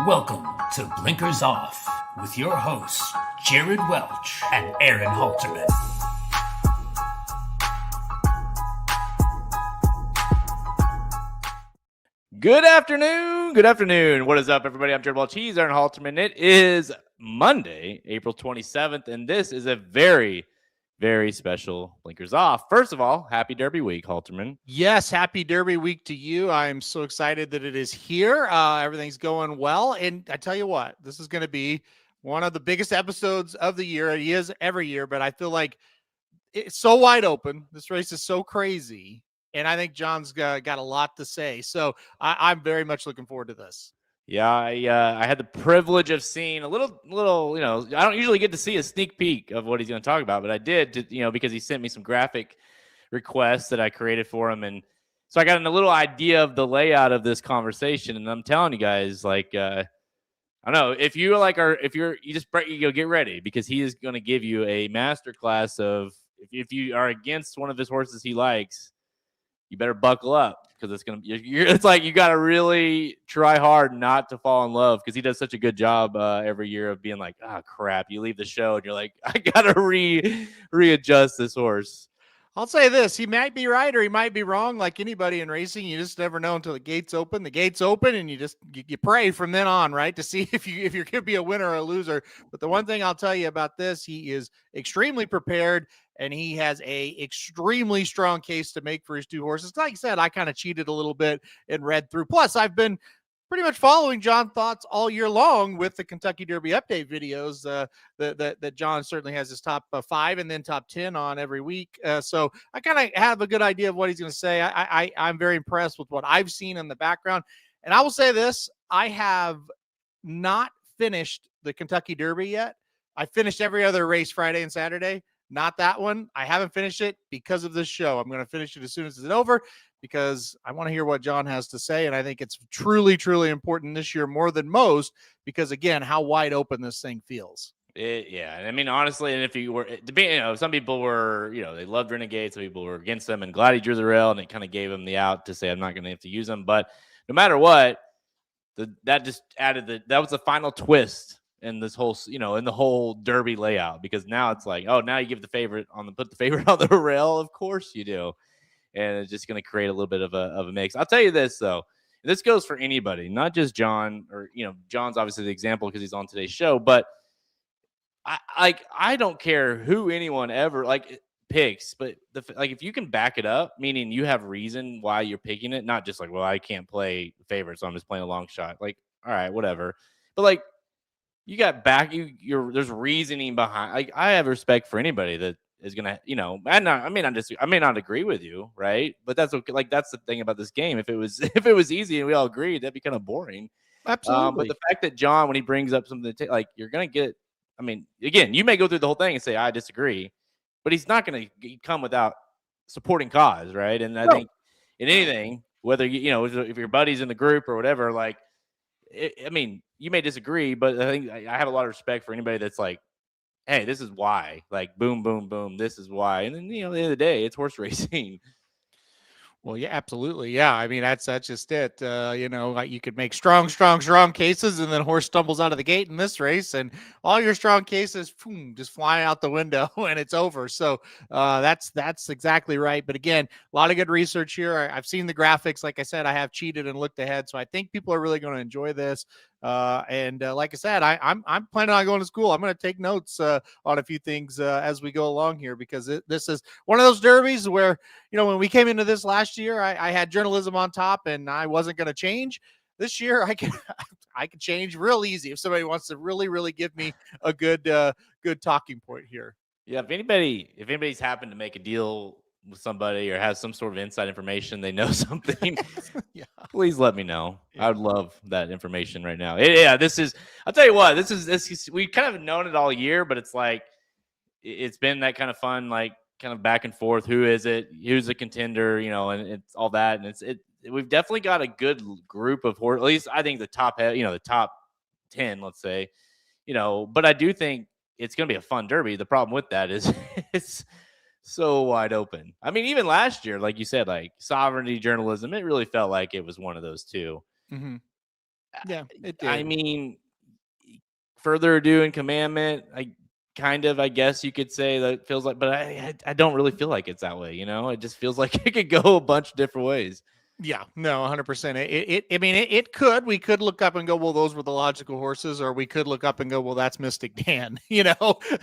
Welcome to Blinkers Off with your hosts, Jared Welch and Aaron Halterman. Good afternoon. What is up, everybody? I'm Jared Welch. He's Aaron Halterman. It is Monday, April 27th, and this is a very, very special Blinkers Off. First of all, happy Derby week, Halterman. Yes, happy Derby week to you. I'm so excited that it is here. Everything's going well, and I tell you what, this is going to be one of the biggest episodes of the year. It is every year, but I feel like it's so wide open. This race is so crazy. And I think John's got a lot to say. So I'm very much looking forward to this. Yeah, I had the privilege of seeing a little, I don't usually get to see a sneak peek of what he's going to talk about, but I did, because he sent me some graphic requests that I created for him. And so I got a little idea of the layout of this conversation. And I'm telling you guys, I don't know if you get ready, because he is going to give you a masterclass of if you are against one of his horses he likes, you better buckle up, because it's like you got to really try hard not to fall in love, because he does such a good job every year of being like, crap, you leave the show and you're like, I got to readjust this horse. I'll say this, he might be right or he might be wrong. Like anybody in racing, you just never know until the gates open. The gates open and you pray from then on, right, to see if you're going to be a winner or a loser. But the one thing I'll tell you about this, he is extremely prepared. And he has a extremely strong case to make for his two horses. Like I said, I kind of cheated a little bit and read through. Plus, I've been pretty much following John's thoughts all year long with the Kentucky Derby update videos that John certainly has his top 5 and then top 10 on every week. So I kind of have a good idea of what he's going to say. I'm very impressed with what I've seen in the background. And I will say this, I have not finished the Kentucky Derby yet. I finished every other race Friday and Saturday. Not that one. I haven't finished it because of this show. I'm going to finish it as soon as it's over, because I want to hear what John has to say. And I think it's truly, truly important this year more than most, because again, how wide open this thing feels. Yeah. I mean, honestly, and if you were, some people were, they loved Renegade. Some people were against them, and glad he drew the rail, and it kind of gave him the out to say, I'm not going to have to use them. But no matter what, that just added that was the final twist in this whole, in the whole Derby layout, because now it's like, now you give put the favorite on the rail. Of course you do. And it's just going to create a little bit of a mix. I'll tell you this though, this goes for anybody, not just John, or, John's obviously the example because he's on today's show, but I don't care who anyone ever picks, but if you can back it up, meaning you have reason why you're picking it, not just like, well, I can't play favorite, so I'm just playing a long shot. All right, whatever. But you got there's reasoning behind. I have respect for anybody that is gonna, I may not agree with you, right? But that's okay. That's the thing about this game. If it was easy and we all agreed, that'd be kind of boring. Absolutely. But the fact that John, when he brings up something you're gonna get. I mean, again, you may go through the whole thing and say I disagree, but he's not gonna come without supporting cause, right? And I think in anything, whether if your buddies in the group or whatever, you may disagree, but I think I have a lot of respect for anybody that's like, hey, this is why. Boom, boom, boom. This is why. And then, at the end of the day, it's horse racing. Well, yeah, absolutely. Yeah. I mean, that's just it. You could make strong cases, and then horse stumbles out of the gate in this race, and all your strong cases just fly out the window and it's over. So that's exactly right. But again, a lot of good research here. I've seen the graphics. Like I said, I have cheated and looked ahead. So I think people are really going to enjoy this. Like I said, I'm planning on going to school. I'm going to take notes on a few things as we go along here, because this is one of those derbies where, when we came into this last year, I had journalism on top and I wasn't going to change. This year, I can change real easy if somebody wants to really, really give me a good talking point here. Yeah, if anybody's happened to make a deal with somebody or has some sort of inside information, they know something, please let me know. I would love that information right now. I'll tell you what, this is we kind of known it all year, but it's been that kind of fun, kind of back and forth. Who is it? Who's the contender? And it's all that. And we've definitely got a good group of horses. At least I think the top 10, let's say, but I do think it's going to be a fun derby. The problem with that is it's so wide open. I mean, even last year, like you said, sovereignty journalism, it really felt like it was one of those two. Mm-hmm. Yeah, it did. I mean, further ado and commandment, I guess you could say that it feels like, but I don't really feel like it's that way. It just feels like it could go a bunch of different ways. Yeah, no, 100%. I mean, it could. We could look up and go, well, those were the logical horses, or we could look up and go, well, that's Mystic Dan.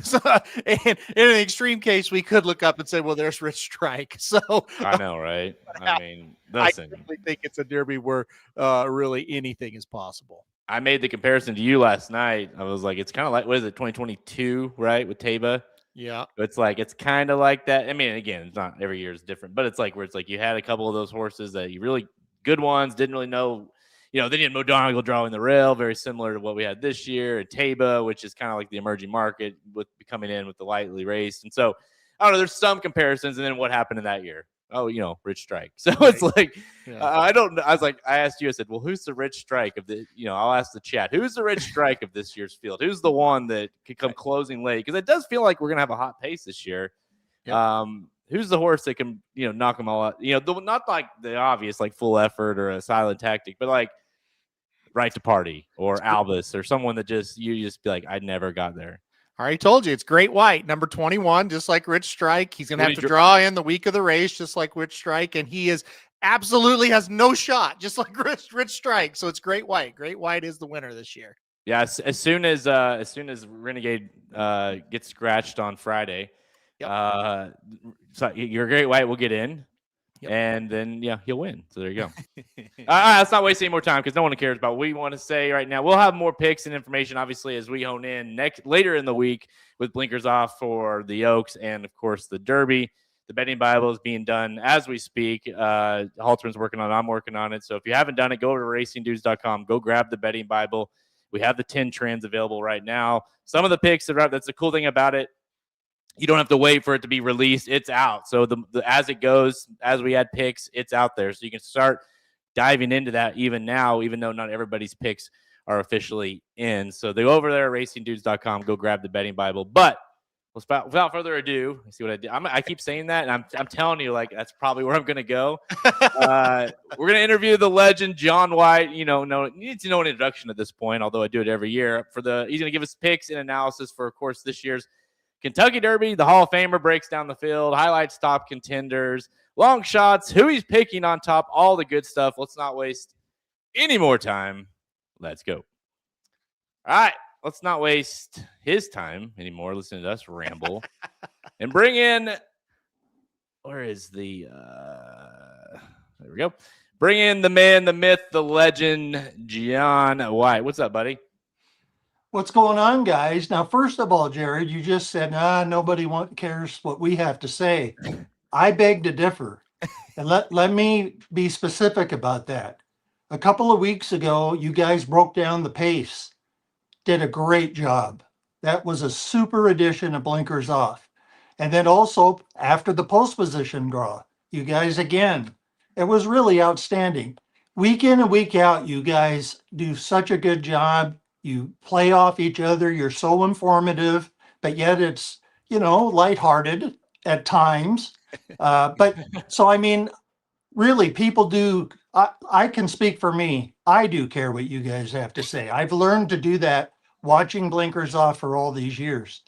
So in an extreme case, we could look up and say, well, there's Rich Strike. So I know, right? I mean, I listen, really think it's a derby where really anything is possible. I made the comparison to you last night. I was like, it's kind of like, what is it, 2022, right? With Taba. Yeah. It's kind of like that. I mean, again, it's not every year is different, but it's like where it's like you had a couple of those horses that you really good ones, didn't really know, then you had Modonagall drawing the rail, very similar to what we had this year, and Taba, which is kind of like the emerging market with coming in with the lightly raced. And so I don't know, there's some comparisons, and then what happened in that year? Oh, Rich Strike. So right. It's like, yeah. I don't know. I was like, I asked you, I said, well, who's the Rich Strike of the, I'll ask the chat, who's the Rich Strike of this year's field? Who's the one that could come closing late? Because it does feel like we're going to have a hot pace this year. Yep. Who's the horse that can, knock them all out? Not like the obvious, like full effort or a silent tactic, but like Right to Party or Albus or someone that you just be like, I never got there. I already told you, it's Great White, number 21, just like Rich Strike. He's going to have to draw in the week of the race, just like Rich Strike, and he absolutely has no shot, just like Rich Strike. So it's Great White. Great White is the winner this year. Yeah, as soon as Renegade gets scratched on Friday, yep. So your Great White will get in. Yep. And then, he'll win. So there you go. Let's not waste any more time because no one cares about what we want to say right now. We'll have more picks and information, obviously, as we hone in later in the week with blinkers off for the Oaks and, of course, the Derby. The betting Bible is being done as we speak. Halterman's working on it. I'm working on it. So if you haven't done it, go over to racingdudes.com. Go grab the betting Bible. We have the 10 trends available right now. Some of the picks, that's the cool thing about it. You don't have to wait for it to be released. It's out. So as it goes, as we add picks, it's out there. So you can start diving into that even now, even though not everybody's picks are officially in. So they go over there at racingdudes.com. Go grab the betting Bible. But without further ado, see what I did. I keep saying that, and I'm telling you, like, that's probably where I'm going to go. We're going to interview the legend, Jon White. You need to know an introduction at this point, although I do it every year. He's going to give us picks and analysis for, of course, this year's Kentucky Derby. The Hall of Famer breaks down the field, highlights top contenders, long shots, who he's picking on top, all the good stuff. Let's not waste any more time. Let's go. All right. Let's not waste his time anymore listening to us ramble and bring in, where is the, there we go. Bring in the man, the myth, the legend, Jon White. What's up, buddy? What's going on, guys? Now, first of all, Jared, you just said, nobody cares what we have to say. I beg to differ. And let me be specific about that. A couple of weeks ago, you guys broke down the pace. Did a great job. That was a super edition of Blinkers Off. And then also, after the post position draw, you guys, again, it was really outstanding. Week in and week out, you guys do such a good job. You play off each other. You're so informative, but yet it's, lighthearted at times. But so, I mean, really, people do. I can speak for me. I do care what you guys have to say. I've learned to do that watching Blinkers Off for all these years.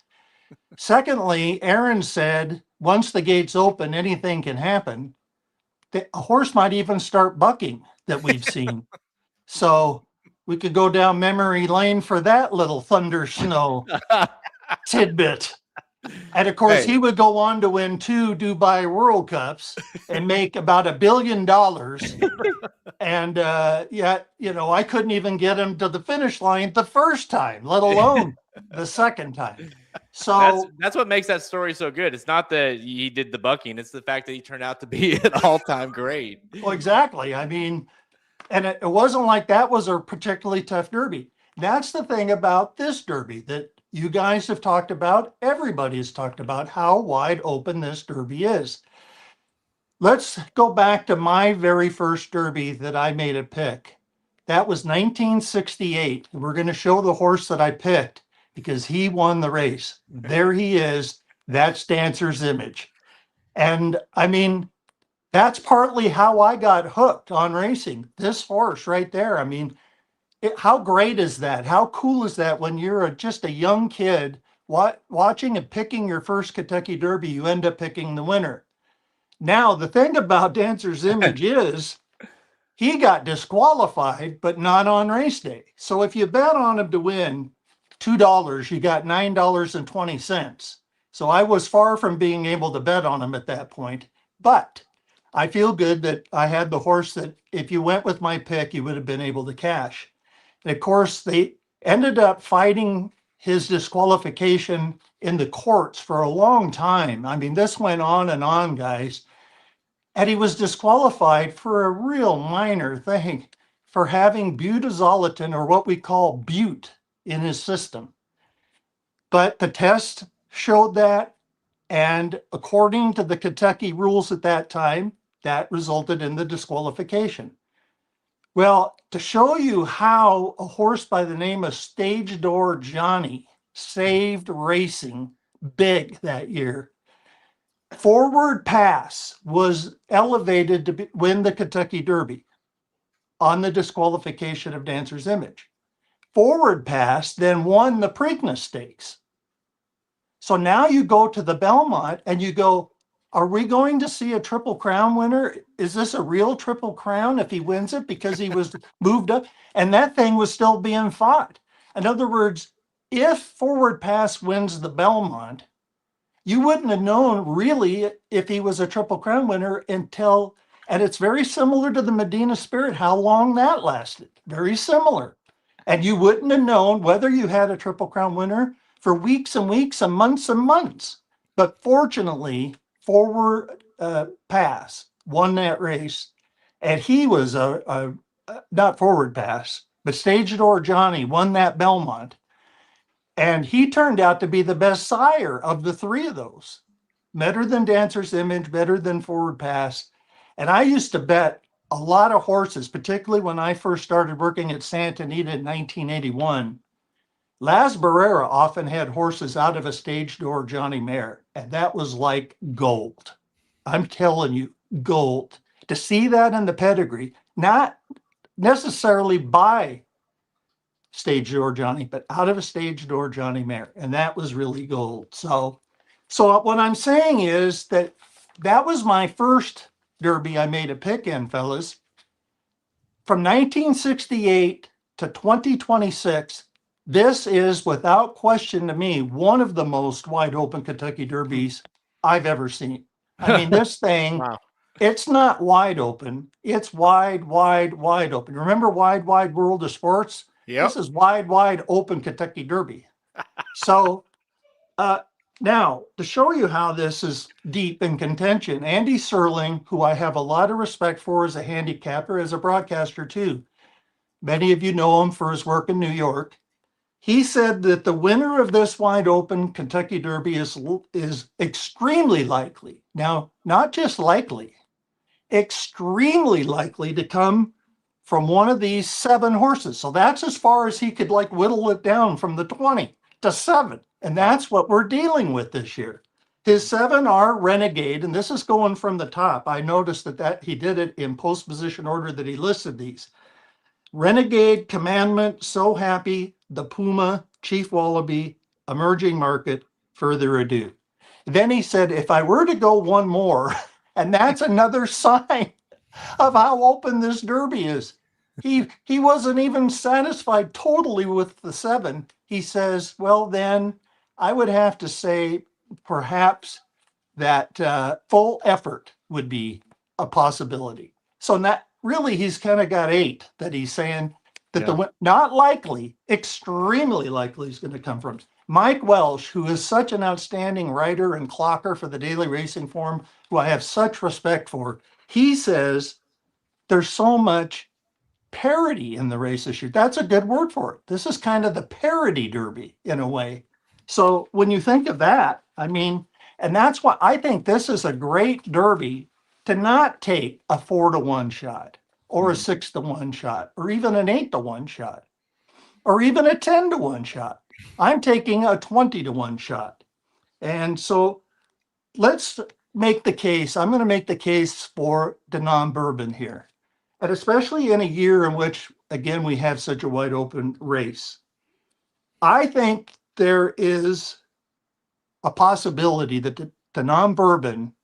Secondly, Aaron said, once the gates open, anything can happen. A horse might even start bucking that we've seen. So we could go down memory lane for that little thunder snow tidbit. And of course, he would go on to win 2 Dubai World Cups and make about $1 billion. And yet, I couldn't even get him to the finish line the first time, let alone the second time. So that's what makes that story so good. It's not that he did the bucking; it's the fact that he turned out to be an all-time great. Well, exactly. I mean, and it wasn't like that was a particularly tough derby. That's the thing about this derby that you guys have talked about. Everybody has talked about how wide open this derby is. Let's go back to my very first derby that I made a pick. That was 1968. We're going to show the horse that I picked because he won the race. There he is. That's Dancer's Image. And I mean, that's partly how I got hooked on racing. This horse right there. I mean, How great is that? How cool is that when you're just a young kid watching and picking your first Kentucky Derby, you end up picking the winner. Now, the thing about Dancer's Image is he got disqualified, but not on race day. So if you bet on him to win $2, you got $9.20. So I was far from being able to bet on him at that point. But I feel good that I had the horse that if you went with my pick, you would have been able to cash. And of course, they ended up fighting his disqualification in the courts for a long time. I mean, this went on, guys. And he was disqualified for a real minor thing, for having butazolitin, or what we call bute, in his system. But the test showed that, and according to the Kentucky rules at that time, that resulted in the disqualification. Well, to show you how a horse by the name of Stage Door Johnny saved racing big that year, Forward Pass was elevated to win the Kentucky Derby on the disqualification of Dancer's Image. Forward Pass then won the Preakness Stakes. So now you go to the Belmont and you go, are we going to see a Triple Crown winner? Is this a real Triple Crown if he wins it because he was moved up? And that thing was still being fought. In other words, if Forward Pass wins the Belmont, you wouldn't have known really if he was a Triple Crown winner until, and it's very similar to the Medina Spirit, how long that lasted. Very similar. And you wouldn't have known whether you had a Triple Crown winner for weeks and weeks and months. But fortunately, Forward Pass won that race. And he was not Forward Pass, but Stage Door Johnny won that Belmont. And he turned out to be the best sire of the three of those. Better than Dancer's Image, better than Forward Pass. And I used to bet a lot of horses, particularly when I first started working at Santa Anita in 1981. Las Barrera often had horses out of a Stage Door Johnny mare, and that was like gold. I'm telling you, gold. To see that in the pedigree, not necessarily by Stage Door Johnny, but out of a Stage Door Johnny mare, and that was really gold. So what I'm saying is that was my first Derby I made a pick in, fellas. From 1968 to 2026, this is, without question to me, one of the most wide open Kentucky Derbies I've ever seen. I mean, this thing, Wow. It's not wide open. It's wide open. Remember Wide World of Sports? Yep. This is wide open Kentucky Derby. So now, to show you how this is deep in contention, Andy Serling, who I have a lot of respect for as a handicapper, as a broadcaster too. Many of you know him for his work in New York. He said that the winner of this wide open Kentucky Derby is extremely likely. Now, not just likely, extremely likely to come from one of these 7 horses. So that's as far as he could whittle it down from the 20 to 7. And that's what we're dealing with this year. His 7 are Renegade, and this is going from the top. I noticed that he did it in post position order that he listed these. Renegade, Commandment, So Happy, The Puma, Chief Wallaby, Emerging Market, Further Ado. Then he said, if I were to go one more, and that's another sign of how open this Derby is. He wasn't even satisfied totally with the 7. He says, well, then I would have to say perhaps that full effort would be a possibility. So that really, he's kind of got 8 that he's saying that not likely, extremely likely is going to come from. Mike Welsh, who is such an outstanding writer and clocker for the Daily Racing Form, who I have such respect for, he says there's so much parity in the race this year. That's a good word for it. This is kind of the parity Derby in a way. So when you think of that, I mean, and that's why I think this is a great Derby to not take a 4-1 shot or a 6-1 shot or even an 8-1 shot or even a 10-1 shot. I'm taking a 20-1 shot. And so let's make the case. I'm going to make the case for Danon Bourbon here. And especially in a year in which, again, we have such a wide open race. I think there is a possibility that the non-Bourbon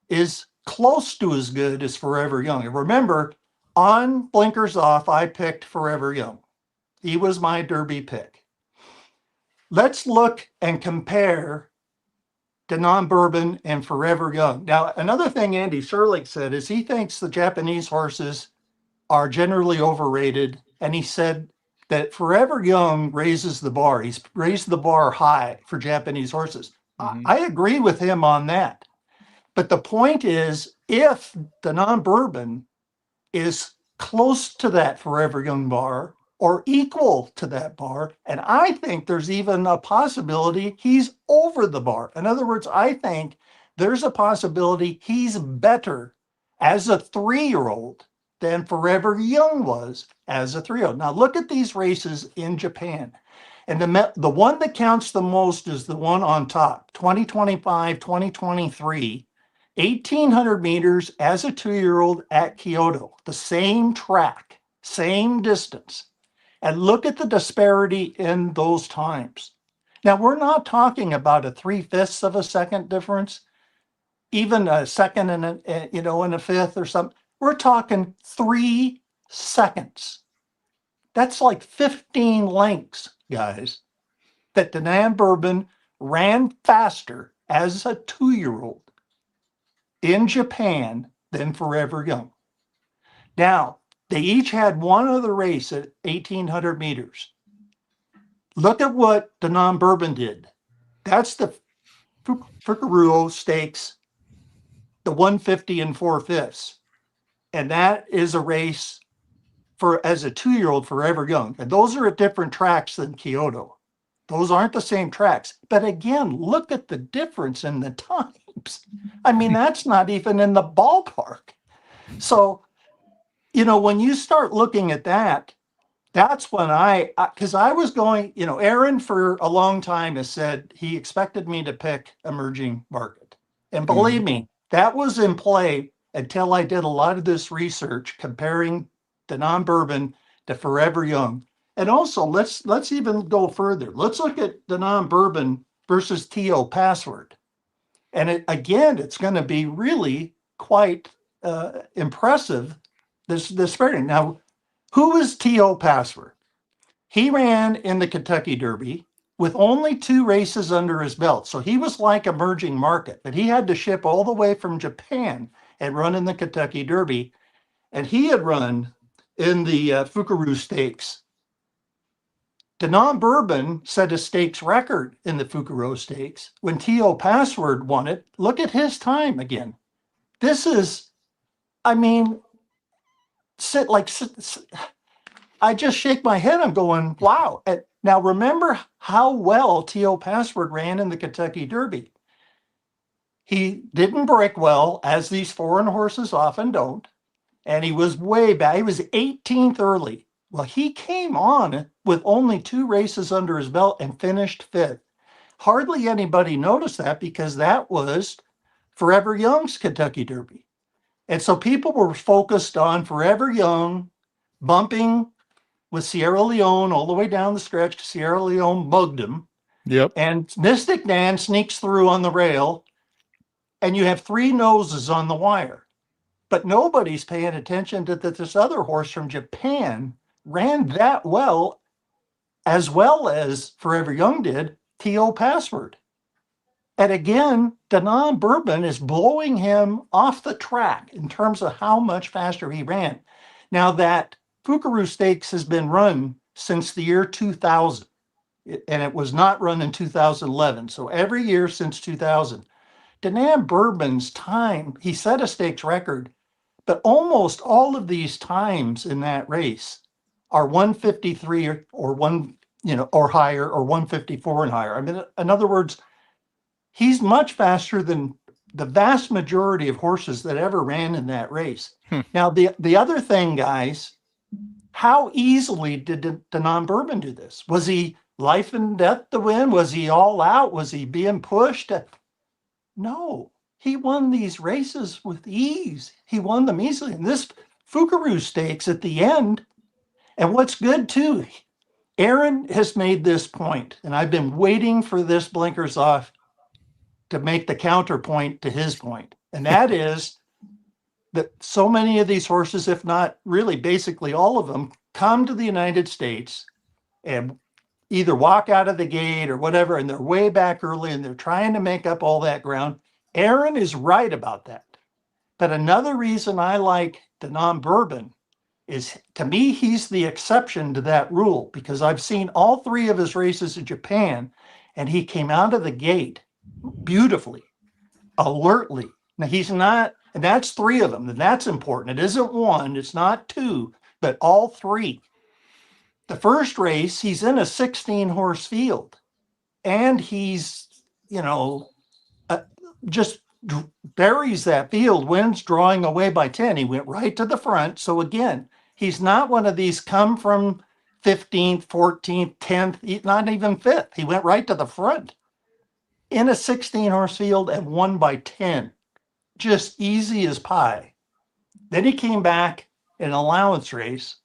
is close to as good as Forever Young. And remember, on Blinkers Off, I picked Forever Young. He was my Derby pick. Let's look and compare the non-Bourbon and Forever Young. Now, another thing Andy Serlich said is he thinks the Japanese horses are generally overrated. And he said that Forever Young raises the bar. He's raised the bar high for Japanese horses. I agree with him on that. But the point is, if the non-Bourbon is close to that Forever Young bar or equal to that bar, and I think there's even a possibility he's over the bar. In other words, I think there's a possibility he's better as a 3-year-old than Forever Young was as a 3-year-old. Now look at these races in Japan. And the one that counts the most is the one on top, 2025, 2023, 1,800 meters as a 2-year-old at Kyoto, the same track, same distance. And look at the disparity in those times. Now, we're not talking about a 3/5 of a second difference, even a second and a fifth or something. We're talking 3 seconds. That's like 15 lengths, guys, that the non-Bourbon ran faster as a 2-year-old in Japan than Forever Young. Now, they each had one other race at 1,800 meters. Look at what the non-Bourbon did. That's the Fukuruo Stakes, the 150 and 4/5. And that is a race for as a 2-year-old Forever Young. And those are at different tracks than Kyoto. Those aren't the same tracks. But again, look at the difference in the times. I mean, that's not even in the ballpark. So, when you start looking at that, that's when because I was going, Aaron for a long time has said he expected me to pick emerging market. And believe me, that was in play until I did a lot of this research comparing the non-Bourbon to Forever Young. And also, let's even go further. Let's look at the non-Bourbon versus TO Password. And it's going to be really quite impressive, this pairing. Now, who is TO Password? He ran in the Kentucky Derby with only 2 races under his belt. So he was like emerging market, but he had to ship all the way from Japan and run in the Kentucky Derby. And he had run in the Fukuru Stakes. The non-Bourbon set a stakes record in the Fukuro Stakes. When T.O. Password won it, look at his time again. This is, I just shake my head. I'm going, wow. Now, remember how well T.O. Password ran in the Kentucky Derby. He didn't break well, as these foreign horses often don't. And he was way back. He was 18th early. Well, he came on with only 2 races under his belt and finished 5th. Hardly anybody noticed that because that was Forever Young's Kentucky Derby. And so people were focused on Forever Young bumping with Sierra Leone all the way down the stretch. Sierra Leone bugged him. Yep. And Mystic Dan sneaks through on the rail, and you have 3 noses on the wire. But nobody's paying attention to that this other horse from Japan ran that well as Forever Young did, T.O. Password. And again, Danon Bourbon is blowing him off the track in terms of how much faster he ran. Now that Fukuru Stakes has been run since the year 2000, and it was not run in 2011. So every year since 2000, Danon Bourbon's time, he set a stakes record, but almost all of these times in that race are 153 or higher, or 154 and higher. I mean, in other words, he's much faster than the vast majority of horses that ever ran in that race. Now, the other thing, guys, how easily did Danon Bourbon do this? Was he life and death to win? Was he all out? Was he being pushed? No, he won these races with ease. He won them easily. And this Fukaroo Stakes at the end. And what's good too, Aaron has made this point, and I've been waiting for this blinkers off to make the counterpoint to his point. And that is that so many of these horses, if not really basically all of them, come to the United States and either walk out of the gate or whatever, and they're way back early and they're trying to make up all that ground. Aaron is right about that. But another reason I like Danon Bourbon is, to me, he's the exception to that rule, because I've seen all three of his races in Japan and he came out of the gate beautifully, alertly. Now he's not, and that's three of them, and that's important. It isn't one, it's not two, but all three. The first race, he's in a 16 horse field and he's, just buries that field, wins drawing away by 10. He went right to the front. So again, he's not one of these come from 15th, 14th, 10th, not even 5th. He went right to the front in a 16 horse field and won by 10. Just easy as pie. Then he came back in an allowance race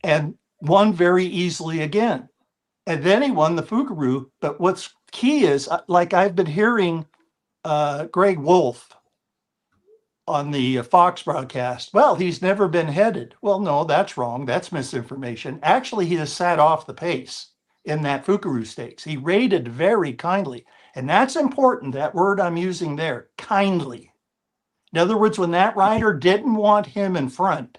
and won very easily again. And then he won the Fukaroo. But what's key is, like I've been hearing Greg Wolf on the Fox broadcast, well, he's never been headed. Well, no, that's wrong. That's misinformation. Actually, he has sat off the pace in that Fukaroo Stakes. He rated very kindly. And that's important, that word I'm using there, kindly. In other words, when that rider didn't want him in front,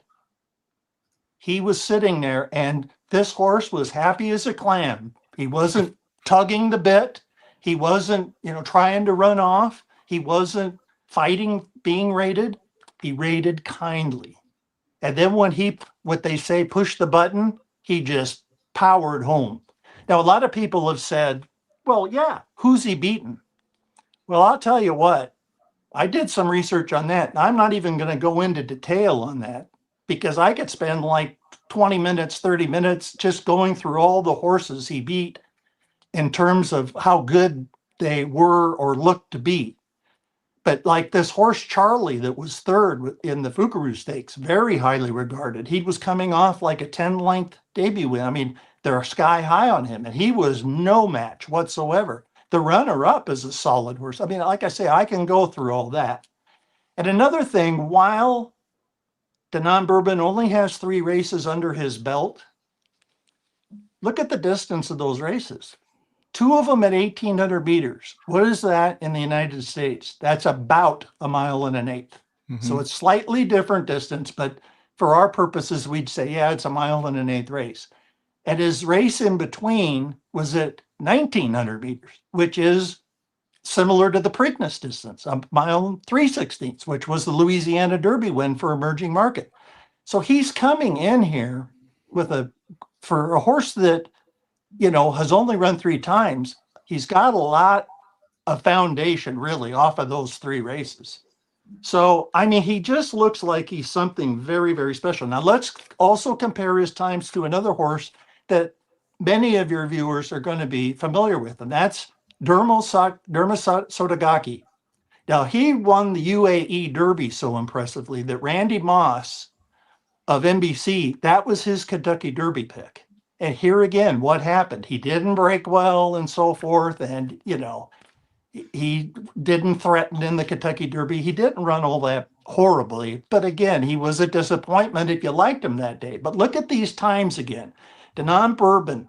he was sitting there and this horse was happy as a clam. He wasn't tugging the bit. He wasn't, trying to run off. He wasn't fighting being rated. He rated kindly. And then when he, what they say, pushed the button, he just powered home. Now, a lot of people have said, well, yeah, who's he beaten? Well, I'll tell you what, I did some research on that. And I'm not even going to go into detail on that because I could spend like 20 minutes, 30 minutes just going through all the horses he beat in terms of how good they were or looked to be. But like this horse, Charlie, that was third in the Fukaroo Stakes, very highly regarded. He was coming off like a 10-length debut win. I mean, they're sky high on him, and he was no match whatsoever. The runner-up is a solid horse. I mean, like I say, I can go through all that. And another thing, while Danon Bourbon only has 3 races under his belt, look at the distance of those races. 2 of them at 1,800 meters. What is that in the United States? That's about 1.1 miles. Mm-hmm. So it's slightly different distance, but for our purposes, we'd say, yeah, it's 1.1 miles race. And his race in between was at 1,900 meters, which is similar to the Preakness distance, 1 mile 3/16, which was the Louisiana Derby win for emerging market. So he's coming in here for a horse that, has only run 3 times. He's got a lot of foundation really off of those 3 races. So, I mean, he just looks like he's something very, very special. Now let's also compare his times to another horse that many of your viewers are going to be familiar with, and that's Dermo Sotogake. Now, he won the UAE Derby so impressively that Randy Moss of NBC, that was his Kentucky Derby pick. And here again, what happened? He didn't break well and so forth. And, he didn't threaten in the Kentucky Derby. He didn't run all that horribly. But again, he was a disappointment if you liked him that day. But look at these times again. Danon Bourbon,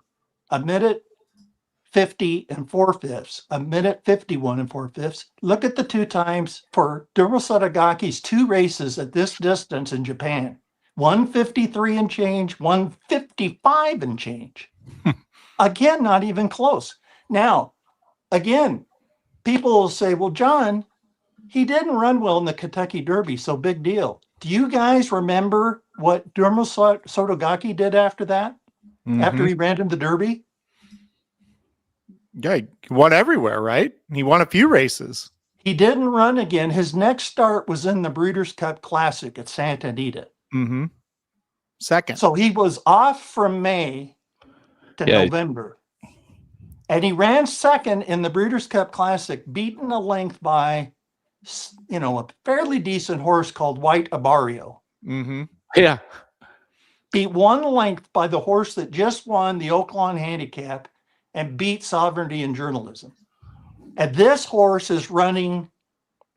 1:50 and 4/5, 1:51 and 4/5. Look at the 2 times for Dermo Sotogake's 2 races at this distance in Japan. 1:53 and change, 1:55 and change. Again, not even close. Now, again, people will say, well, John, he didn't run well in the Kentucky Derby, so big deal. Do you guys remember what Dermo Sotogake did after that? Mm-hmm. After he ran in the Derby? Yeah, he won everywhere, right? He won a few races. He didn't run again. His next start was in the Breeders' Cup Classic at Santa Anita. Mm-hmm. Second. So he was off from May to November. And he ran second in the Breeders' Cup Classic, beaten a length by, a fairly decent horse called White Abario. Mm-hmm. Yeah. Beat 1 length by the horse that just won the Oaklawn Handicap and beat Sovereignty in Journalism. And this horse is running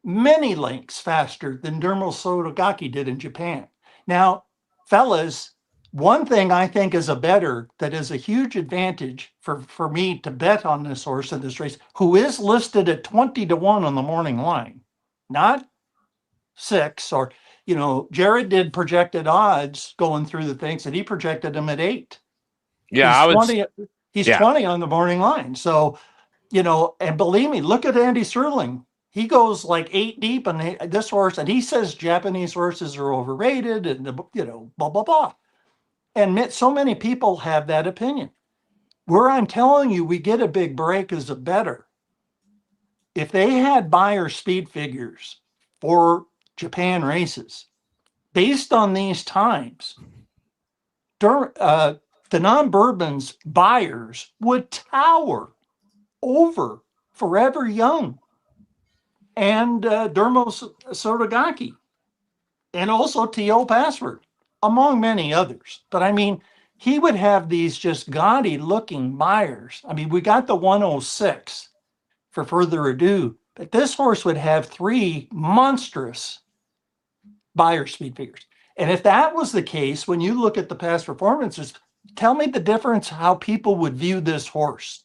many lengths faster than Dermo Sotogake did in Japan. Now, fellas, one thing I think is a better that is a huge advantage for me to bet on this horse in this race, who is listed at 20-1 on the morning line, not 6 or, Jared did projected odds going through the things and he projected them at 8. Yeah, He's yeah. 20 on the morning line. So, and believe me, look at Andy Serling. He goes like 8 deep on this horse, and he says Japanese horses are overrated and, blah, blah, blah. And so many people have that opinion. Where I'm telling you, we get a big break is a better. If they had buyer speed figures for Japan races, based on these times, Danon Bourbon's buyers would tower over Forever Young and Dermo Sotogake, and also T.O. Password, among many others. But I mean, he would have these just gaudy looking buyers. I mean, we got the 106 for Further Ado, but this horse would have 3 monstrous buyer speed figures. And if that was the case, when you look at the past performances, tell me the difference how people would view this horse.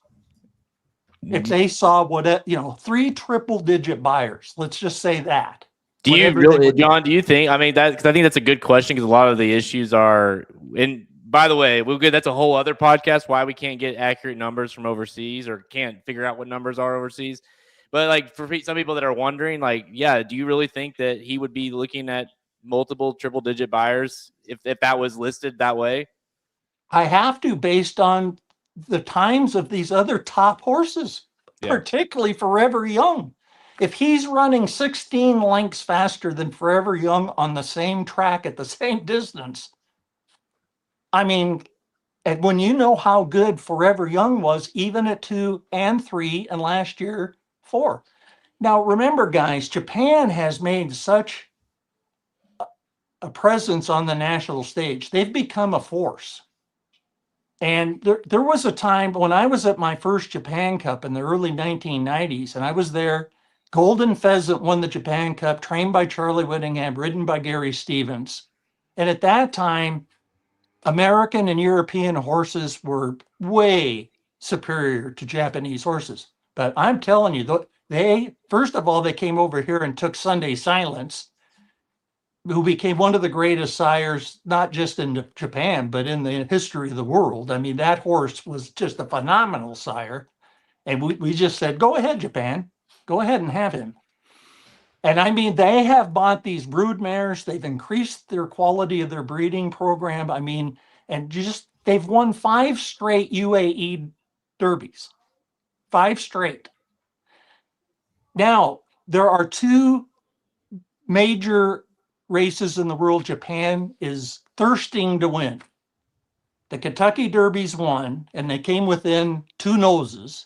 If they saw 3 triple-digit buyers, let's just say that. Do you really, John? Do you think? I mean, because I think that's a good question because a lot of the issues are. And by the way, we're good. That's a whole other podcast. Why we can't get accurate numbers from overseas or can't figure out what numbers are overseas. But like for some people that are wondering, like, yeah, do you really think that he would be looking at multiple triple-digit buyers if that was listed that way? I have to, based on the times of these other top horses, particularly Forever Young. If he's running 16 lengths faster than Forever Young on the same track at the same distance, I mean, and when you know how good Forever Young was, even at 2 and 3, and last year 4. Now, remember, guys, Japan has made such a presence on the national stage. They've become a force. And there was a time when I was at my first Japan Cup in the early 1990s, and I was there. Golden Pheasant won the Japan Cup, trained by Charlie Whittingham, ridden by Gary Stevens. And at that time, American and European horses were way superior to Japanese horses. But I'm telling you, first of all, they came over here and took Sunday Silence, who became one of the greatest sires, not just in Japan, but in the history of the world. I mean, that horse was just a phenomenal sire. And we just said, go ahead, Japan. Go ahead and have him. And I mean, they have bought these brood mares. They've increased their quality of their breeding program. I mean, and they've won 5 straight UAE derbies. 5 straight. Now, there are 2 major races in the world Japan is thirsting to win. The Kentucky Derby's won, and they came within 2 noses.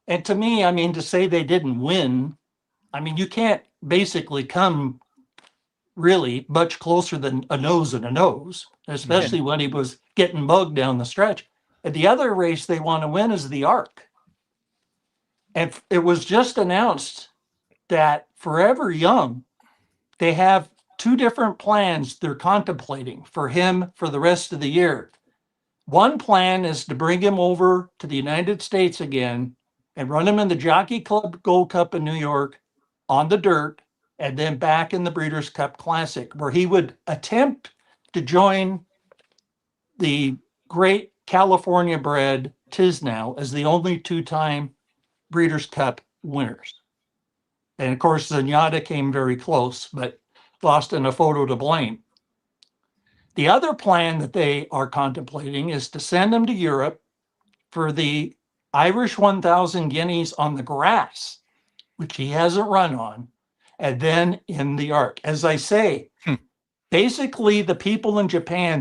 And to me, I mean, to say they didn't win, I mean, you can't basically come really much closer than a nose and a nose, especially when he was getting mugged down the stretch. And the other race they want to win is the Arc. And it was just announced that Forever Young, they have 2 different plans they're contemplating for him for the rest of the year. One plan is to bring him over to the United States again and run him in the Jockey Club Gold Cup in New York on the dirt, and then back in the Breeders' Cup Classic, where he would attempt to join the great California bred Tisnow as the only 2-time Breeders' Cup winners. And of course, Zenyatta came very close, but lost in a photo to blame. The other plan that they are contemplating is to send him to Europe for the Irish 1000 guineas on the grass, which he hasn't run on, and then in the Arc. As I say, basically the people in Japan,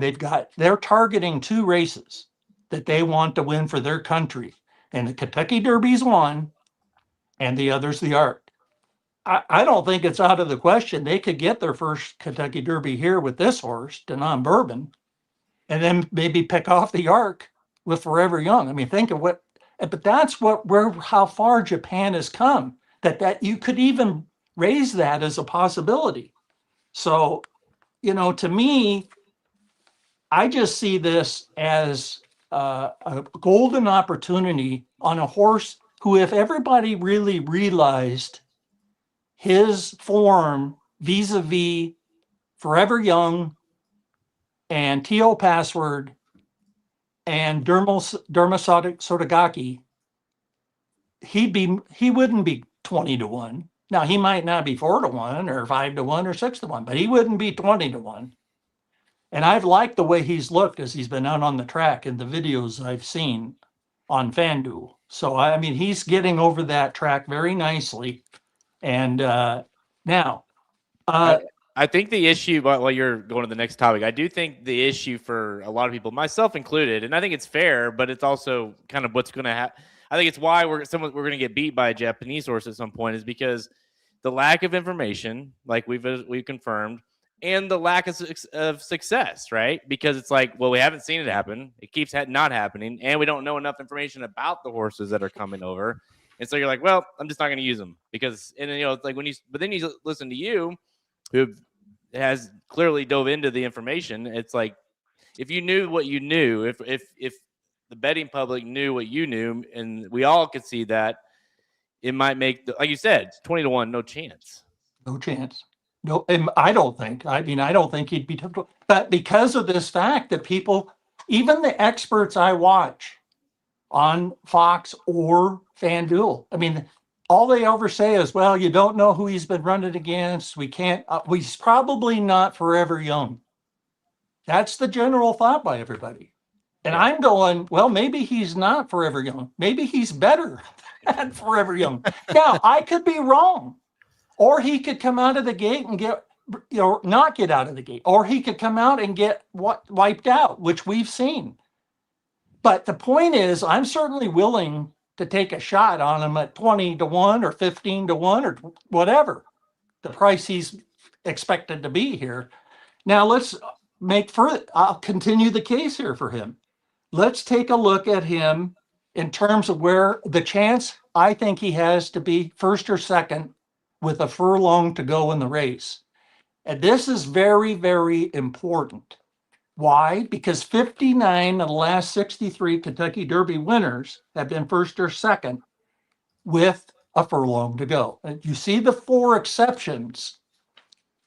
they're targeting 2 races that they want to win for their country. And the Kentucky Derby's one, and the other's the Arc. I don't think it's out of the question. They could get their first Kentucky Derby here with this horse, Danon Bourbon, and then maybe pick off the Arc with Forever Young. I mean, think of what, but that's how far Japan has come, that you could even raise that as a possibility. So, to me, I just see this as a golden opportunity on a horse who, if everybody really realized his form vis-a-vis Forever Young and T.O. Password and Sotogake, he wouldn't be 20-1. Now, he might not be 4-1 or 5-1 or 6-1, but he wouldn't be 20-1. And I've liked the way he's looked as he's been out on the track in the videos I've seen on FanDuel. So, I mean, he's getting over that track very nicely. And now, I think the issue, while you're going to the next topic, I do think the issue for a lot of people, myself included, and I think it's fair, but it's also kind of what's going to happen. I think it's why we're going to get beat by a Japanese horse at some point, is because the lack of information, like we've confirmed, and the lack of success, right? Because it's like, well, we haven't seen it happen. It keeps not happening, and we don't know enough information about the horses that are coming over. And so you're like, well, I'm just not going to use them because, and it's like but then you listen to you, who has clearly dove into the information. It's like, if you knew what you knew, if the betting public knew what you knew, and we all could see that, it might make, like you said, 20-1, no chance. No chance. No, I don't think. I mean, I don't think he'd be typical. But because of this fact that people, even the experts I watch on Fox or FanDuel, I mean, all they ever say is, well, you don't know who he's been running against. We can't, he's probably not Forever Young. That's the general thought by everybody. And I'm going, well, maybe he's not Forever Young. Maybe he's better than Forever Young. Now, I could be wrong. Or he could come out of the gate and get, not get out of the gate. Or he could come out and get wiped out, which we've seen. But the point is, I'm certainly willing to take a shot on him at 20-1 or 15-1 or whatever the price he's expected to be here. Now let's I'll continue the case here for him. Let's take a look at him in terms of where the chance I think he has to be first or second with a furlong to go in the race. And this is very, very important. Why? Because 59 of the last 63 Kentucky Derby winners have been first or second with a furlong to go. And you see the 4 exceptions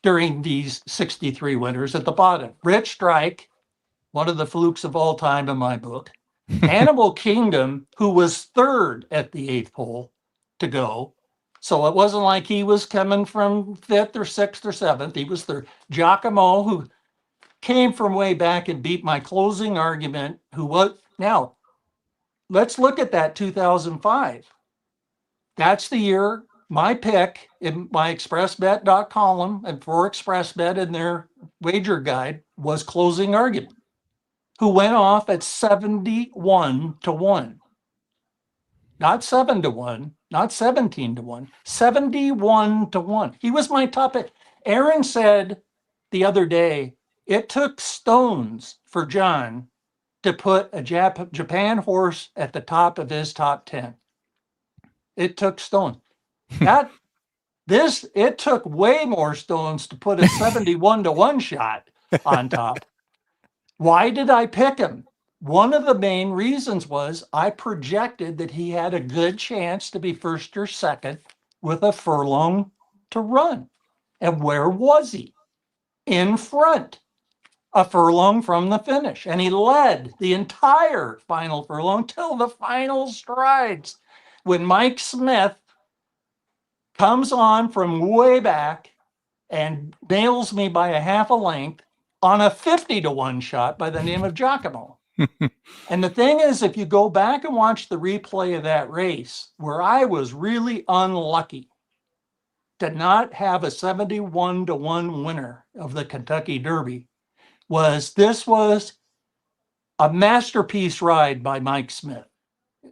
during these 63 winners at the bottom. Rich Strike, one of the flukes of all time in my book. Animal Kingdom, who was third at the 8th hole to go. So it wasn't like he was coming from 5th or 6th or 7th. He was third. Giacomo, who came from way back and beat my closing argument, who was, now let's look at that 2005. That's the year my pick in my expressbet column and for expressbet in their wager guide was closing argument, who went off at 71-1, not 7-1, not 17-1, 71-1. He was my top pick. Aaron said the other day, it took stones for John to put a Japan horse at the top of his top 10. It took stones. It took way more stones to put a 71-1 shot on top. Why did I pick him? One of the main reasons was I projected that he had a good chance to be first or second with a furlong to run. And where was he? In front. A furlong from the finish. And he led the entire final furlong till the final strides. When Mike Smith comes on from way back and nails me by a half a length on a 50-1 shot by the name of Giacomo. And the thing is, if you go back and watch the replay of that race, where I was really unlucky to not have a 71-1 winner of the Kentucky Derby, this was a masterpiece ride by Mike Smith.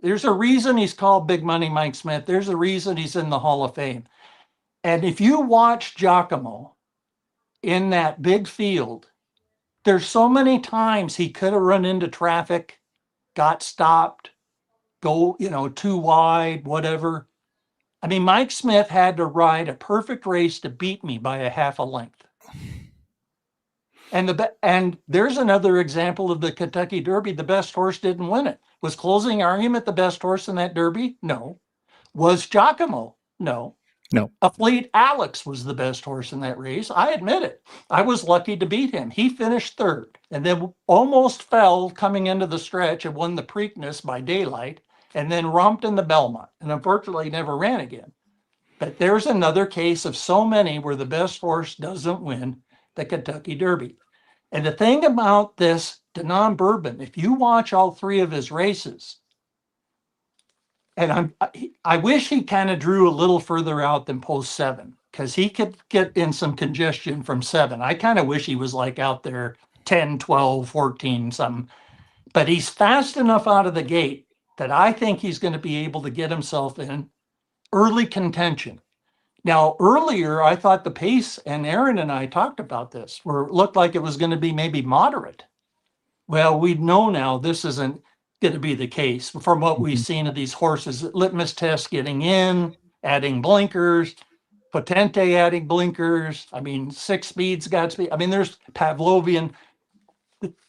There's a reason he's called Big Money Mike Smith. There's a reason he's in the Hall of Fame. And if you watch Giacomo in that big field, there's so many times he could have run into traffic, got stopped, go, too wide, whatever. I mean, Mike Smith had to ride a perfect race to beat me by a half a length. And there's another example of the Kentucky Derby. The best horse didn't win it. Was closing argument the best horse in that Derby? No. Was Giacomo? No. No. A Fleet Alex was the best horse in that race. I admit it. I was lucky to beat him. He finished third and then almost fell coming into the stretch and won the Preakness by daylight and then romped in the Belmont and unfortunately never ran again. But there's another case of so many where the best horse doesn't win the Kentucky Derby. And the thing about this Danon Bourbon, if you watch all three of his races, and I wish he kind of drew a little further out than post 7 because he could get in some congestion from 7. I kind of wish he was like out there 10, 12, 14, something. But he's fast enough out of the gate that I think he's going to be able to get himself in early contention. Now, earlier, I thought the pace, and Aaron and I talked about this, where it looked like it was going to be maybe moderate. Well, we know now this isn't going to be the case from what we've seen of these horses. Litmus test getting in, adding blinkers, Potente adding blinkers. I mean, 6 Speed's got speed. I mean, there's Pavlovian.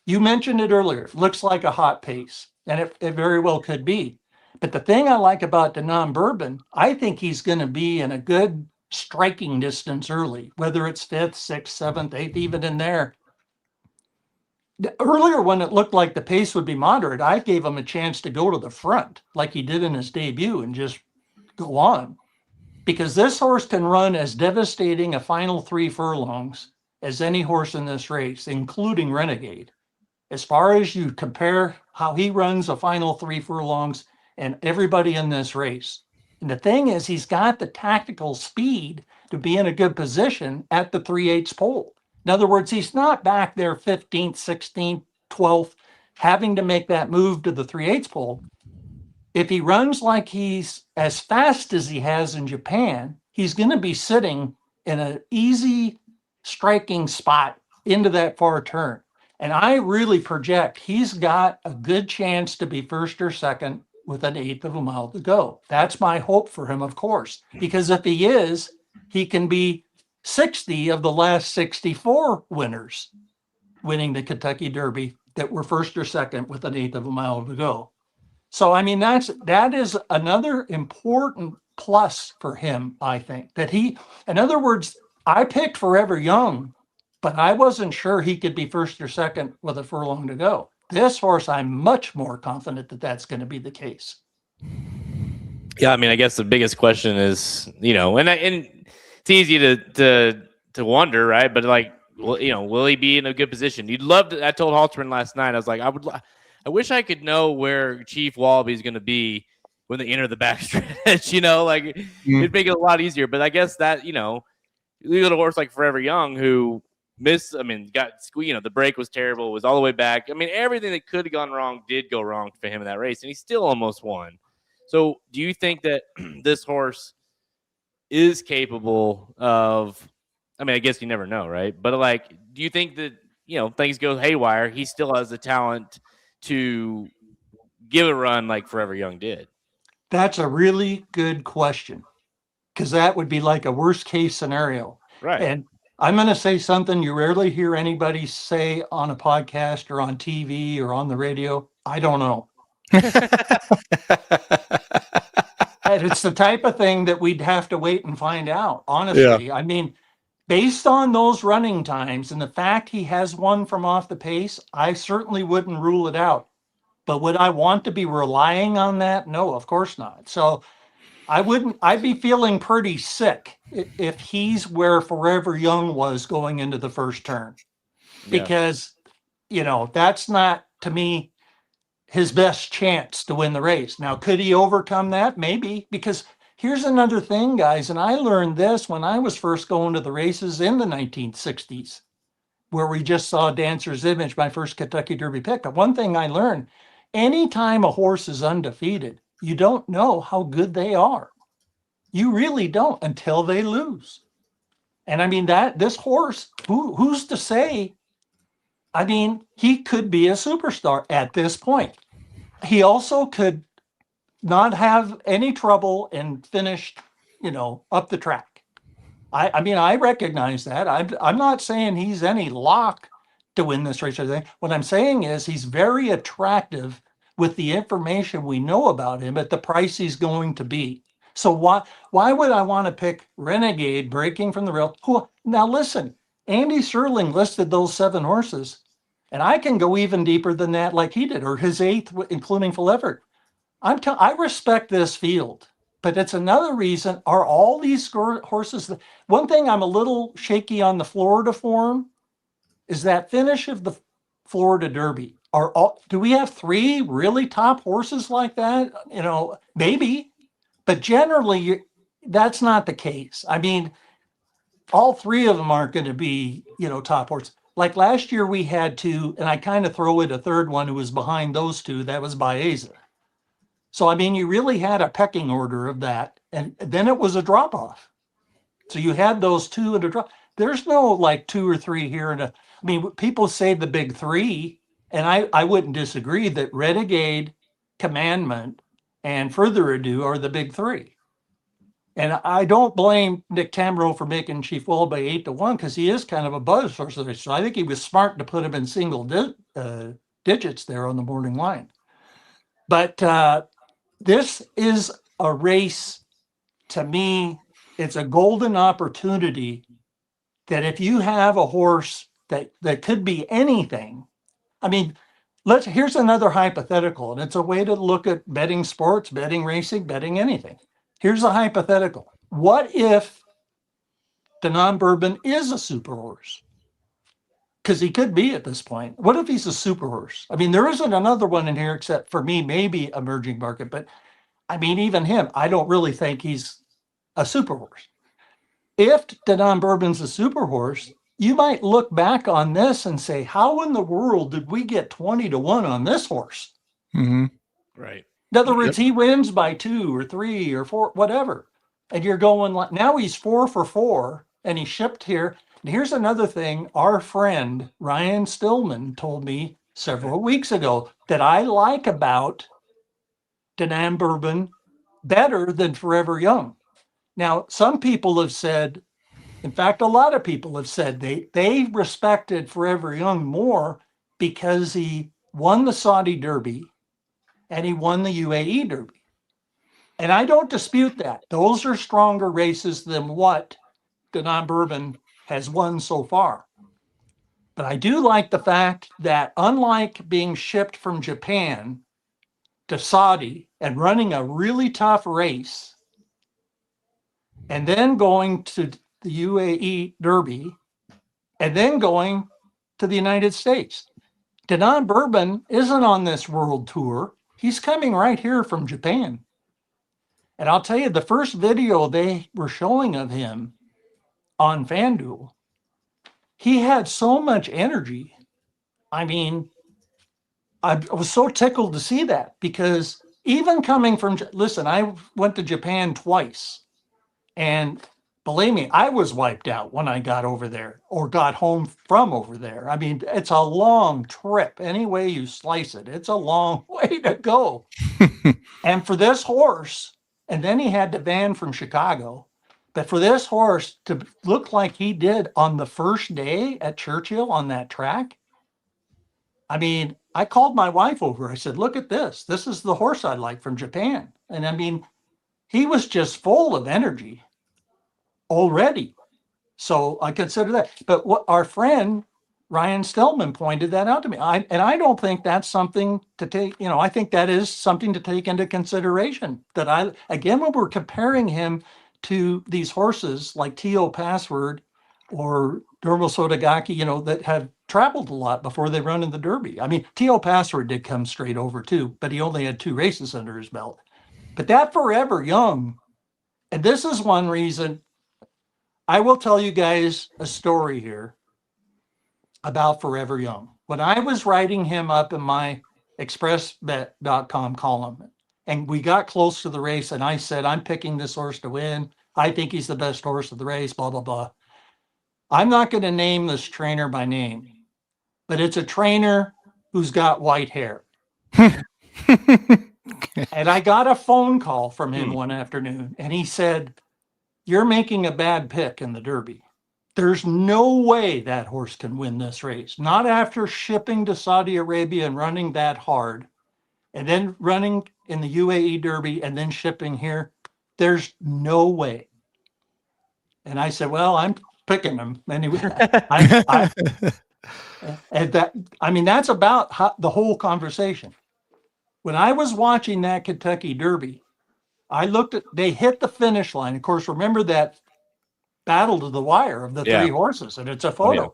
You mentioned it earlier. Looks like a hot pace, and it very well could be. But the thing I like about Danon Bourbon, I think he's going to be in a good striking distance early, whether it's 5th, 6th, 7th, 8th, even in there. Earlier, when it looked like the pace would be moderate, I gave him a chance to go to the front like he did in his debut and just go on. Because this horse can run as devastating a final 3 furlongs as any horse in this race, including Renegade. As far as you compare how he runs a final 3 furlongs and everybody in this race. And the thing is, he's got the tactical speed to be in a good position at the 3/8 pole. In other words, he's not back there 15th, 16th, 12th, having to make that move to the 3/8 pole. If he runs like he's as fast as he has in Japan, he's going to be sitting in an easy striking spot into that far turn. And I really project he's got a good chance to be first or second with an 1/8 of a mile to go. That's my hope for him, of course, because if he is, he can be 60 of the last 64 winners winning the Kentucky Derby that were first or second with an 1/8 of a mile to go. So, I mean, that is another important plus for him, I think, that in other words, I picked Forever Young, but I wasn't sure he could be first or second with a furlong to go. This horse, I'm much more confident that that's going to be the case. Yeah, I mean, I guess the biggest question is, and it's easy to wonder, right? But like, well, will he be in a good position? You'd love to. I told Halterman last night. I was like, I wish I could know where Chief Wallaby's going to be when they enter the backstretch. It'd make it a lot easier. But I guess that you look at a horse like Forever Young who missed. I mean, the break was terrible. Was all the way back. I mean, everything that could have gone wrong did go wrong for him in that race, and he still almost won. So, do you think that this horse is capable of? I mean, I guess you never know, right? But do you think that things go haywire? He still has the talent to give a run like Forever Young did. That's a really good question, because that would be like a worst case scenario, right? And I'm going to say something you rarely hear anybody say on a podcast or on TV or on the radio. I don't know. And it's the type of thing that we'd have to wait and find out, honestly. Yeah. I mean, based on those running times and the fact he has one from off the pace, I certainly wouldn't rule it out. But would I want to be relying on that? No, of course not. So I'd be feeling pretty sick if he's where Forever Young was going into the first turn, because, that's not, to me, his best chance to win the race. Now, could he overcome that? Maybe, because here's another thing, guys, and I learned this when I was first going to the races in the 1960s, where we just saw Dancer's Image, my first Kentucky Derby pick. One thing I learned, anytime a horse is undefeated, you don't know how good they are. You really don't until they lose. And I mean that this horse, who's to say? I mean, he could be a superstar at this point. He also could not have any trouble and finish, up the track. I mean, I recognize that. I'm not saying he's any lock to win this race or anything. What I'm saying is he's very attractive with the information we know about him at the price he's going to be. So why would I want to pick Renegade breaking from the rail? Now listen, Andy Serling listed those 7 horses, and I can go even deeper than that, like he did, or his 8th, including full effort. I respect this field, but it's another reason. Are all these horses? One thing I'm a little shaky on the Florida form is that finish of the Florida Derby. Do we have 3 really top horses like that? Maybe, but generally that's not the case. I mean, all 3 of them aren't going to be, top horses. Like last year we had 2, and I kind of throw in a third one who was behind those 2. That was Baeza. So, I mean, you really had a pecking order of that, and then it was a drop-off. So you had those 2 and a drop. There's no like 2 or 3 here. I mean, people say the big 3, and I wouldn't disagree that Renegade, Commandment, and Further Ado are the big 3. And I don't blame Nick Tamro for making Chief Will by 8-1 because he is kind of a buzz horse. So I think he was smart to put him in single digits there on the morning line. But this is a race, to me, it's a golden opportunity that if you have a horse that could be anything. I mean, here's another hypothetical, and it's a way to look at betting sports, betting racing, betting anything. Here's a hypothetical. What if Danon Bourbon is a super horse? Because he could be at this point. What if he's a super horse? I mean, there isn't another one in here except for me, maybe Emerging Market, but I mean, even him, I don't really think he's a super horse. If Danon Bourbon's a super horse, you might look back on this and say, how in the world did we get 20-1 on this horse? Mm-hmm. Right. In other words, he wins by 2 or 3 or 4, whatever. And you're going like, now he's 4 for 4 and he shipped here. And here's another thing. Our friend Ryan Stillman told me several weeks ago that I like about Danon Bourbon better than Forever Young. Now, some people have said, in fact, a lot of people have said they respected Forever Young more because he won the Saudi Derby and he won the UAE Derby. And I don't dispute that. Those are stronger races than what Danon Bourbon has won so far. But I do like the fact that unlike being shipped from Japan to Saudi and running a really tough race, and then going to the UAE Derby, and then going to the United States. Danon Bourbon isn't on this world tour. He's coming right here from Japan. And I'll tell you, the first video they were showing of him on FanDuel, he had so much energy. I mean, I was so tickled to see that because even coming from, listen, I went to Japan twice. And believe me, I was wiped out when I got over there or got home from over there. I mean, it's a long trip. Any way you slice it, it's a long way to go. And for this horse, and then he had to van from Chicago, but for this horse to look like he did on the first day at Churchill on that track, I mean, I called my wife over. I said, look at this. This is the horse I like from Japan. And I mean, he was just full of energy already. So I consider that. But what our friend Ryan Stillman pointed that out to me. I don't think that's something to take, I think that is something to take into consideration. That again, when we're comparing him to these horses like T.O. Password or Dermo Sotagaki, that have traveled a lot before they run in the Derby. I mean, T.O. Password did come straight over too, but he only had 2 races under his belt. But that Forever Young, and this is one reason, I will tell you guys a story here about Forever Young. When I was writing him up in my expressbet.com column, And we got close to the race, and I said, I'm picking this horse to win. I think he's the best horse of the race, blah, blah, blah. I'm not going to name this trainer by name, but it's a trainer who's got white hair. And I got a phone call from him one afternoon, and he said, you're making a bad pick in the Derby. There's no way that horse can win this race. Not after shipping to Saudi Arabia and running that hard, and then running in the UAE Derby and then shipping here. There's no way. And I said, well, I'm picking him anyway. That's about the whole conversation. When I was watching that Kentucky Derby, I looked at, they hit the finish line. Of course, remember that battle to the wire of the three horses, and it's a photo.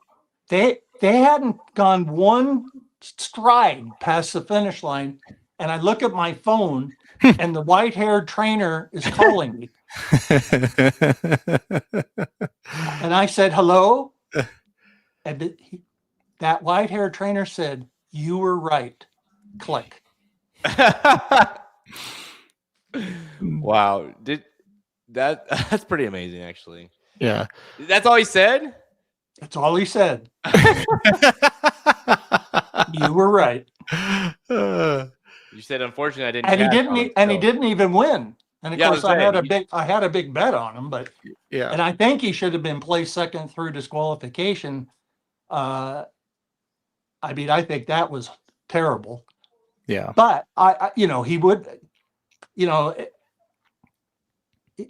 They hadn't gone one stride past the finish line, and I look at my phone, and the white-haired trainer is calling me. And I said, hello? And that white-haired trainer said, you were right. Click. Wow. That's pretty amazing, actually. Yeah. That's all he said? That's all he said. You were right. You said, unfortunately, I didn't. And he didn't even win. And of course, I had a big bet on him, but yeah. And I think he should have been placed second through disqualification. I think that was terrible. Yeah. But he would,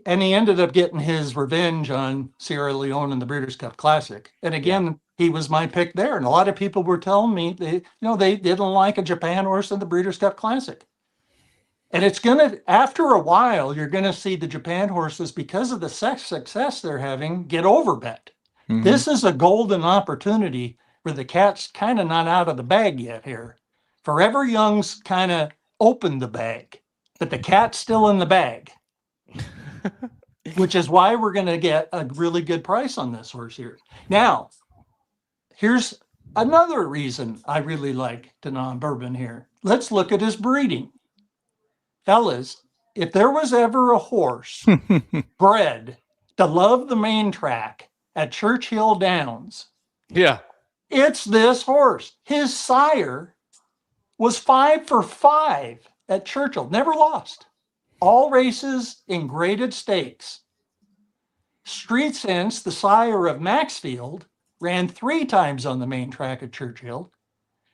and he ended up getting his revenge on Sierra Leone in the Breeders' Cup Classic. And again, he was my pick there. And a lot of people were telling me they didn't like a Japan horse in the Breeders' Cup Classic. And it's after a while, you're going to see the Japan horses, because of the success they're having, get overbet. Mm-hmm. This is a golden opportunity where the cat's kind of not out of the bag yet here. Forever Young's kind of opened the bag, but the cat's still in the bag. Which is why we're going to get a really good price on this horse here. Now, here's another reason I really like Danon Bourbon here. Let's look at his breeding. Fellas, if there was ever a horse bred to love the main track at Churchill Downs, it's this horse. His sire was 5 for 5 at Churchill, never lost. All races in graded stakes. Street Sense, the sire of Maxfield, ran 3 times on the main track at Churchill.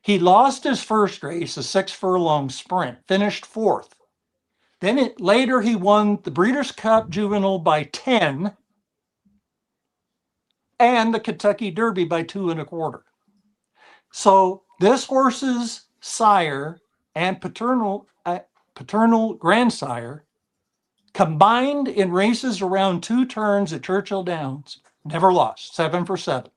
He lost his first race, a 6-furlong sprint, finished 4th. Then later he won the Breeders' Cup Juvenile by 10 and the Kentucky Derby by 2 1/4. So this horse's sire and paternal grandsire combined in races around 2 turns at Churchill Downs, never lost, 7 for 7.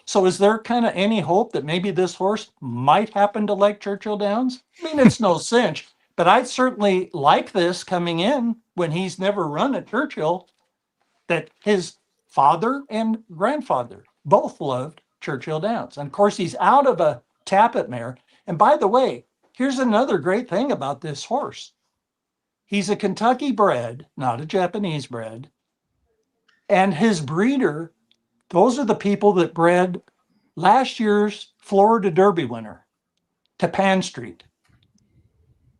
So is there kind of any hope that maybe this horse might happen to like Churchill Downs? I mean, it's no cinch, but I'd certainly like this coming in when he's never run at Churchill, that his father and grandfather both loved Churchill Downs. And of course, he's out of a Tappet mare. And by the way, here's another great thing about this horse. He's a Kentucky bred, not a Japanese bred. And his breeder, those are the people that bred last year's Florida Derby winner, Tapan Street.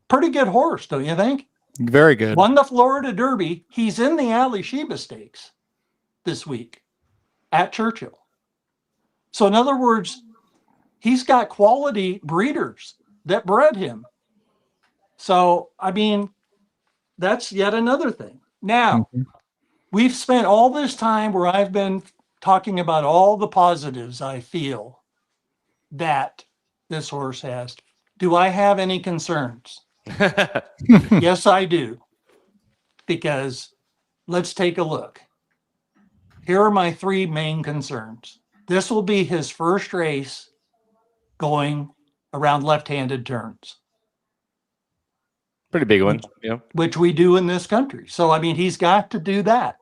Pretty good horse, don't you think? Very good. Won the Florida Derby. He's in the Ali Sheba Stakes this week at Churchill. So in other words, he's got quality breeders that bred him. So, I mean, that's yet another thing. Now, we've spent all this time where I've been talking about all the positives I feel that this horse has. Do I have any concerns? Yes, I do. Because let's take a look. Here are my 3 main concerns. This will be his first race going around left-handed turns. Pretty big one, which we do in this country. So, I mean, he's got to do that.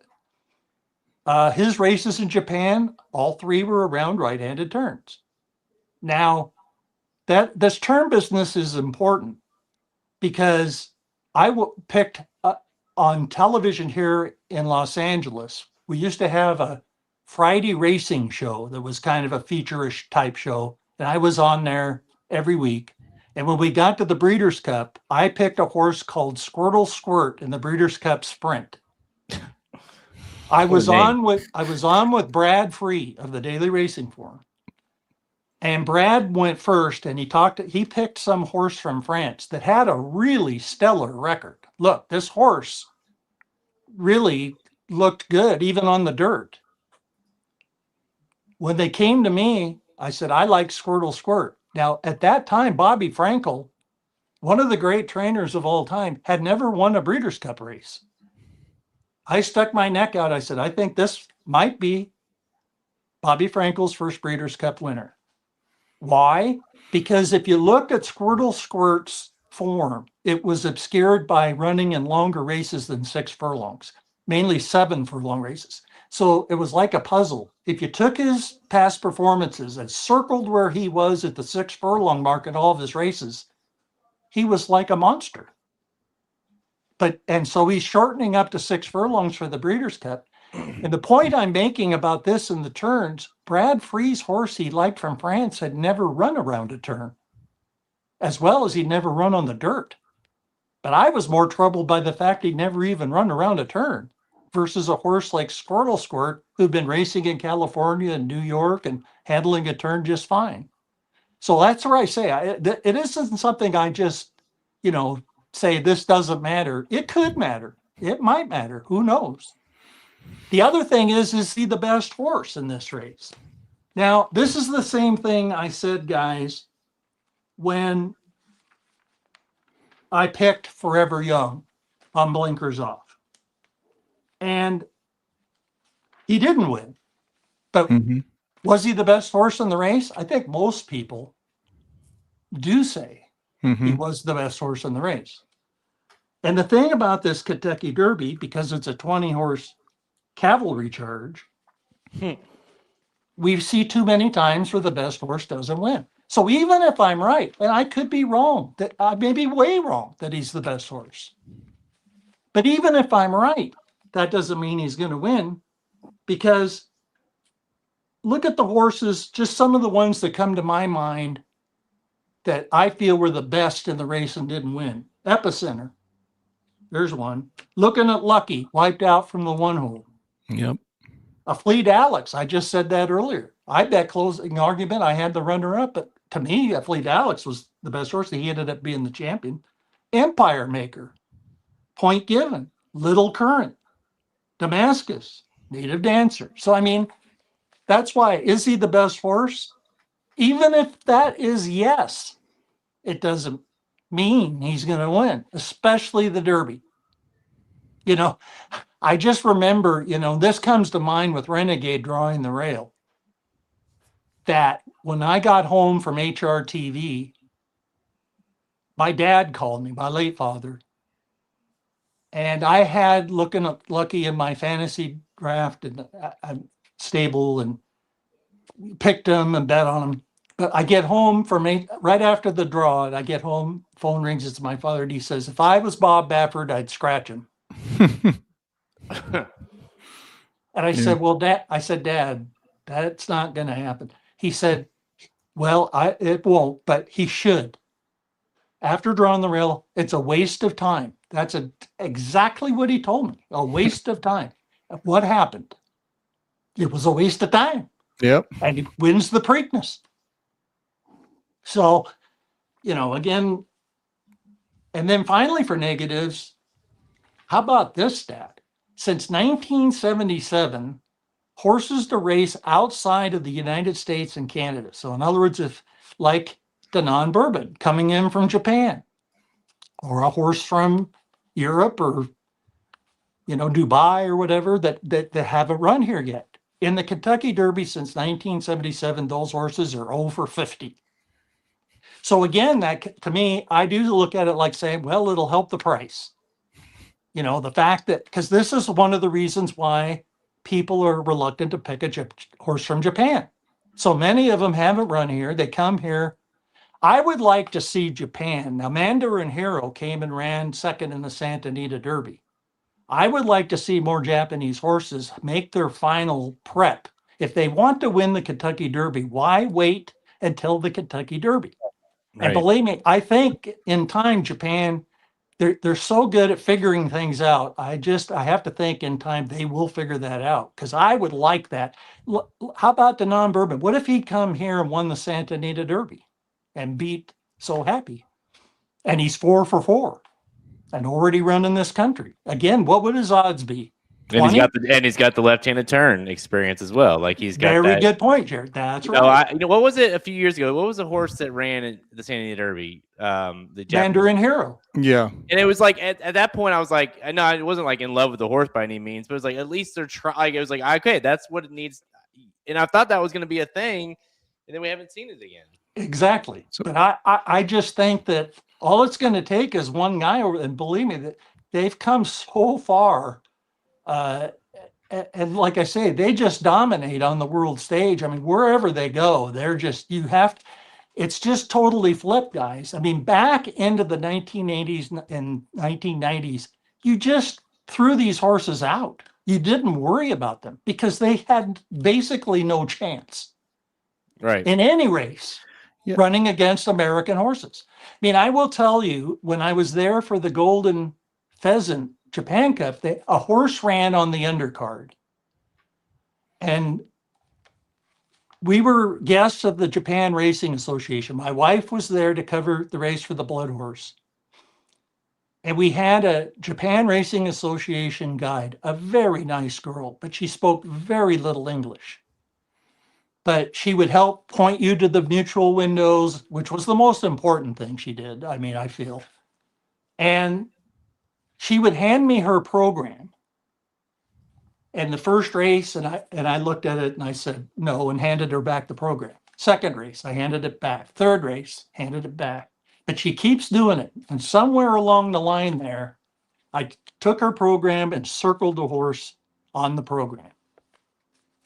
His races in Japan, all 3 were around right-handed turns. Now, this turn business is important because picked on television here in Los Angeles. We used to have a Friday racing show that was kind of a feature-ish type show. And I was on there every week. And when we got to the Breeders' Cup, I picked a horse called Squirtle Squirt in the Breeders' Cup Sprint. I was on with Brad Free of the Daily Racing Forum. And Brad went first, and he picked some horse from France that had a really stellar record. Look, this horse really looked good, even on the dirt. When they came to me, I said, I like Squirtle Squirt. Now, at that time, Bobby Frankel, one of the great trainers of all time, had never won a Breeders' Cup race. I stuck my neck out. I said, I think this might be Bobby Frankel's first Breeders' Cup winner. Why? Because if you look at Squirtle Squirt's form, it was obscured by running in longer races than 6 furlongs, mainly 7 furlong races. So it was like a puzzle. If you took his past performances and circled where he was at the 6 furlong mark in all of his races, he was like a monster. And so he's shortening up to 6 furlongs for the Breeders' Cup. And the point I'm making about this in the turns, Brad Free's horse he liked from France had never run around a turn, as well as he'd never run on the dirt. But I was more troubled by the fact he'd never even run around a turn versus a horse like Squirtle Squirt, who'd been racing in California and New York and handling a turn just fine. So that's where I say it isn't something I just, say this doesn't matter. It could matter. It might matter. Who knows? The other thing is he the best horse in this race? Now, this is the same thing I said, guys, when I picked Forever Young on Blinkers Off. And he didn't win. But was he the best horse in the race? I think most people do say he was the best horse in the race. And the thing about this Kentucky Derby, because it's a 20-horse cavalry charge, we see too many times where the best horse doesn't win. So even if I'm right, and I could be wrong, that I may be way wrong that he's the best horse. But even if I'm right, that doesn't mean he's going to win, because look at the horses, just some of the ones that come to my mind that I feel were the best in the race and didn't win. Epicenter. There's one. Looking at Lucky, wiped out from the 1 hole. Yep. A Fleet Alex. I just said that earlier. I bet closing argument I had the runner-up, but to me, a Fleet Alex was the best horse. He ended up being the champion. Empire Maker. Point Given. Little Current. Damascus. Native Dancer. So, I mean, that's why. Is he the best horse? Even if that is yes, it doesn't mean he's going to win, especially the Derby. I just remember, this comes to mind with Renegade drawing the rail, that when I got home from HRTV, my dad called me, my late father, and I had looking at Lucky in my fantasy draft and stable and picked him and bet on him. But I get home right after the draw, and I get home, phone rings, it's my father, and he says, if I was Bob Baffert, I'd scratch him. And I said, well, Dad, that's not going to happen. He said, well, it won't, but he should. After drawing the rail, it's a waste of time. That's exactly what he told me, a waste of time. What happened? It was a waste of time. Yep. And he wins the Preakness. So, again, and then finally for negatives, how about this stat? Since 1977, horses to race outside of the United States and Canada. So in other words, if like Danon Bourbon coming in from Japan, or a horse from Europe or, Dubai or whatever that haven't run here yet. In the Kentucky Derby since 1977, those horses are over 50. So again, that to me, I do look at it like saying, well, it'll help the price. The fact that, because this is one of the reasons why people are reluctant to pick a horse from Japan. So many of them haven't run here. They come here. I would like to see Japan. Now, Mandarin Hero came and ran second in the Santa Anita Derby. I would like to see more Japanese horses make their final prep. If they want to win the Kentucky Derby, why wait until the Kentucky Derby? And Right. believe me, I think in time, Japan, they're so good at figuring things out. I have to think in time they will figure that out, because I would like that. How about Danon Bourbon? What if he'd come here and won the Santa Anita Derby and beat So Happy? And he's 4 for 4 and already running this country. Again, what would his odds be? And 20? he's got the left-handed turn experience as well. Like he's got Very that. good point, Jared. That's You right. know, what was it a few years ago? What was the horse that ran at the Santa Anita Derby? The Japanese. Mandarin Hero. Yeah. And it was like at that point, I was like, no, I wasn't like in love with the horse by any means, but it was like at least they're trying. Like, it was like, okay, that's what it needs. And I thought that was going to be a thing, and then we haven't seen it again. Exactly. But I just think that all it's going to take is one guy over, and believe me, that they've come so far. And like I say, they just dominate on the world stage. I mean, wherever they go, they're just, it's just totally flipped, guys. I mean, back into the 1980s and 1990s, you just threw these horses out. You didn't worry about them because they had basically no chance in any race running against American horses. I mean, I will tell you, when I was there for the Golden Pheasant Japan Cup, a horse ran on the undercard. And we were guests of the Japan Racing Association. My wife was there to cover the race for the Blood Horse. And we had a Japan Racing Association guide, a very nice girl, but she spoke very little English. But she would help point you to the mutual windows, which was the most important thing she did, I mean, I feel. And she would hand me her program. And the first race, and I looked at it and I said no, and handed her back the program. Second race, I handed it back. Third race, handed it back. But she keeps doing it. And somewhere along the line there, I took her program and circled the horse on the program.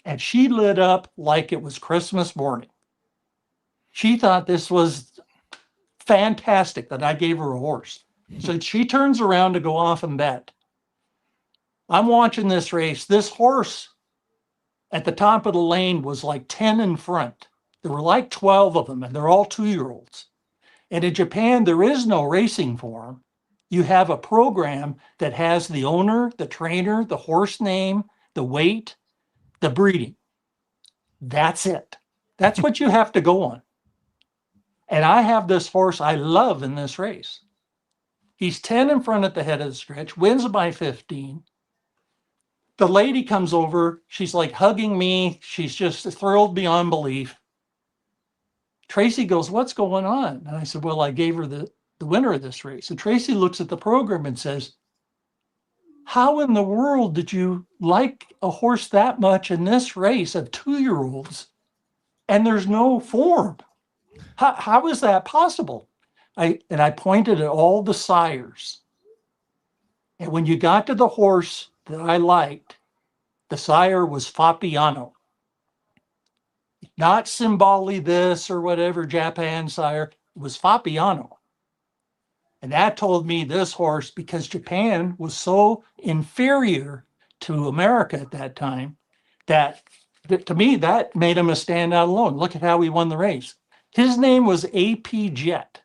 And she lit up like it was Christmas morning. She thought this was fantastic that I gave her a horse. So she turns around to go off and bet. I'm watching this race. This horse at the top of the lane was like 10 in front. There were like 12 of them, and they're all 2-year-olds. And in Japan, there is no racing for them. You have a program that has the owner, the trainer, the horse name, the weight, the breeding. That's it. That's what you have to go on. And I have this horse I love in this race. He's 10 in front at the head of the stretch, wins by 15. The lady comes over. She's like hugging me. She's just thrilled beyond belief. Tracy goes, "What's going on?" And I said, "Well, I gave her the winner of this race." And Tracy looks at the program and says, "How in the world did you like a horse that much in this race of 2-year-olds and there's no form? How is that possible?" I pointed at all the sires. And when you got to the horse that I liked, the sire was Fabiano. Not Simbali this or whatever, Japan sire. It was Fabiano. And that told me this horse, because Japan was so inferior to America at that time, that to me, that made him a standout alone. Look at how he won the race. His name was AP Jet.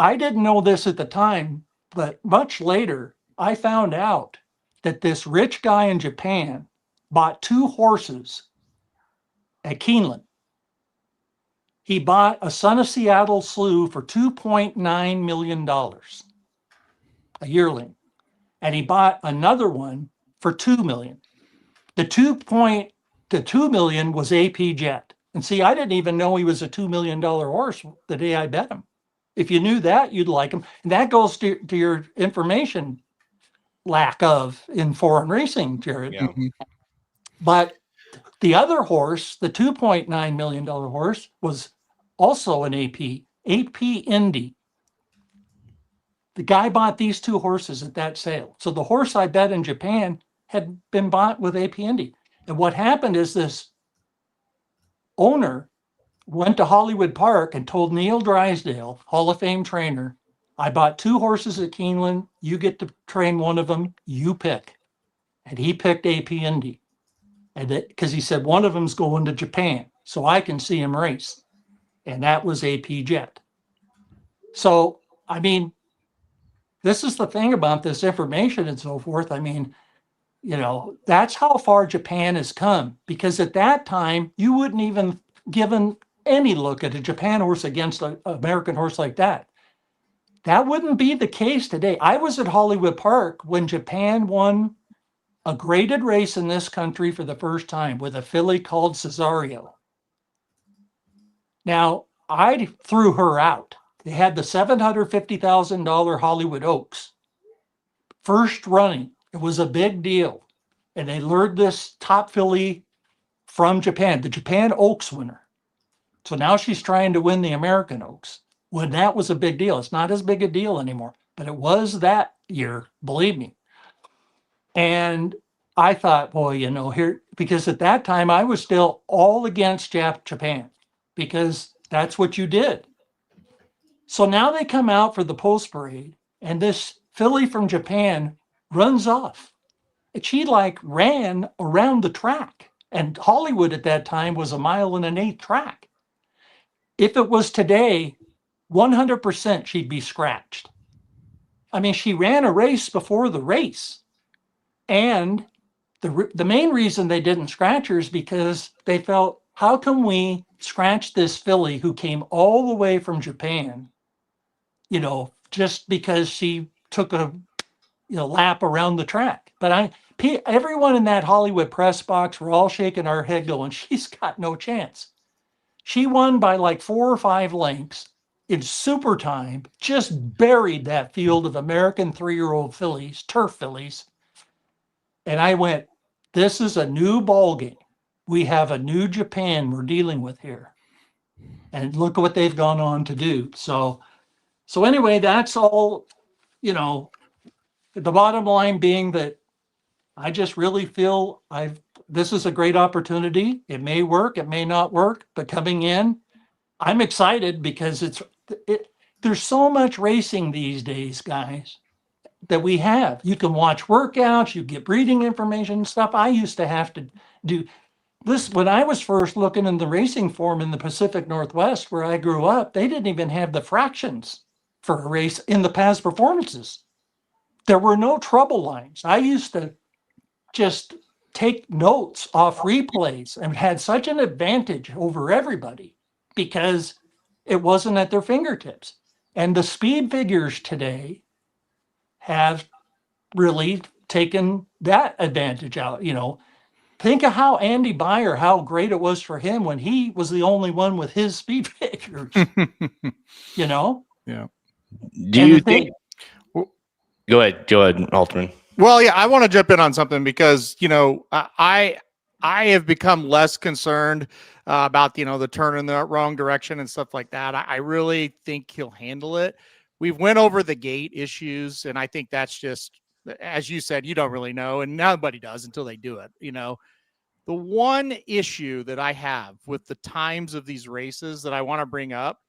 I didn't know this at the time, but much later, I found out that this rich guy in Japan bought 2 horses at Keeneland. He bought a Son of Seattle slew for $2.9 million, a yearling. And he bought another one for $2 million. The $2 million was AP Jet. And see, I didn't even know he was a $2 million horse the day I bet him. If you knew that, you'd like him. And that goes to your information lack of in foreign racing, Jared. Yeah. But the other horse, the $2.9 million horse, was also an AP Indy. The guy bought these 2 horses at that sale. So the horse I bet in Japan had been bought with AP Indy. And what happened is this owner went to Hollywood Park and told Neil Drysdale, Hall of Fame trainer, I bought 2 horses at Keeneland. You get to train one of them. You pick. And he picked AP Indy. And because he said one of them's going to Japan, so I can see him race. And that was AP Jet. So, I mean, this is the thing about this information and so forth. I mean, that's how far Japan has come, because at that time, you wouldn't even given any look at a Japan horse against an American horse like that. That wouldn't be the case today. I was at Hollywood Park when Japan won a graded race in this country for the first time with a filly called Cesario. Now, I threw her out. They had the $750,000 Hollywood Oaks. First running, it was a big deal. And they lured this top filly from Japan, the Japan Oaks winner. So now she's trying to win the American Oaks. When that was a big deal. It's not as big a deal anymore, but it was that year, believe me. And I thought, boy, here, because at that time I was still all against Japan, because that's what you did. So now they come out for the post parade, and this filly from Japan runs off. She ran around the track, and Hollywood at that time was a 1.125 track. If it was today, 100% she'd be scratched. I mean, she ran a race before the race. And the main reason they didn't scratch her is because they felt, how can we scratch this filly who came all the way from Japan, just because she took a lap around the track. But everyone in that Hollywood press box were all shaking our head going, she's got no chance. She won by like 4 or 5 lengths in super time, just buried that field of American 3-year-old fillies, turf fillies. And I went, this is a new ball game. We have a new Japan we're dealing with here. And look what they've gone on to do. So anyway, that's all, the bottom line being that I just really feel this is a great opportunity. It may work, it may not work, but coming in, I'm excited because there's so much racing these days, guys, that we have. You can watch workouts, you get breeding information, stuff I used to have to do. This, when I was first looking in the racing form in the Pacific Northwest where I grew up, they didn't even have the fractions for a race in the past performances. There were no trouble lines. I used to just take notes off replays and had such an advantage over everybody because it wasn't at their fingertips. And the speed figures today have really taken that advantage out. Think of how Andy Beyer, how great it was for him when he was the only one with his speed figures. Yeah. Do you think? Go ahead, Alterman. Well, yeah, I want to jump in on something because I have become less concerned about the turn in the wrong direction and stuff like that. I really think he'll handle it. We've went over the gate issues, and I think that's just, as you said, you don't really know, and nobody does until they do it. The one issue that I have with the times of these races that I want to bring up.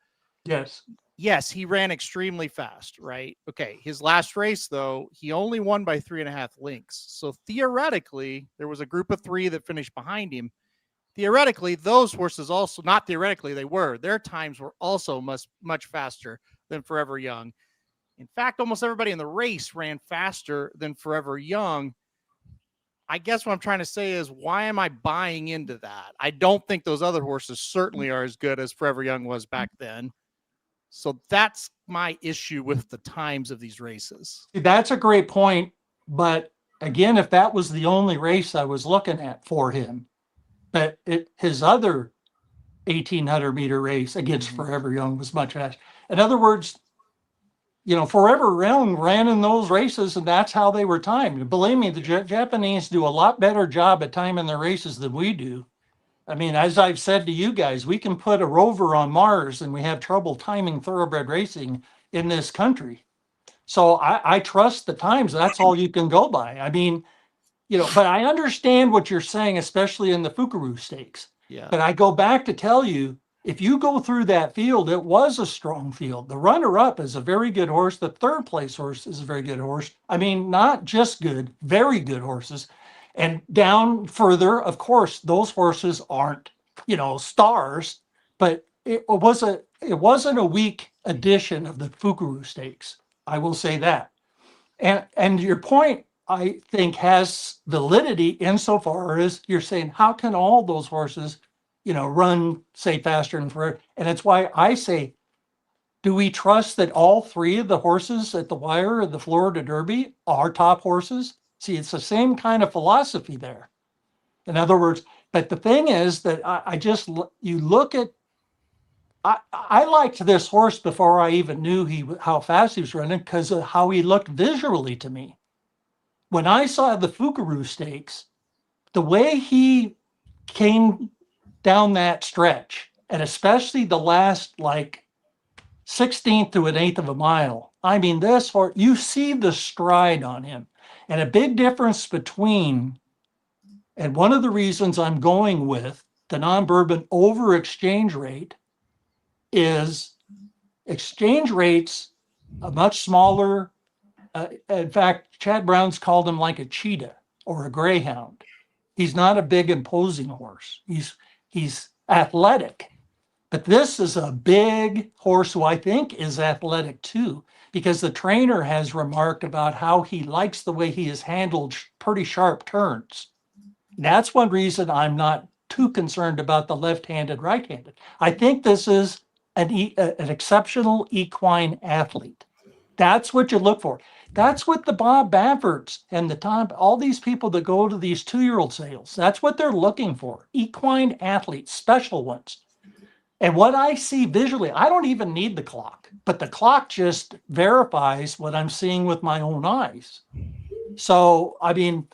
Yes, he ran extremely fast, right? Okay. His last race, though, he only won by 3.5 lengths. So theoretically, there was a group of 3 that finished behind him. Theoretically, those horses also, not theoretically, their times were also much faster than Forever Young. In fact, almost everybody in the race ran faster than Forever Young. I guess what I'm trying to say is, why am I buying into that? I don't think those other horses certainly are as good as Forever Young was back then. So that's my issue with the times of these races. That's a great point. But again, if that was the only race I was looking at for him, but his other 1,800 meter race against Forever Young was much faster. In other words, Forever Young ran in those races, and that's how they were timed. Believe me, the Japanese do a lot better job at timing their races than we do. I mean, as I've said to you guys, we can put a rover on Mars and we have trouble timing thoroughbred racing in this country. So I trust the times. That's all you can go by. I mean, but I understand what you're saying, especially in the Fukaru stakes. Yeah. But I go back to tell you, if you go through that field, it was a strong field. The runner-up is a very good horse. The third place horse is a very good horse. I mean, not just good, very good horses. And down further, of course, those horses aren't, stars, but it wasn't a weak edition of the Fukuru Stakes. I will say that. And your point, I think, has validity insofar as you're saying, how can all those horses, run, say, faster and further? And it's why I say, do we trust that all three of the horses at the wire of the Florida Derby are top horses? See, it's the same kind of philosophy there. In other words, but the thing is that you look at, I liked this horse before I even knew how fast he was running because of how he looked visually to me. When I saw the Fukuru Stakes, the way he came down that stretch, and especially the last 16th to an eighth of a mile, I mean, this horse, you see the stride on him. And a big difference between, and one of the reasons I'm going with the non-Bourbon over exchange rate is exchange rates a much smaller. In fact, Chad Brown's called him like a cheetah or a greyhound. He's not a big imposing horse. He's athletic, but this is a big horse who I think is athletic too, because the trainer has remarked about how he likes the way he has handled pretty sharp turns. That's one reason I'm not too concerned about the left-handed, right-handed. I think this is an exceptional equine athlete. That's what you look for. That's what the Bob Bafferts and the Tom, all these people that go to these 2-year-old sales, that's what they're looking for. Equine athletes, special ones. And what I see visually, I don't even need the clock, but the clock just verifies what I'm seeing with my own eyes. So, I mean,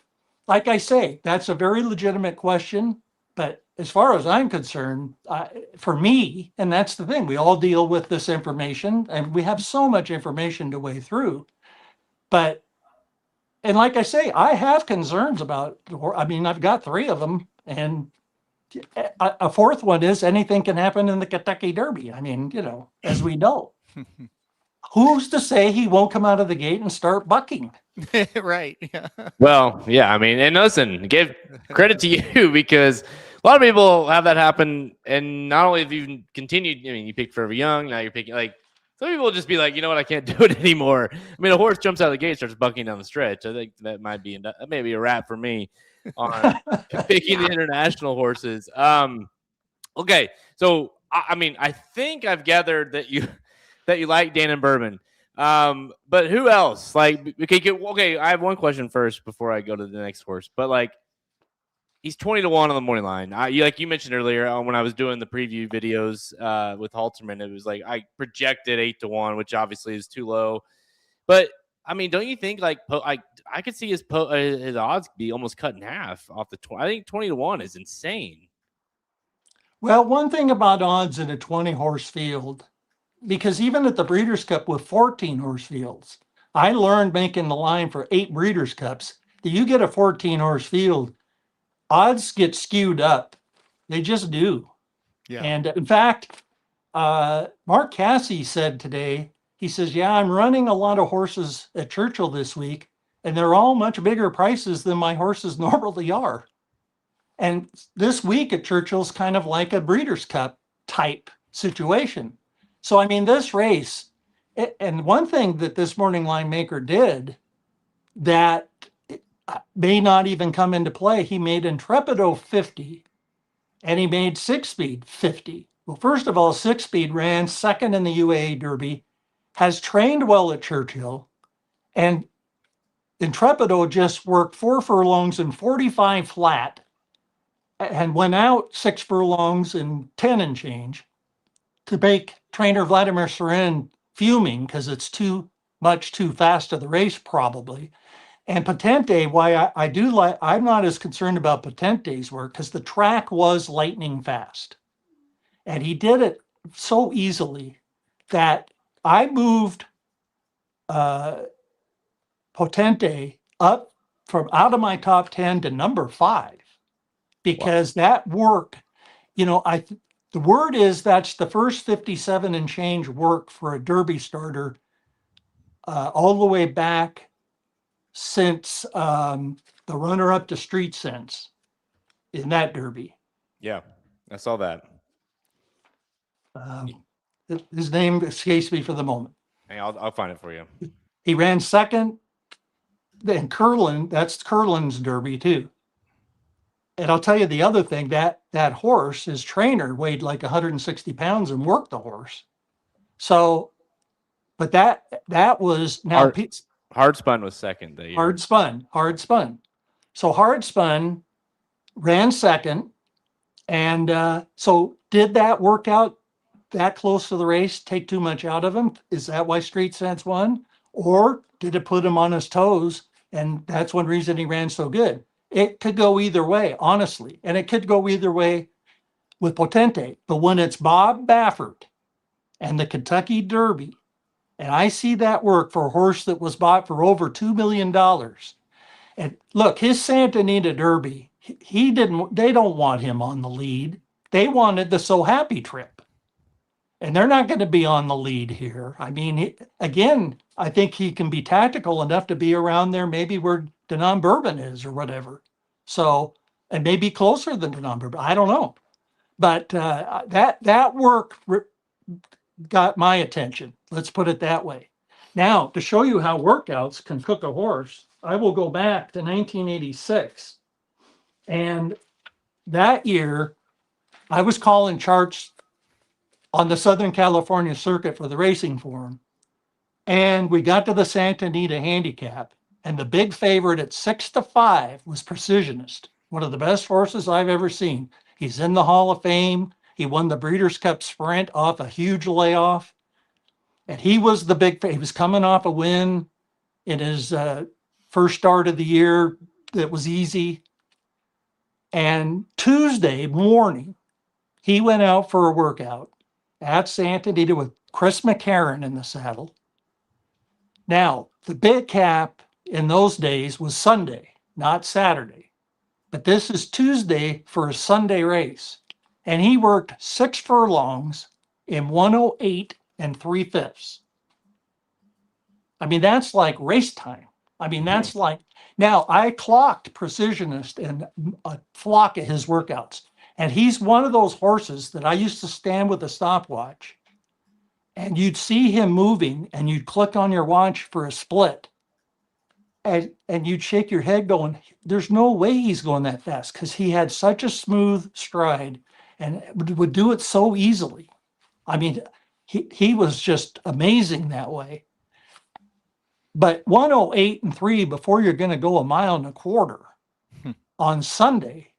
like I say, that's a very legitimate question. But as far as I'm concerned, for me, and that's the thing, we all deal with this information and we have so much information to weigh through. And like I say, I have concerns about, I mean, I've got 3 of them, and a fourth one is anything can happen in the Kentucky Derby. I mean, as we know. Who's to say he won't come out of the gate and start bucking? Right. Yeah. Well, yeah, I mean, and listen, give credit to you because a lot of people have that happen. And not only have you continued, I mean, you picked Forever Young, now you're picking, some people just be like, you know what, I can't do it anymore. I mean, a horse jumps out of the gate, starts bucking down the stretch. I think that might be maybe a wrap for me on picking the international horses. Okay, so I mean, I think I've gathered that you like Danon Bourbon. But who else? Okay, I have one question first before I go to the next horse. But he's 20-1 on the morning line. Like you mentioned earlier when I was doing the preview videos with Halterman, it was I projected 8-1, which obviously is too low. But I mean, don't you think I could see his odds be almost cut in half off the 20? I think 20-1 is insane. Well, one thing about odds in a 20-horse field, because even at the Breeders' Cup with 14-horse fields, I learned making the line for 8 Breeders' Cups that you get a 14-horse field, odds get skewed up. They just do. Yeah. And in fact, Mark Cassie said today, he says, yeah, I'm running a lot of horses at Churchill this week, and they're all much bigger prices than my horses normally are. And this week at Churchill's kind of like a Breeders' Cup type situation. So, I mean, this race, and one thing that this morning line maker did that may not even come into play, he made Intrepido 50 and he made 6-Speed 50. Well, first of all, 6-Speed ran second in the UAE Derby, has trained well at Churchill, and Intrepido just worked 4 furlongs and 45 flat and went out 6 furlongs and 10 and change to make trainer Vladimir Serin fuming because it's too fast to the race probably. And Potente, why I do like, I'm not as concerned about Potente's work because the track was lightning fast. And he did it so easily that I moved Potente up from out of my top 10 to number 5 because that work, The word is that's the first 57 and change work for a Derby starter all the way back since the runner-up to Street Sense in that Derby. Yeah, I saw that. His name escapes me for the moment. Hey, I'll find it for you. He ran second. Then Curlin, that's Curlin's Derby too. And I'll tell you the other thing, that horse, his trainer weighed like 160 pounds and worked the horse. So, but that was now Hard Spun was second that year. Hard Spun. So Hard Spun ran second. And so did that work out that close to the race take too much out of him? Is that why Street Sense won? Or did it put him on his toes? And that's one reason he ran so good. It could go either way, honestly. And it could go either way with Potente. But when it's Bob Baffert and the Kentucky Derby, and I see that work for a horse that was bought for over $2 million. And look, his Santa Anita Derby, they don't want him on the lead. They wanted the So Happy trip. And they're not going to be on the lead here. I mean, again, I think he can be tactical enough to be around there, maybe where Danon Bourbon is or whatever. So, and maybe closer than Danon Bourbon. I don't know. But that work got my attention. Let's put it that way. Now, to show you how workouts can cook a horse, I will go back to 1986. And that year, I was calling charts on the Southern California circuit for the Racing Forum. And we got to the Santa Anita handicap. And the big favorite at 6-5 was Precisionist, one of the best horses I've ever seen. He's in the Hall of Fame. He won the Breeders' Cup Sprint off a huge layoff. And he was the big, he was coming off a win in his first start of the year that was easy. And Tuesday morning, he went out for a workout at Santa Anita with Chris McCarron in the saddle. Now, the big cap in those days was Sunday, not Saturday. But this is Tuesday for a Sunday race. And he worked 6 furlongs in 108 3/5. I mean, that's like race time. I mean, that's like, now I clocked Precisionist in a flock of his workouts. And he's one of those horses that I used to stand with a stopwatch and you'd see him moving and you'd click on your watch for a split. And you'd shake your head going, there's no way he's going that fast because he had such a smooth stride and would do it so easily. I mean, he was just amazing that way. But 108 3 before you're going to go 1.25 miles on Sunday.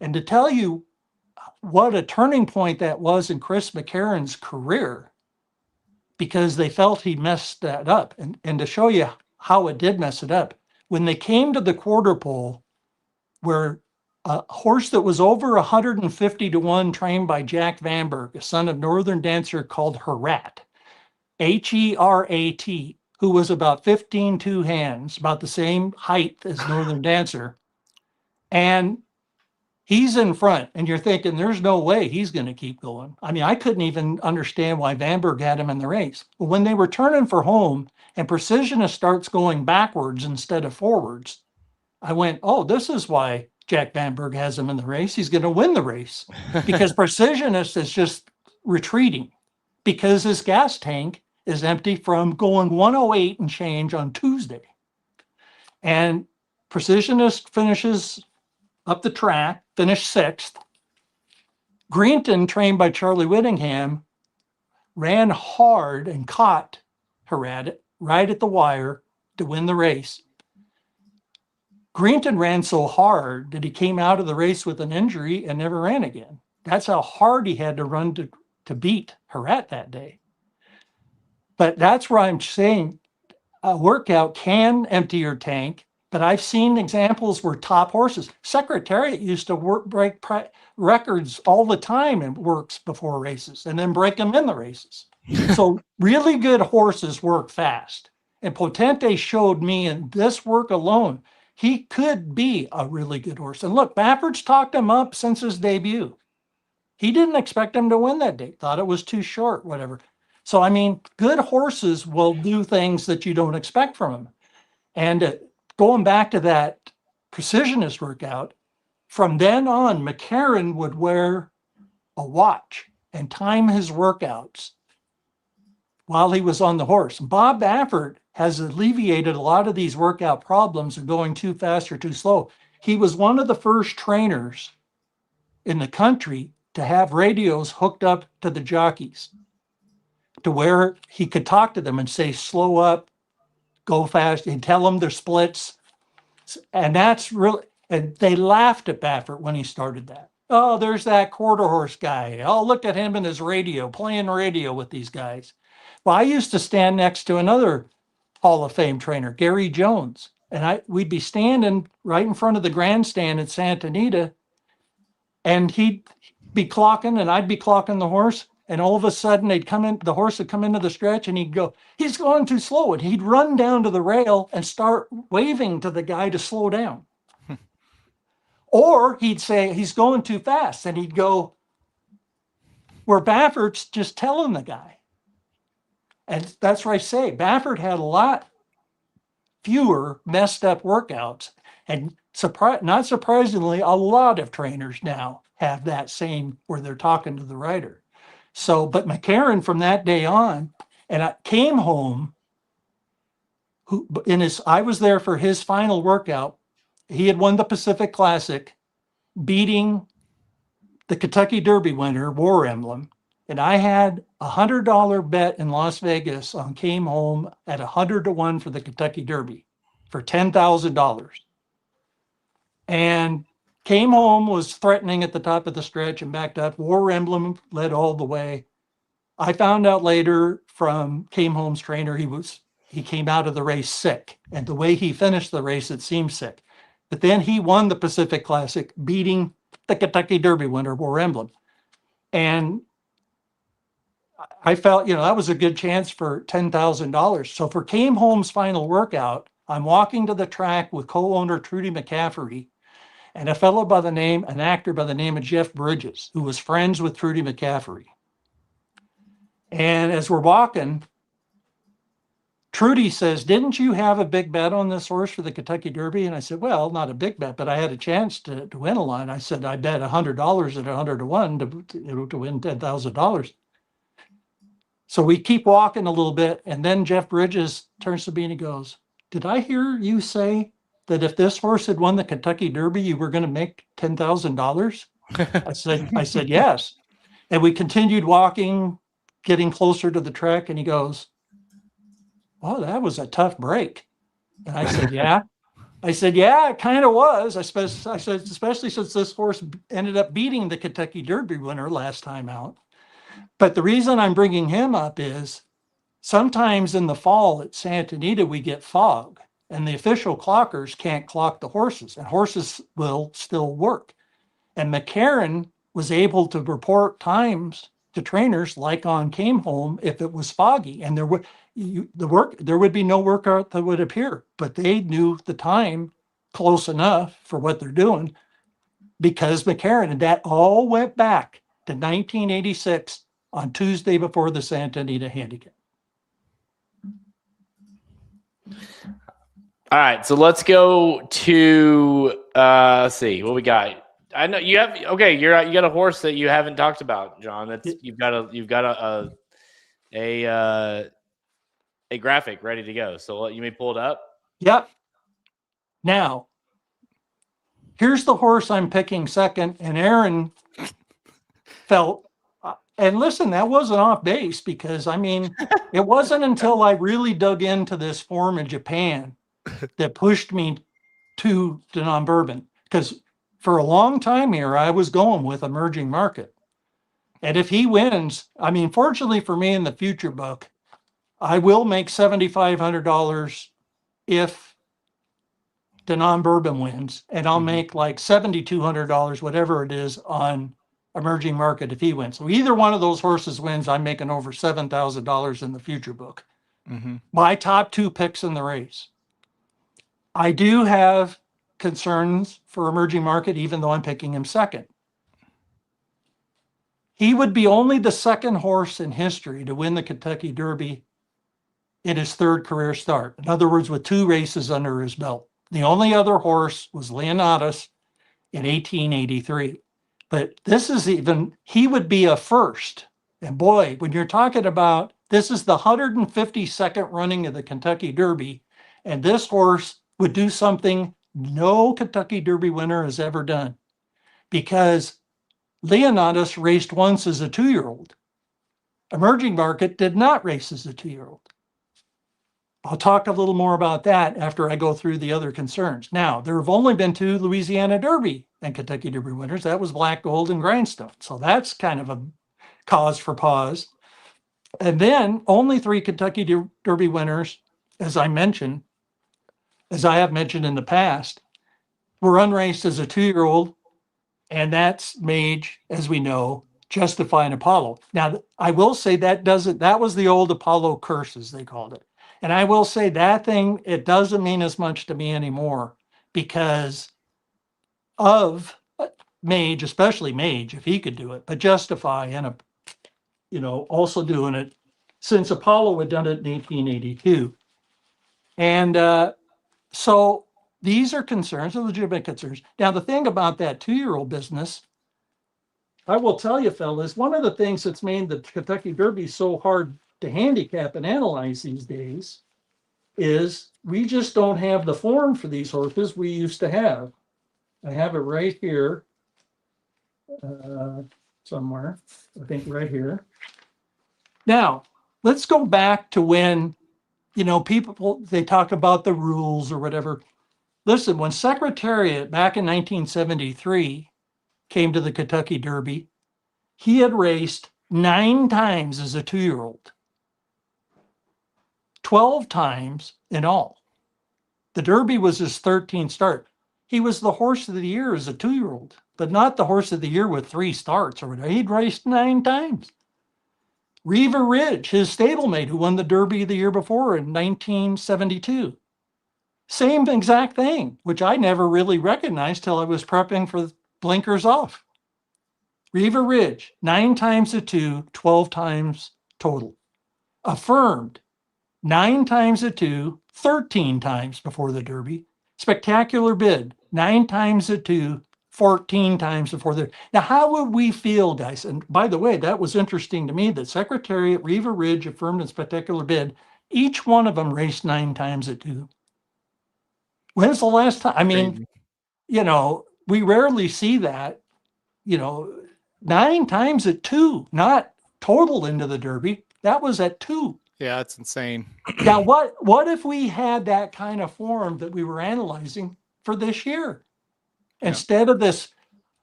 And to tell you what a turning point that was in Chris McCarron's career, because they felt he messed that up. And to show you how it did mess it up, when they came to the quarter pole, where a horse that was over 150 to 1 trained by Jack Vanberg, a son of Northern Dancer called Herat, Herat, who was about 15 two hands, about the same height as Northern Dancer. And he's in front, and you're thinking, there's no way he's going to keep going. I mean, I couldn't even understand why Vanberg had him in the race. But when they were turning for home and Precisionist starts going backwards instead of forwards, I went, oh, this is why Jack Vanberg has him in the race. He's going to win the race because Precisionist is just retreating because his gas tank is empty from going 108 and change on Tuesday. And Precisionist finishes up the track, finished 6th. Greenton, trained by Charlie Whittingham, ran hard and caught Herat right at the wire to win the race. Greenton ran so hard that he came out of the race with an injury and never ran again. That's how hard he had to run to beat Herat that day. But that's where I'm saying a workout can empty your tank. But I've seen examples where top horses, Secretariat used to break records all the time in works before races and then break them in the races. So really good horses work fast. And Potente showed me in this work alone, he could be a really good horse. And look, Baffert's talked him up since his debut. He didn't expect him to win that day, thought it was too short, whatever. So, I mean, good horses will do things that you don't expect from them. And going back to that precisionist workout, from then on, McCarron would wear a watch and time his workouts while he was on the horse. Bob Baffert has alleviated a lot of these workout problems of going too fast or too slow. He was one of the first trainers in the country to have radios hooked up to the jockeys to where he could talk to them and say, slow up, go fast, and tell them their splits. And that's really, and they laughed at Baffert when he started that. Oh, there's that quarter horse guy. Oh, look at him and his radio, playing radio with these guys. Well, I used to stand next to another Hall of Fame trainer, Gary Jones, and we'd be standing right in front of the grandstand at Santa Anita, and he'd be clocking and I'd be clocking the horse, and all of a sudden the horse would come into the stretch and he'd go, he's going too slow, and he'd run down to the rail and start waving to the guy to slow down. Or he'd say, he's going too fast, and he'd go, where Baffert's just telling the guy. And that's what I say. Baffert had a lot fewer messed up workouts. And not surprisingly, a lot of trainers now have that same where they're talking to the rider. So, but McCarron from that day on, and I came home, I was there for his final workout. He had won the Pacific Classic, beating the Kentucky Derby winner, War Emblem. And I had $100 bet in Las Vegas on came home at 100-1 for the Kentucky Derby for $10,000. And came home, was threatening at the top of the stretch and backed up. War Emblem led all the way. I found out later from came home's trainer, he came out of the race sick. And the way he finished the race, it seemed sick. But then he won the Pacific Classic, beating the Kentucky Derby winner, War Emblem. And I felt, that was a good chance for $10,000. So for came home's final workout, I'm walking to the track with co-owner Trudy McCaffrey and an actor by the name of Jeff Bridges, who was friends with Trudy McCaffrey. And as we're walking, Trudy says, didn't you have a big bet on this horse for the Kentucky Derby? And I said, well, not a big bet, but I had a chance to win a lot. I said, I bet $100 at 100-1 to win $10,000. So we keep walking a little bit, and then Jeff Bridges turns to me and he goes, did I hear you say that if this horse had won the Kentucky Derby, you were going to make $10,000? I said, yes. And we continued walking, getting closer to the track, and he goes, oh, that was a tough break. And I said, yeah. I said, yeah, it kind of was. I said, especially since this horse ended up beating the Kentucky Derby winner last time out. But the reason I'm bringing him up is sometimes in the fall at Santa Anita, we get fog, and the official clockers can't clock the horses, and horses will still work. And McCarron was able to report times to trainers like on came home if it was foggy, and there would be no workout that would appear, but they knew the time close enough for what they're doing because McCarron, and that all went back to 1986 on Tuesday before the Santa Anita Handicap. All right, so let's go to let's see what we got. I know you have you got a horse that you haven't talked about, John. That's you've got a graphic ready to go. So you may pull it up. Yep. Now, here's the horse I'm picking second, and Aaron felt. And listen, that wasn't off base because, it wasn't until I really dug into this form in Japan that pushed me to Danon Bourbon. Because for a long time here, I was going with emerging market. And if he wins, fortunately for me in the future book, I will make $7,500 if Danon Bourbon wins. And I'll make like $7,200, whatever it is, on emerging market if he wins. So either one of those horses wins, I'm making over $7,000 in the future book. Mm-hmm. My top two picks in the race. I do have concerns for emerging market, even though I'm picking him second. He would be only the second horse in history to win the Kentucky Derby in his third career start. In other words, with 2 races under his belt. The only other horse was Leonatus in 1883. But this is he would be a first. And boy, when you're talking about, this is the 152nd running of the Kentucky Derby, and this horse would do something no Kentucky Derby winner has ever done, because Leonatus raced once as a 2-year-old. Emerging Market did not race as a 2-year-old. I'll talk a little more about that after I go through the other concerns. Now, there have only been 2 Louisiana Derby and Kentucky Derby winners. That was Black Gold and Grindstone. So that's kind of a cause for pause. And then only 3 Kentucky Derby winners, as I have mentioned in the past, were unraced as a 2-year-old, and that's Mage, as we know, Justify, and Apollo. Now, I will say that was the old Apollo curse, as they called it. And I will say that thing, it doesn't mean as much to me anymore because of Mage, especially Mage, if he could do it, but Justify and, also doing it since Apollo had done it in 1882. And so these are concerns, legitimate concerns. Now, the thing about that 2-year-old business, I will tell you, fellas, one of the things that's made the Kentucky Derby so hard to handicap and analyze these days is we just don't have the form for these horses we used to have. I have it right here somewhere, I think right here. Now, let's go back to when, people, they talk about the rules or whatever. Listen, when Secretariat back in 1973 came to the Kentucky Derby, he had raced 9 times as a 2-year-old, 12 times in all. The Derby was his 13th start. He was the horse of the year as a 2-year-old, but not the horse of the year with 3 starts or whatever. He'd raced 9 times. Reva Ridge, his stablemate, who won the Derby the year before in 1972. Same exact thing, which I never really recognized till I was prepping for Blinkers Off. Reva Ridge, 9 times a 2, 12 times total. Affirmed, 9 times a 2, 13 times before the Derby. Spectacular Bid, 9 times a 2, 14 times before the. Now, how would we feel, guys? And by the way, that was interesting to me that Secretariat, Reva Ridge, Affirmed, and Spectacular Bid, each one of them raced 9 times at 2. When's the last time? I mean, we rarely see that, 9 times at 2, not total into the Derby. That was at 2. Yeah, it's insane. Now, what if we had that kind of form that we were analyzing for this year? Instead of this,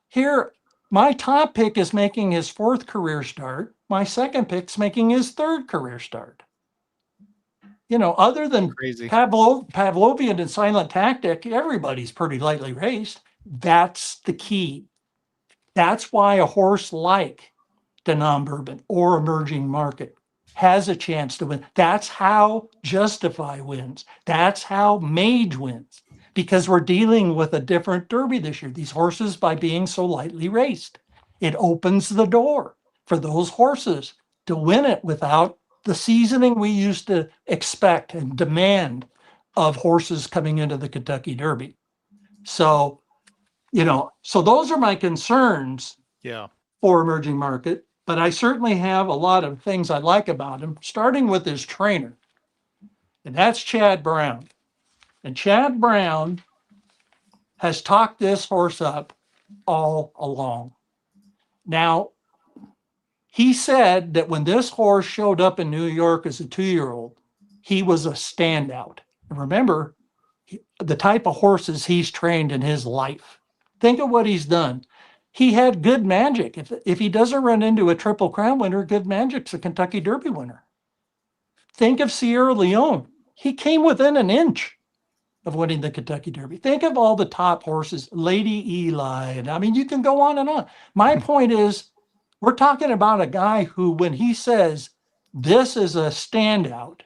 here, my top pick is making his 4th career start. My second pick's making his 3rd career start. Other than Crazy. Pavlovian and Silent Tactic, everybody's pretty lightly raced. That's the key. That's why a horse like Danon Bourbon or Emerging Market has a chance to win. That's how Justify wins. That's how Mage wins, because we're dealing with a different Derby this year. These horses, by being so lightly raced, it opens the door for those horses to win it without the seasoning we used to expect and demand of horses coming into the Kentucky Derby. So, so those are my concerns for Emerging Market, but I certainly have a lot of things I like about him, starting with his trainer, and that's Chad Brown. And Chad Brown has talked this horse up all along. Now, he said that when this horse showed up in New York as a 2-year-old, he was a standout. And remember, the type of horses he's trained in his life. Think of what he's done. He had Good Magic. If he doesn't run into a Triple Crown winner, Good Magic's a Kentucky Derby winner. Think of Sierra Leone. He came within an inch of winning the Kentucky Derby. Think of all the top horses, Lady Eli. And I mean, you can go on and on. My point is, we're talking about a guy who, when he says this is a standout,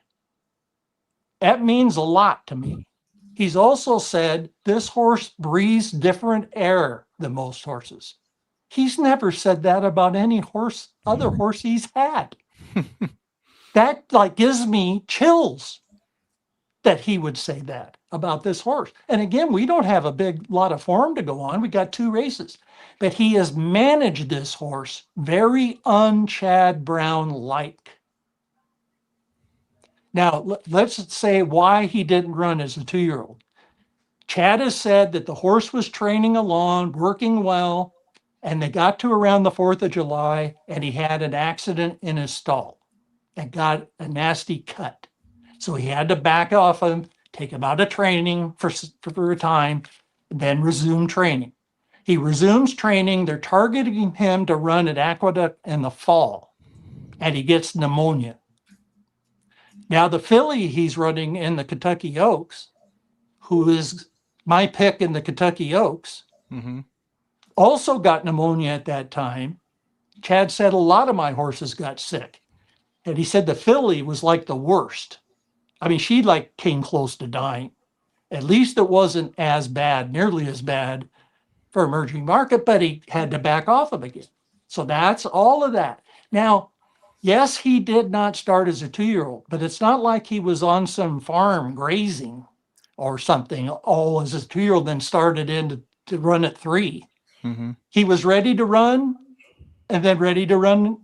that means a lot to me. He's also said this horse breathes different air than most horses. He's never said that about any other horse he's had. That like gives me chills that he would say that about this horse. And again, we don't have a big lot of form to go on. We got 2 races. But he has managed this horse very un-Chad Brown-like. Now, let's say why he didn't run as a 2-year-old. Chad has said that the horse was training along, working well, and they got to around the 4th of July, and he had an accident in his stall and got a nasty cut. So he had to back off him, take him out of training for a time, and then resume training. He resumes training. They're targeting him to run at Aqueduct in the fall, and he gets pneumonia. Now, the filly he's running in the Kentucky Oaks, who is my pick in the Kentucky Oaks, also got pneumonia at that time. Chad said a lot of my horses got sick. And he said the filly was like the worst. I mean, she like came close to dying. At least it wasn't as bad, nearly as bad for emerging market, but he had to back off him again. So that's all of that. Now, yes, he did not start as a 2-year-old, but it's not like he was on some farm grazing or something, all as a 2-year-old, then started in to run at 3. He was ready to run and then ready to run,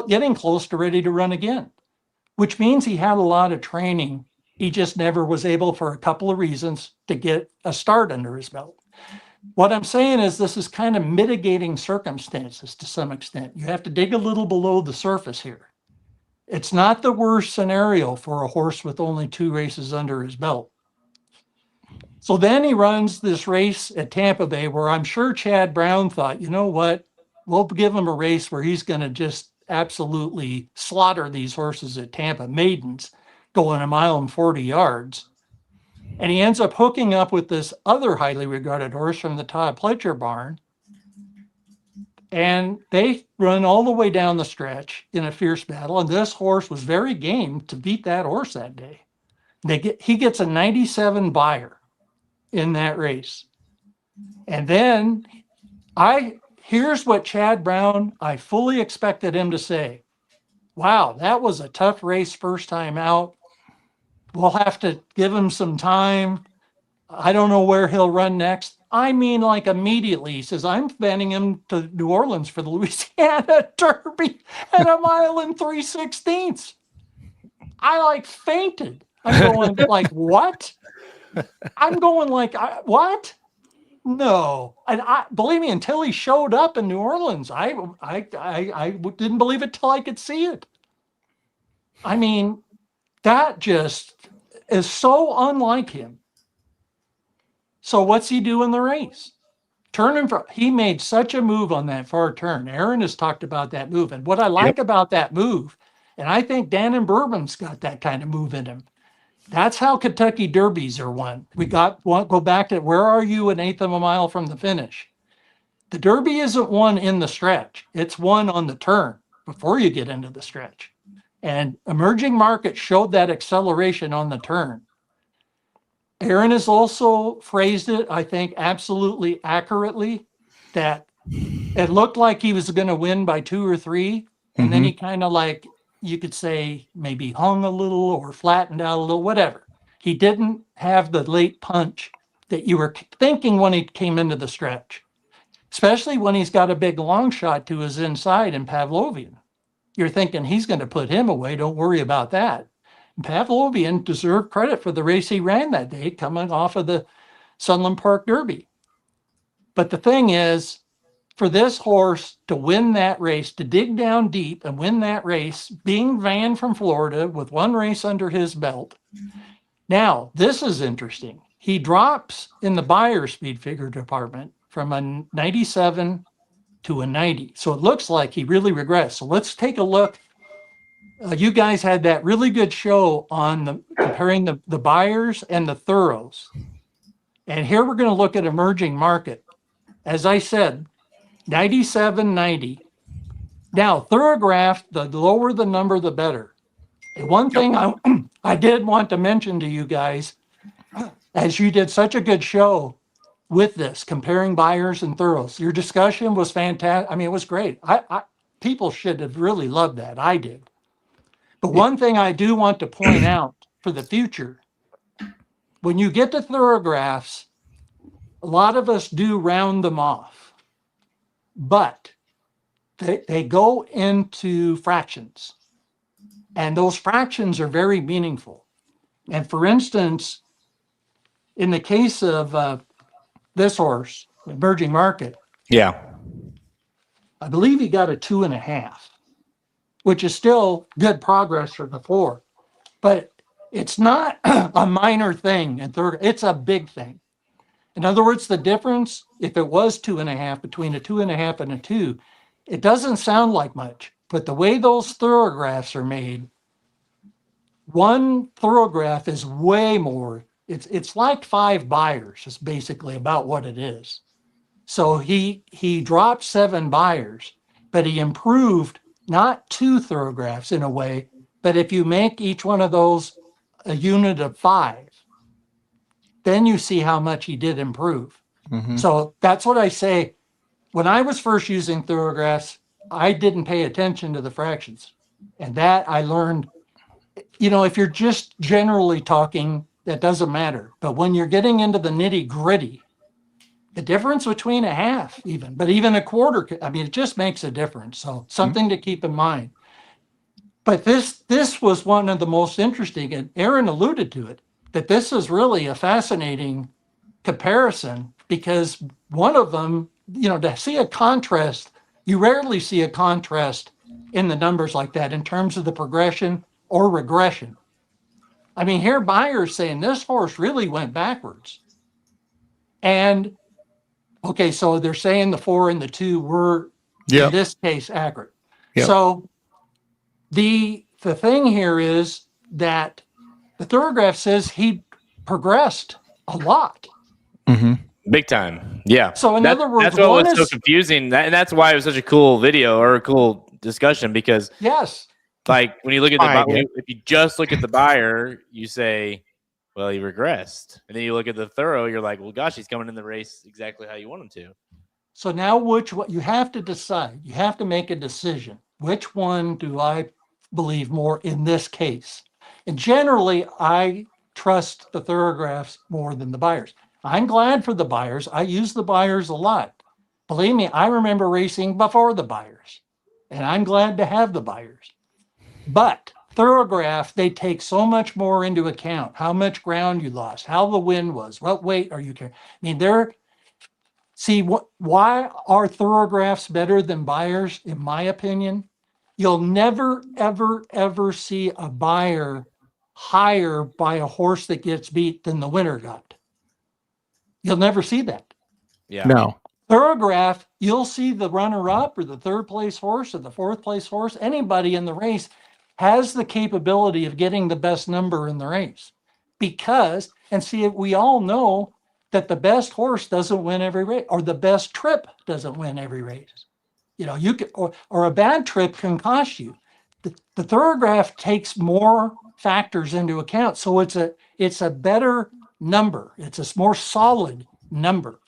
getting close to ready to run again, which means he had a lot of training. He just never was able, for a couple of reasons, to get a start under his belt. What I'm saying is this is kind of mitigating circumstances to some extent. You have to dig a little below the surface here. It's not the worst scenario for a horse with only 2 races under his belt. So then he runs this race at Tampa Bay where I'm sure Chad Brown thought, you know what, we'll give him a race where he's going to just absolutely slaughter these horses at Tampa, maidens, going 1 mile and 40 yards. And he ends up hooking up with this other highly regarded horse from the Todd Pletcher barn. And they run all the way down the stretch in a fierce battle. And this horse was very game to beat that horse that day. He gets a 97 buyer in that race. And then here's what Chad Brown, I fully expected him to say. Wow, that was a tough race first time out. We'll have to give him some time. I don't know where he'll run next. I mean, like immediately, he says, I'm sending him to New Orleans for the Louisiana Derby at 1 mile and 3/16. I like fainted. I'm going like, what? I'm going like, what? No. And believe me, until he showed up in New Orleans, I didn't believe it till I could see it. I mean, that just is so unlike him. So what's he do in the race? He made such a move on that far turn. Aaron has talked about that move. And what I like about that move, and I think Danon Bourbon's got that kind of move in him. That's how Kentucky Derbies are won. Go back to where are you an eighth of a mile from the finish? The Derby isn't won in the stretch. It's won on the turn before you get into the stretch. And emerging market showed that acceleration on the turn. Aaron has also phrased it, I think, absolutely accurately, that it looked like he was going to win by 2 or 3. And then he kind of like, you could say maybe hung a little or flattened out a little, whatever. He didn't have the late punch that you were thinking when he came into the stretch, especially when he's got a big long shot to his inside in Pavlovian. You're thinking he's going to put him away. Don't worry about that. And Pavlovian deserved credit for the race he ran that day, coming off of the Sunland Park Derby. But the thing is, for this horse to win that race, to dig down deep and win that race, being Van from Florida with 1 race under his belt. Now, this is interesting. He drops in the Beyer speed figure department from a 97 to a 90. So it looks like he really regressed. So let's take a look. You guys had that really good show on comparing the Beyers and the Thoroughs. And here we're going to look at emerging market. As I said, 97.90. Now, Thoroughgraph, the lower the number, the better. And one thing I did want to mention to you guys, as you did such a good show, with this, comparing buyers and thoroughs. Your discussion was fantastic. I mean, it was great. People should have really loved that. I did. But one thing I do want to point out for the future, when you get to thoroughgraphs, a lot of us do round them off, but they go into fractions, and those fractions are very meaningful. And for instance, in the case of this horse, Emerging Market, Yeah. I believe he got a 2.5, which is still good progress for the 4. But it's not a minor thing in third, it's a big thing. In other words, the difference, if it was 2.5 between a 2.5 and a 2, it doesn't sound like much, but the way those thoroughgraphs are made, one thoroughgraph is way more. It's like 5 buyers, is basically about what it is. So he dropped 7 buyers, but he improved not 2 thoroughgraphs in a way, but if you make each one of those a unit of 5, then you see how much he did improve. Mhm. So that's what I say. When I was first using thoroughgraphs, I didn't pay attention to the fractions. And that I learned, if you're just generally talking, that doesn't matter. But when you're getting into the nitty gritty, the difference between a half but even a quarter, I mean, it just makes a difference. So something to keep in mind. But this was one of the most interesting, and Aaron alluded to it, that this is really a fascinating comparison, because one of them, to see a contrast, you rarely see a contrast in the numbers like that in terms of the progression or regression. I mean, here buyers saying this horse really went backwards. And okay, so they're saying the 4 and the 2 were, in this case, accurate. Yep. So the thing here is that the thoroughgraph says he progressed a lot. Mm-hmm. Big time. Yeah. So in other words, that's what was so confusing. And that's why it was such a cool video or a cool discussion, because yes, like when you look at if you just look at the buyer, you say, well, he regressed. And then you look at the thorough, you're like, well, gosh, he's coming in the race exactly how you want him to. So now what you have to decide, you have to make a decision. Which one do I believe more in this case? And generally, I trust the thoroughgraphs more than the buyers. I'm glad for the buyers. I use the buyers a lot. Believe me, I remember racing before the buyers, and I'm glad to have the buyers. But thoroughgraph, they take so much more into account. How much ground you lost, how the wind was, what weight are you carrying? I mean, why are thoroughgraphs better than buyers, in my opinion? You'll never, ever, ever see a buyer higher by a horse that gets beat than the winner got. You'll never see that. Yeah. No. Thoroughgraph, you'll see the runner-up or the 3rd place horse or the 4th place horse. Anybody in the race has the capability of getting the best number in the race. Because, and see, we all know that the best horse doesn't win every race, or the best trip doesn't win every race. You can, or a bad trip can cost you. The thoroughgraph takes more factors into account, so it's a better number. It's a more solid number.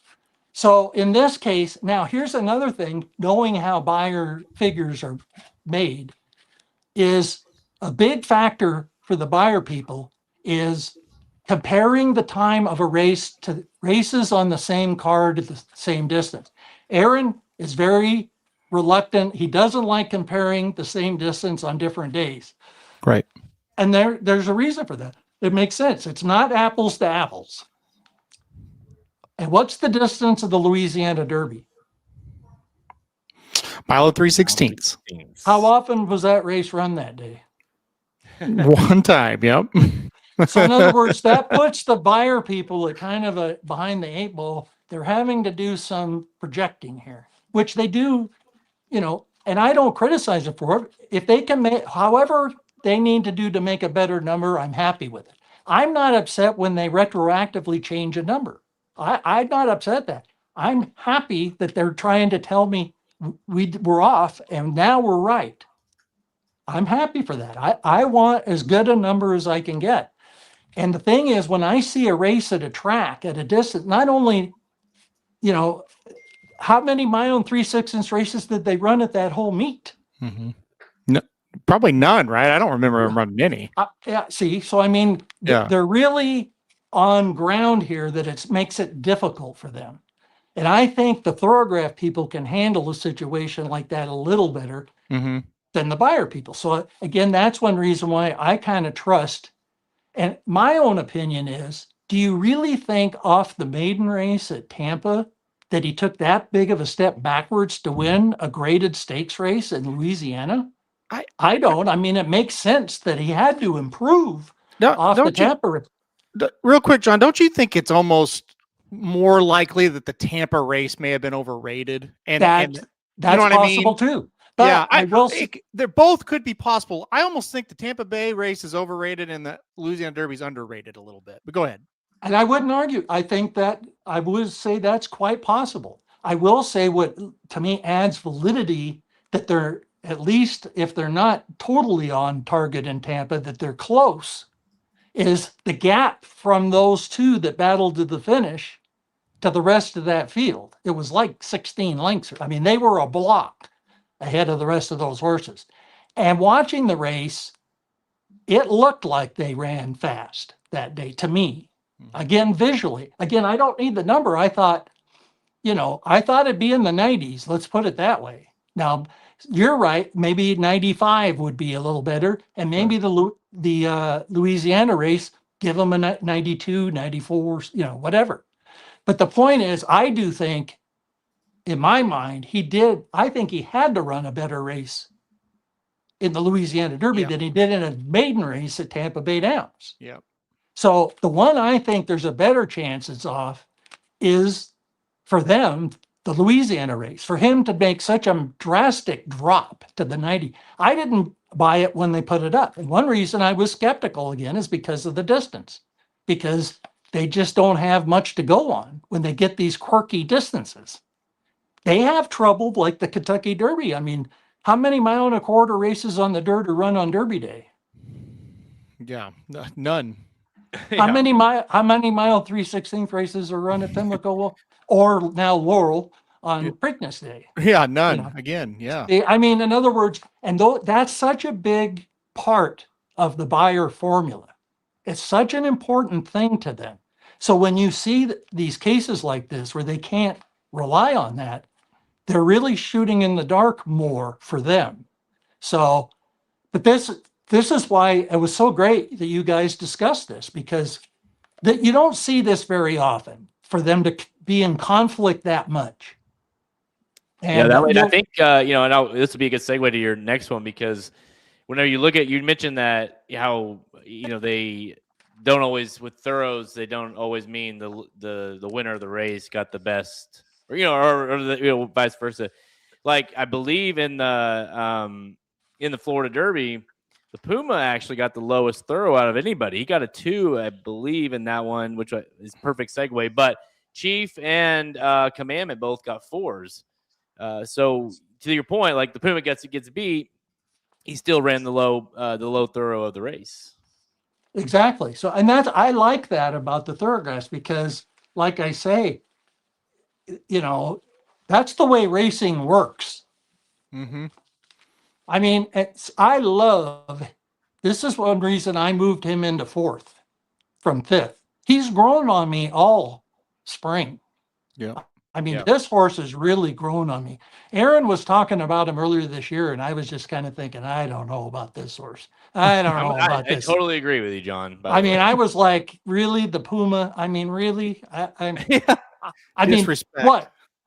So in this case, now here's another thing: knowing how buyer figures are made is a big factor for the buyer people. Is comparing the time of a race to races on the same card at the same distance. Aaron is very reluctant. He doesn't like comparing the same distance on different days. Right. And there's a reason for that. It makes sense. It's not apples to apples. And what's the distance of the Louisiana Derby? Mile of 3/16. How often was that race run that day? One time. Yep. So in other words, that puts the buyer people at kind of behind the 8 ball. They're having to do some projecting here, which they do, and I don't criticize it for it. If they can make, however they need to do to make a better number, I'm happy with it. I'm not upset when they retroactively change a number. I'm not upset that. I'm happy that they're trying to tell me we're off and now we're right. I'm happy for that. I want as good a number as I can get. And the thing is, when I see a race at a track at a distance, not only you know, how many mile and 3/16 races did they run at that whole meet? Mm-hmm. No, probably none, right? I don't remember them running any. Yeah. See, so I mean, they're really on ground here that it makes it difficult for them. And I think the Thorograph people can handle a situation like that a little better Mm-hmm. than the Buyer people. So again, that's one reason why I kind of trust. And my own opinion is, do you really think off the maiden race at Tampa that he took that big of a step backwards to win a graded stakes race in Louisiana? I don't. I mean, it makes sense that he had to improve off the Tampa race. Real quick, John, don't you think it's almost more likely that the Tampa race may have been overrated? And that's you know what possible too. But yeah, I will say they both could be possible. I almost think the Tampa Bay race is overrated and the Louisiana Derby is underrated a little bit. But go ahead. And I wouldn't argue. I think that I would say that's quite possible. I will say what to me adds validity that they're, at least if they're not totally on target in Tampa, that they're close, is the gap from those two that battled to the finish to the rest of that field. It was like 16 lengths. I mean, they were a block ahead of the rest of those horses. And watching the race, it looked like they ran fast that day to me. Again, visually. Again, I don't need the number. I thought it'd be in the 90s. Let's put it that way. Now, you're right. Maybe 95 would be a little better. And maybe the Louisiana race, give them a 92, 94, whatever. But the point is, I do think, in my mind, I think he had to run a better race in the Louisiana Derby than he did in a maiden race at Tampa Bay Downs. Yeah. So the one I think there's a better chance it's off is for them, the Louisiana race, for him to make such a drastic drop to the 90. I didn't buy it when they put it up. And one reason I was skeptical again is because of the distance, because they just don't have much to go on when they get these quirky distances. They have trouble like the Kentucky Derby. I mean, how many 1.25 mile races on the dirt are run on Derby Day? Yeah, none. How many mile 3/16 races are run at Pimlico or now Laurel on Preakness Day? Yeah, none. Again, yeah. I mean, in other words, and that's such a big part of the Buyer formula. It's such an important thing to them. So when you see these cases like this where they can't rely on that, they're really shooting in the dark more for them. So, but this is why it was so great that you guys discussed this, because that you don't see this very often for them to be in conflict that much. And I think, this would be a good segue to your next one, because whenever you look at, you mentioned that how, they don't always, with thoroughs, they don't always mean the winner of the race got the best, or vice versa. Like, I believe in the Florida Derby, the Puma actually got the lowest thorough out of anybody. He got a 2, I believe, in that one, which is perfect segue. But Chief and Commandment both got 4s. So to your point, like the Puma gets beat, he still ran the low thorough of the race. Exactly. So, and I like that about the thoroughgrass, because, like I say, that's the way racing works. Mm-hmm. I mean, this is one reason I moved him into 4th from 5th. He's grown on me all spring. Yeah. I mean, this horse has really grown on me. Aaron was talking about him earlier this year, and I was just kind of thinking, I don't know about this horse. I don't know about this. I totally agree with you, John. I mean, I was like, really, the Puma? I mean, really? I mean,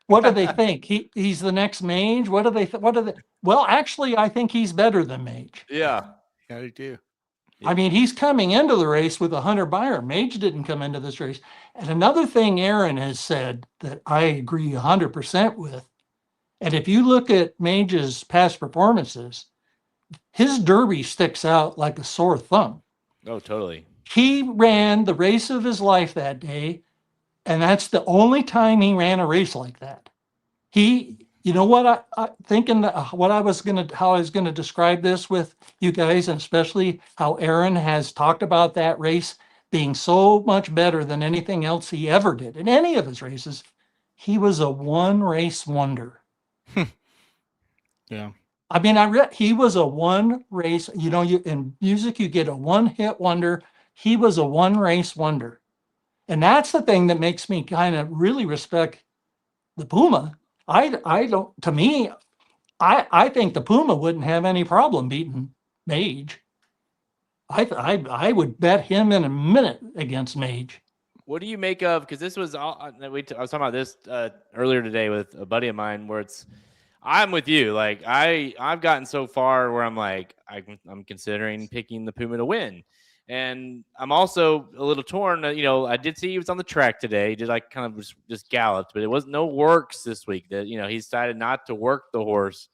what do they think? He's the next Mage? What do they? Well, actually, I think he's better than Mage. Yeah, I do. I mean, he's coming into the race with a Hunter Buyer. Mage didn't come into this race. And another thing Aaron has said that I agree 100% with, and if you look at Mage's past performances, his Derby sticks out like a sore thumb. Oh, totally. He ran the race of his life that day, and that's the only time he ran a race like that. You know what I thinking how I was gonna describe this with you guys, and especially how Aaron has talked about that race being so much better than anything else he ever did in any of his races. he was a one race wonder. Yeah. I mean, he was a one race, in music, you get a one hit wonder. He was a one race wonder. And that's the thing that makes me kind of really respect the Puma. I don't, to me, I think the Puma wouldn't have any problem beating Mage. I would bet him in a minute against Mage. What do you make of? Because this was all, I was talking about this earlier today with a buddy of mine, where I'm with you. Like I've gotten so far where I'm like I'm considering picking the Puma to win, and I'm also a little torn. I did see he was on the track today. He did like kind of just galloped, but it was no works this week. That he decided not to work the horse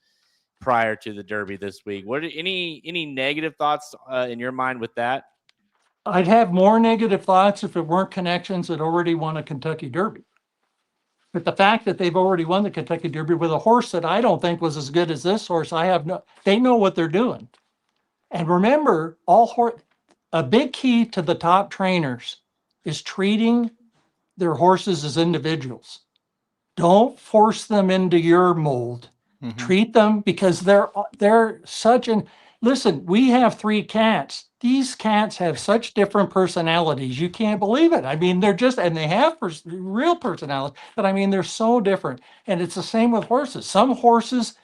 prior to the Derby this week. What any negative thoughts in your mind with that? I'd have more negative thoughts if it weren't connections that already won a Kentucky Derby. But the fact that they've already won the Kentucky Derby with a horse that I don't think was as good as this horse, they know what they're doing. And remember, a big key to the top trainers is treating their horses as individuals. Don't force them into your mold. Mm-hmm. Treat them because they're such an, listen, we have 3 cats. These cats have such different personalities. You can't believe it. I mean, they're just, and they have real personalities, but I mean, they're so different. And it's the same with horses. Some horses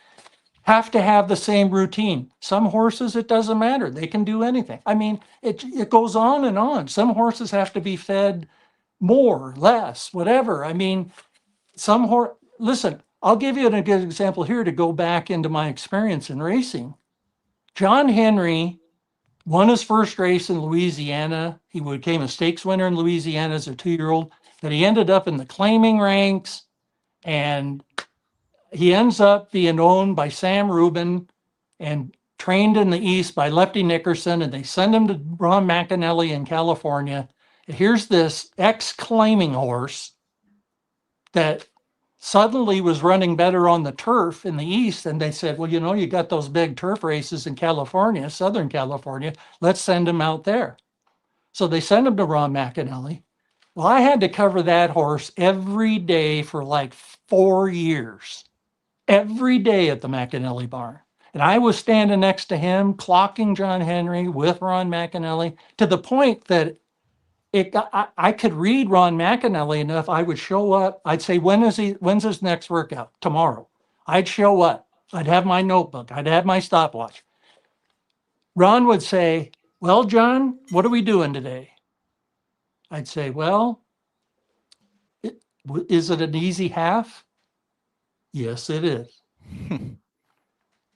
have to have the same routine. Some horses, it doesn't matter. They can do anything. I mean, it goes on and on. Some horses have to be fed more, less, whatever. I mean, listen, I'll give you a good example here to go back into my experience in racing. John Henry won his first race in Louisiana. He became a stakes winner in Louisiana as a 2-year-old, but he ended up in the claiming ranks, and he ends up being owned by Sam Rubin and trained in the East by Lefty Nickerson, and they send him to Ron McAnally in California. And here's this ex-claiming horse that suddenly was running better on the turf in the East. And they said, well, you got those big turf races in California, Southern California. Let's send him out there. So they sent him to Ron McAnally. Well, I had to cover that horse every day for like 4 years, every day at the McAnally barn. And I was standing next to him, clocking John Henry with Ron McAnally, to the point that I could read Ron McAnally enough. I would show up. I'd say, when's his next workout? Tomorrow. I'd show up. I'd have my notebook. I'd have my stopwatch. Ron would say, well, John, what are we doing today? I'd say, well, is it an easy half? Yes, it is.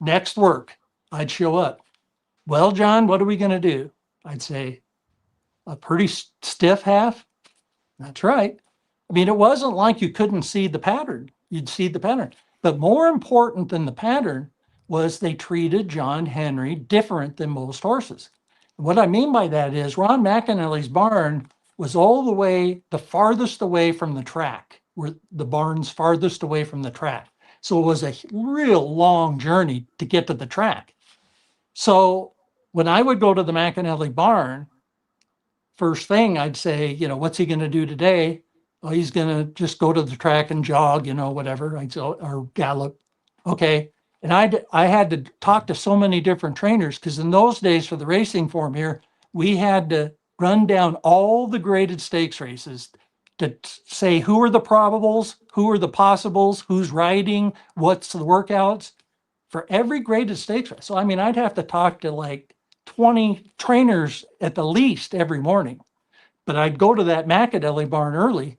Next work, I'd show up. Well, John, what are we going to do? I'd say, a pretty stiff half? That's right. I mean, it wasn't like you couldn't see the pattern. You'd see the pattern. But more important than the pattern was they treated John Henry different than most horses. What I mean by that is Ron McAnally's barn was all the farthest away from the track, where the barn's farthest away from the track. So it was a real long journey to get to the track. So when I would go to the McAnally barn, first thing I'd say, what's he going to do today? Oh, he's going to just go to the track and jog, whatever, or gallop. Okay. And I had to talk to so many different trainers, because in those days for the racing form here, we had to run down all the graded stakes races to say who are the probables, who are the possibles, who's riding, what's the workouts for every graded stakes race. So, I mean, I'd have to talk to like 20 trainers at the least every morning, but I'd go to that McAnally barn early.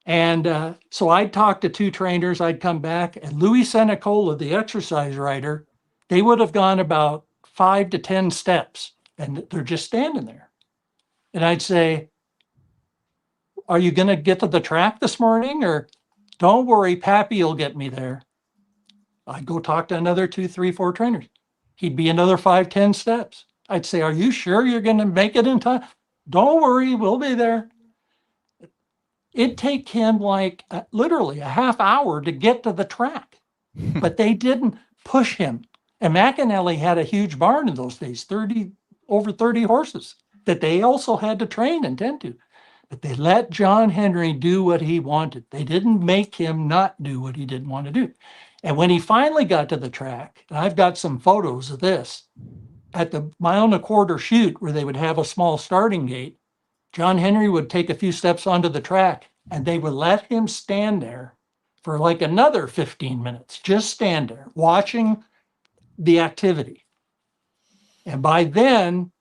And so I'd talk to 2 trainers, I'd come back, and Louis Senecola, the exercise rider, they would have gone about 5 to 10 steps, and they're just standing there. And I'd say, are you going to get to the track this morning? Or don't worry, Pappy will get me there. I'd go talk to another 2, 3, 4 trainers. He'd be another 5, 10 steps. I'd say, are you sure you're going to make it in time? Don't worry, we'll be there. It'd take him like literally a half hour to get to the track, but they didn't push him. And McAnally had a huge barn in those days, over 30 horses that they also had to train and tend to. but they let John Henry do what he wanted. They didn't make him not do what he didn't want to do. And when he finally got to the track, and I've got some photos of this, at the 1.25 mile chute where they would have a small starting gate, John Henry would take a few steps onto the track and they would let him stand there for like another 15 minutes, just stand there watching the activity. And by then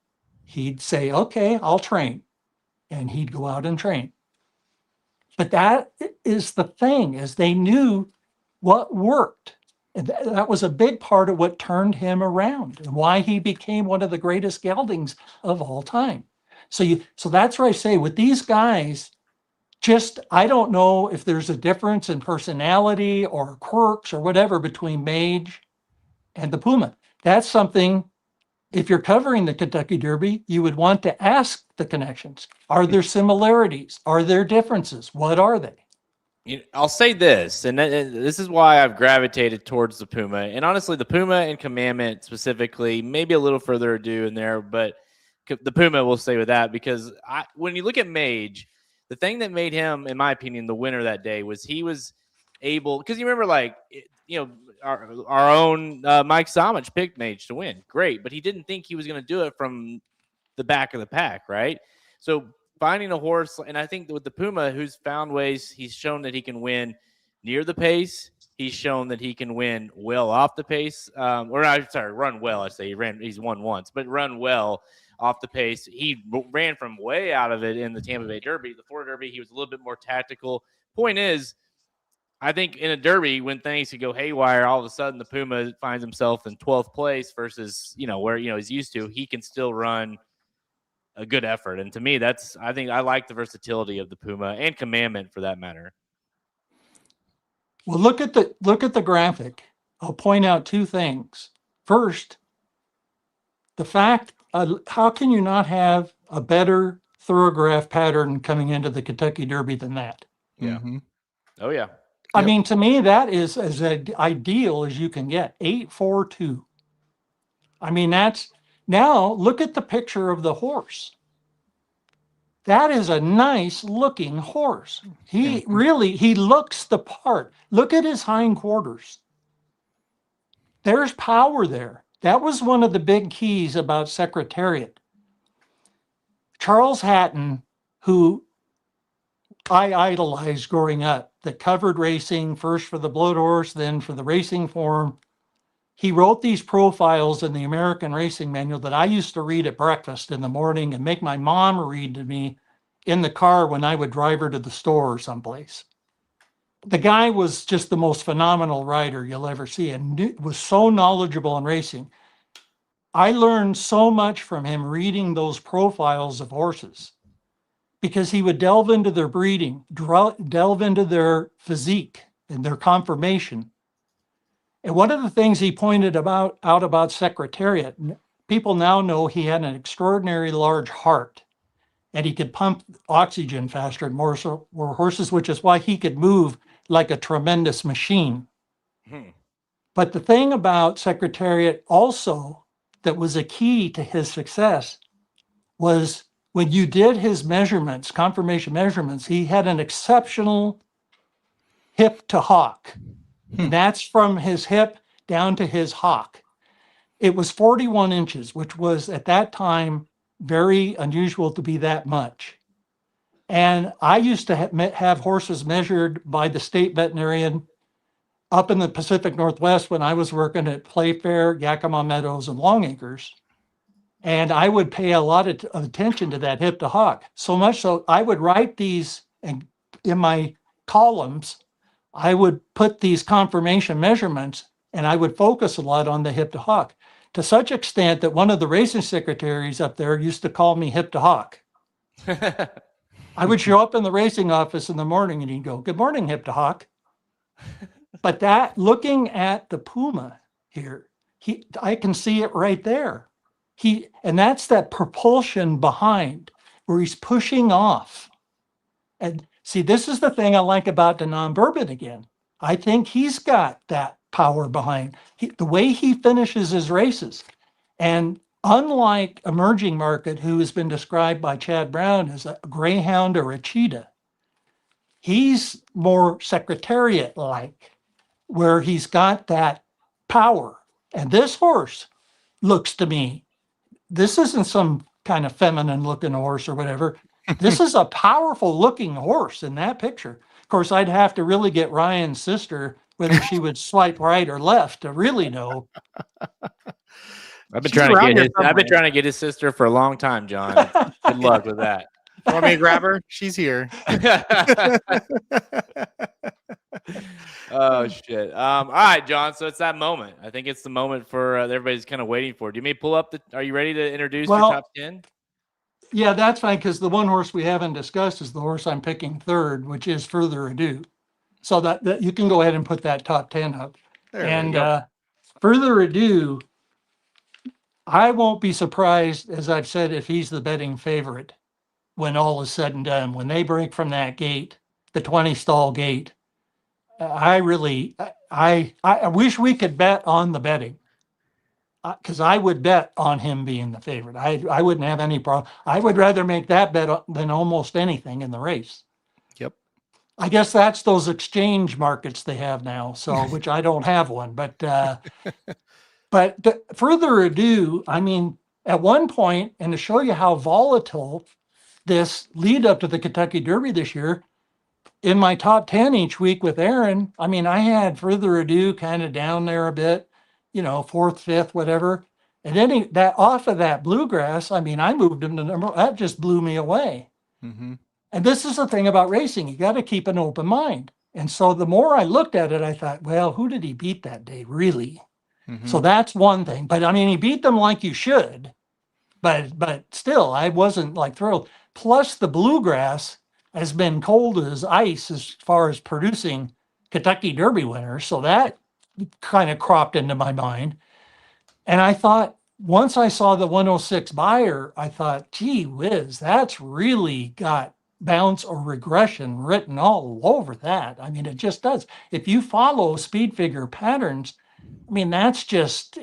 he'd say, okay, I'll train. And he'd go out and train. But that is the thing, is they knew what worked. And that was a big part of what turned him around and why he became one of the greatest geldings of all time. So that's where I say with these guys, I don't know if there's a difference in personality or quirks or whatever between Mage and the Puma. That's something, if you're covering the Kentucky Derby, you would want to ask the connections. Are there similarities? Are there differences? What are they? I'll say this, and this is why I've gravitated towards the Puma. And honestly, the Puma and Commandment specifically, maybe a little further ado in there, but the Puma will stay with that because when you look at Mage, the thing that made him, in my opinion, the winner that day was he was able, because you remember, our own Mike Somich picked Mage to win. Great, but he didn't think he was going to do it from the back of the pack, right? So finding a horse, and I think with the Puma, who's found ways, he's shown that he can win near the pace. He's shown that he can win well off the pace. Run well, I say. He's won once, but run well off the pace. He ran from way out of it in the Tampa Bay Derby. The Florida Derby, he was a little bit more tactical. Point is, I think in a Derby, when things could go haywire, all of a sudden the Puma finds himself in 12th place versus, where, he's used to. He can still run a good effort. And to me, I think I like the versatility of the Puma and Commandment for that matter. Well, look at the graphic. I'll point out two things. First, the fact, how can you not have a better thoroughgraph pattern coming into the Kentucky Derby than that? Yeah. Mm-hmm. Oh, yeah. I mean, to me, that is as ideal as you can get. 8-4-2. I mean, now look at the picture of the horse. That is a nice looking horse. He looks the part. Look at his hindquarters. There's power there. That was one of the big keys about Secretariat. Charles Hatton, who I idolized growing up, that covered racing first for the Blood Horse, then for the Racing Form. He wrote these profiles in the American Racing Manual that I used to read at breakfast in the morning and make my mom read to me in the car when I would drive her to the store or someplace. The guy was just the most phenomenal rider you'll ever see and was so knowledgeable in racing. I learned so much from him reading those profiles of horses because he would delve into their breeding, delve into their physique and their conformation. And one of the things he pointed out about Secretariat, people now know he had an extraordinary large heart and he could pump oxygen faster and more horses, which is why he could move like a tremendous machine. But the thing about Secretariat also that was a key to his success was when you did his measurements, conformation measurements, he had an exceptional hip to hock. And that's from his hip down to his hock. It was 41 inches, which was at that time very unusual to be that much. And I used to have horses measured by the state veterinarian up in the Pacific Northwest when I was working at Playfair, Yakima Meadows, and Long Acres. And I would pay a lot of attention to that hip to hock. So much so I would write these in my columns. I would put these conformation measurements and I would focus a lot on the hip to hock, to such extent that one of the racing secretaries up there used to call me hip to hock. I would show up in the racing office in the morning and he'd go, "Good morning, hip to hock." But that, looking at the Puma here, I can see it right there. And that's that propulsion behind where he's pushing off. And see, this is the thing I like about Danon Bourbon again. I think he's got that power behind the way he finishes his races. And unlike Emerging Market, who has been described by Chad Brown as a greyhound or a cheetah, he's more Secretariat-like, where he's got that power. And this horse looks to me, this isn't some kind of feminine looking horse or whatever. This is a powerful looking horse in that picture. Of course, I'd have to really get Ryan's sister, whether she would swipe right or left, to really know. I've been trying to get his sister for a long time, John. Good luck with that. Want me to grab her? She's here. Oh shit. All right, John. So it's that moment. I think it's the moment for everybody's kind of waiting for. Do you may pull up are you ready to introduce your top 10? Yeah, that's fine, because the one horse we haven't discussed is the horse I'm picking third, which is Further Ado. So that you can go ahead and put that top 10 up. And Further Ado, I won't be surprised, as I've said, if he's the betting favorite when all is said and done. When they break from that gate, the 20 stall gate, I wish we could bet on the betting, because I would bet on him being the favorite. I wouldn't have any problem. I would rather make that bet than almost anything in the race. Yep. I guess that's those exchange markets they have now, so which I don't have one, but Further Ado, I mean, at one point, and to show you how volatile this lead up to the Kentucky Derby this year, in my top 10 each week with Aaron, I mean, I had Further Ado kind of down there a bit, fourth, fifth, whatever. And then that off of that Bluegrass, I mean, I moved him to number, that just blew me away. Mm-hmm. And this is the thing about racing. You got to keep an open mind. And so the more I looked at it, I thought, well, who did he beat that day, really? Mm-hmm. So that's one thing. But I mean, he beat them like you should. But still, I wasn't like thrilled. Plus, the Bluegrass has been cold as ice as far as producing Kentucky Derby winners. So that kind of cropped into my mind. And I thought, once I saw the 106 buyer, I thought, gee whiz, that's really got bounce or regression written all over that. I mean, it just does. If you follow speed figure patterns, I mean, that's just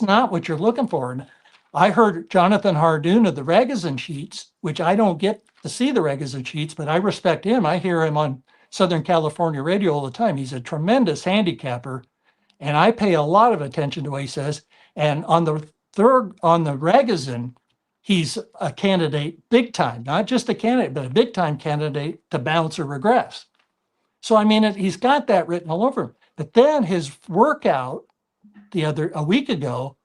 not what you're looking for. And I heard Jonathan Hardoon of the Ragazine Sheets, which I don't get to see the Ragazine Sheets, but I respect him. I hear him on Southern California radio all the time. He's a tremendous handicapper, and I pay a lot of attention to what he says. And on the Ragazine, he's a candidate big time, not just a candidate, but a big time candidate to bounce or regress. So, I mean, he's got that written all over him. But then his workout a week ago,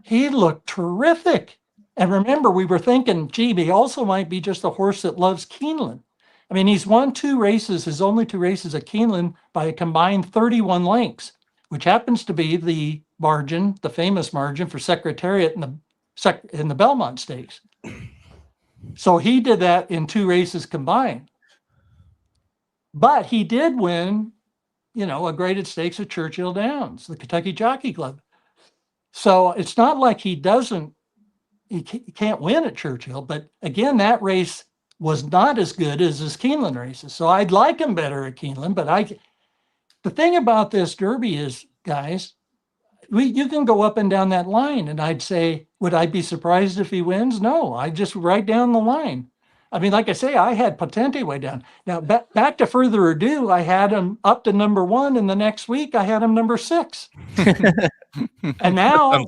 he looked terrific. And remember, we were thinking, gee, he also might be just a horse that loves Keeneland. I mean, he's won 2 races, his only 2 races at Keeneland, by a combined 31 lengths, which happens to be the margin, the famous margin for Secretariat in the Belmont Stakes. So he did that in 2 races combined. But he did win, a graded stakes at Churchill Downs, the Kentucky Jockey Club. So it's not like he can't win at Churchill, but again, that race was not as good as his Keeneland races. So I'd like him better at Keeneland, but the thing about this Derby is, guys, you can go up and down that line, and I'd say, would I be surprised if he wins? No, I just right down the line. I mean, like I say, I had Potente way down. Now, back to Further Ado, I had him up to number 1, and the next week I had him number 6. And now,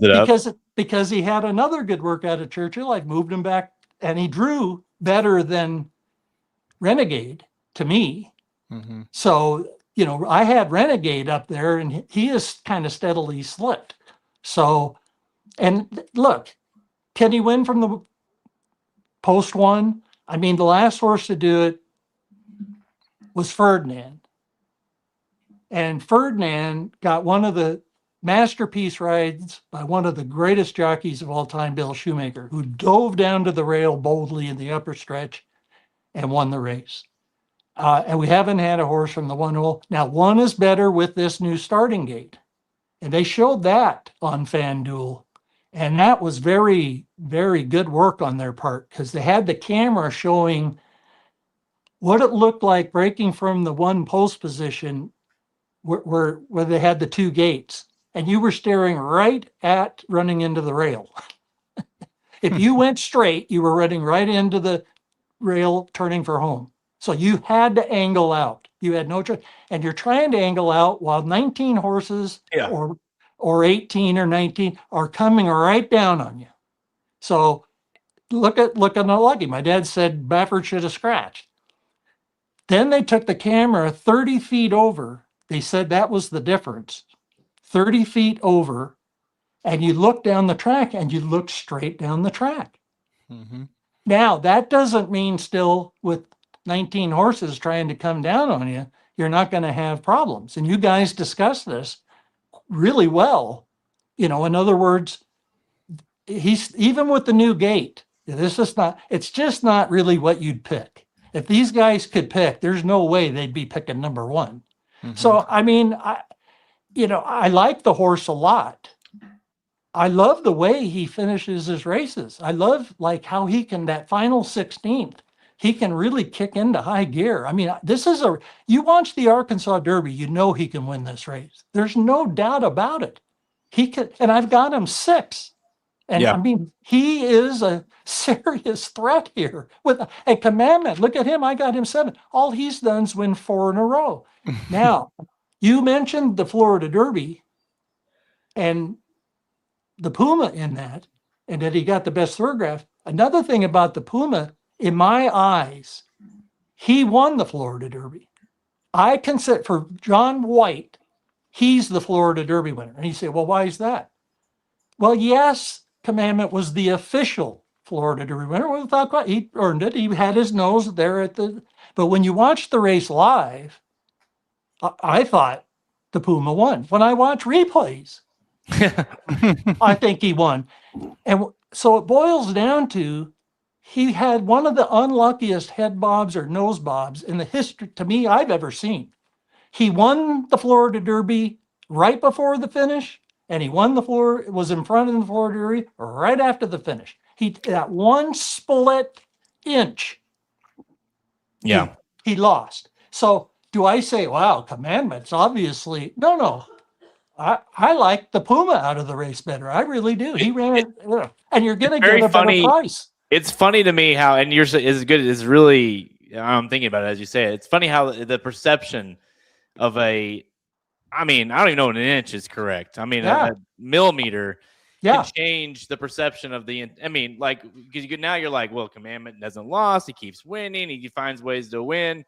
because he had another good workout at Churchill, I've moved him back, and he drew better than Renegade to me. Mm-hmm. So, I had Renegade up there, and he has kind of steadily slipped. So, and look, can he win from the post 1? I mean, the last horse to do it was Ferdinand. And Ferdinand got one of the masterpiece rides by one of the greatest jockeys of all time, Bill Shoemaker, who dove down to the rail boldly in the upper stretch and won the race. And we haven't had a horse from the 1 hole. Now, 1 is better with this new starting gate. And they showed that on FanDuel. And that was very, very good work on their part, because they had the camera showing what it looked like breaking from the 1 post position where they had the 2 gates. And you were staring right at running into the rail. If you went straight, you were running right into the rail turning for home. So you had to angle out. You had no choice. And you're trying to angle out while 19 horses Yeah. or 18 or 19 are coming right down on you. So look at the lucky. My dad said Baffert should have scratched. Then they took the camera 30 feet over. They said that was the difference. 30 feet over, and you look down the track and you look straight down the track. Mm-hmm. Now, that doesn't mean still with 19 horses trying to come down on you, you're not going to have problems. And you guys discussed this really well. In other words, he's even with the new gate, it's just not really what you'd pick. If these guys could pick, there's no way they'd be picking number one. Mm-hmm. So, I mean, I like the horse a lot. I love the way he finishes his races. I love like how he can, that final 16th, he can really kick into high gear. I mean, you watch the Arkansas Derby, he can win this race. There's no doubt about it. He can, and I've got him 6. And Yeah. I mean, he is a serious threat here with a commandment. Look at him. I got him 7. All he's done is win 4 in a row. Now, you mentioned the Florida Derby and the Puma in that, and that he got the best thoroughbred. Another thing about the Puma, in my eyes, he won the Florida Derby. I consider for Jon White, he's the Florida Derby winner. And you say, well, why is that? Well, yes, Commandment was the official Florida Derby winner. Without question, he earned it. He had his nose there but when you watch the race live, I thought the Puma won. When I watch replays, I think he won. And so it boils down to he had one of the unluckiest head bobs or nose bobs in the history, to me, I've ever seen. He won the Florida Derby right before the finish, and he was in front of the Florida Derby right after the finish. That one split inch, Yeah. he lost. So do I say, wow, Commandment's obviously, no. I like the Puma out of the race better. I really do. He ran it, and you're going to get a better price. It's funny to me how, and yours is good. It's really, I'm thinking about it as you say it. It's funny how the perception of I don't even know what an inch is correct. I mean, a millimeter can change the perception of because now you're like, well, Commandment doesn't lose. He keeps winning. He finds ways to win.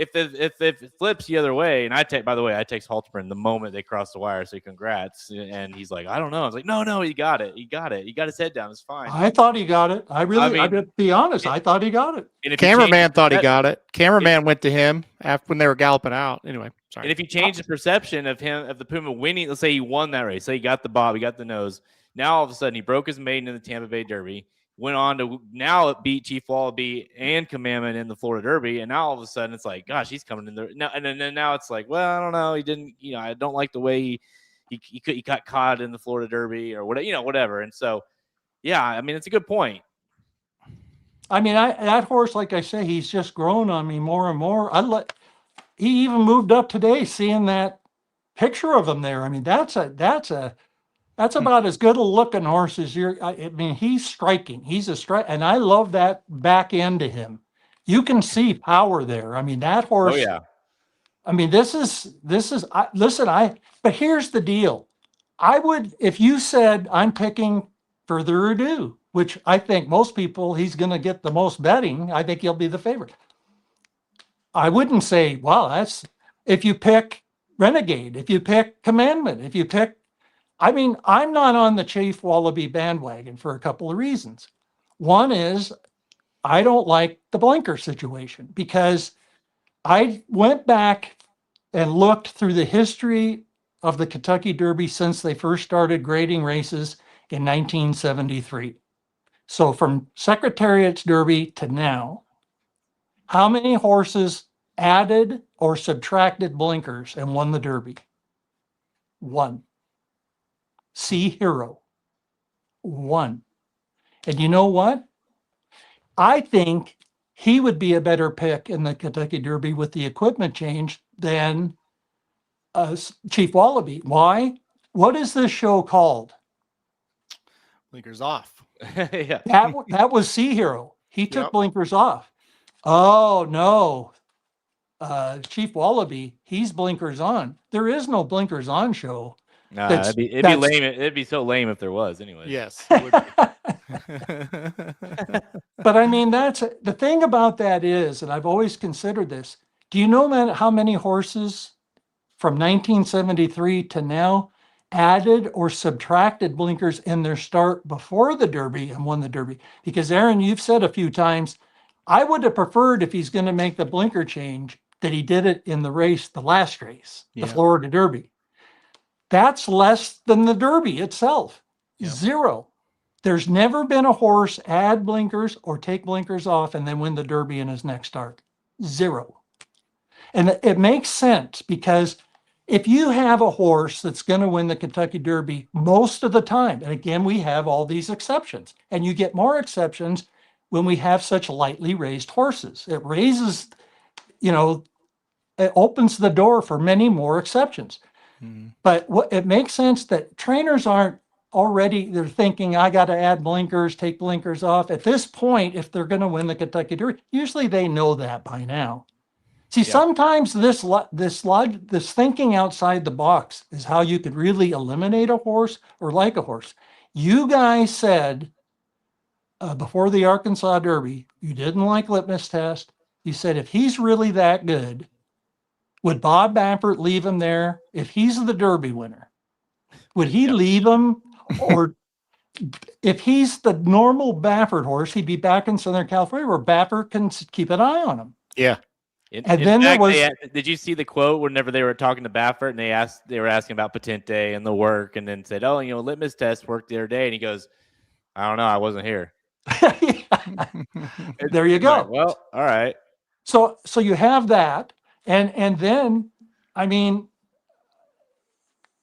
If it flips the other way, and I text Halterman the moment they cross the wire, so congrats. And he's like, I don't know. I was like, no, he got it. He got his head down. It's fine. I thought he got it. I to be honest, I thought he got it. And Cameraman thought he got it. Cameraman went to him when they were galloping out. Anyway, sorry. And if you change the perception of the Puma winning, let's say he won that race, say he got the bob, he got the nose. Now all of a sudden he broke his maiden in the Tampa Bay Derby. Went on to now beat Chief Wallaby and Commandment in the Florida Derby, and now all of a sudden it's like, gosh, he's coming in there now. And then now it's like, well, I don't know, he didn't, I don't like the way he got caught in the Florida Derby or whatever, whatever. And so, yeah, I mean, it's a good point. I mean, that horse, like I say, he's just grown on me more and more. He even moved up today, seeing that picture of him there. I mean, that's about as good a looking horse as he's striking. He's a strike, and I love that back end to him. You can see power there. I mean, that horse. Oh yeah. I mean, but here's the deal. If you said I'm picking Further Ado, which I think most people, he's going to get the most betting. I think he'll be the favorite. I wouldn't say, wow, if you pick Renegade, if you pick Commandment, if you pick, I'm not on the Chief Wallaby bandwagon for a couple of reasons. One is I don't like the blinker situation, because I went back and looked through the history of the Kentucky Derby since they first started grading races in 1973. So from Secretariat's Derby to now, how many horses added or subtracted blinkers and won the Derby? 1. Sea Hero. 1. And you know what? I think he would be a better pick in the Kentucky Derby with the equipment change than Chief Wallaby. Why? What is this show called? Blinkers Off. Yeah. That was Sea Hero. He took Yep. blinkers off. Oh no. Chief Wallaby, he's blinkers on. There is no blinkers on show. Nah, it'd be lame. It'd be so lame if there was, anyway. Yes. It would be. But I mean, that's the thing about that is, and I've always considered this. Do you know how many horses from 1973 to now added or subtracted blinkers in their start before the Derby and won the Derby? Because Aaron, you've said a few times, I would have preferred, if he's going to make the blinker change, that he did it in the last race, the Florida Derby. That's less than the Derby itself. Yeah. 0. There's never been a horse add blinkers or take blinkers off and then win the Derby in his next start. 0. And it makes sense, because if you have a horse that's going to win the Kentucky Derby most of the time, and again, we have all these exceptions, and you get more exceptions when we have such lightly raised horses. It raises, it opens the door for many more exceptions. But it makes sense that trainers aren't already, they're thinking, I got to add blinkers, take blinkers off. At this point, if they're going to win the Kentucky Derby, usually they know that by now. See, sometimes this thinking outside the box is how you could really eliminate a horse or like a horse. You guys said before the Arkansas Derby, you didn't like litmus test. You said, if he's really that good, would Bob Baffert leave him there if he's the Derby winner? Would he leave him? Or if he's the normal Baffert horse, he'd be back in Southern California where Baffert can keep an eye on him. Yeah. And then there was. Did you see the quote whenever they were talking to Baffert and they were asking about Patente and the work, and then said, "Oh, litmus test worked the other day," and he goes, "I don't know, I wasn't here." There you go. Like, well, all right. So you have that, and then, I mean,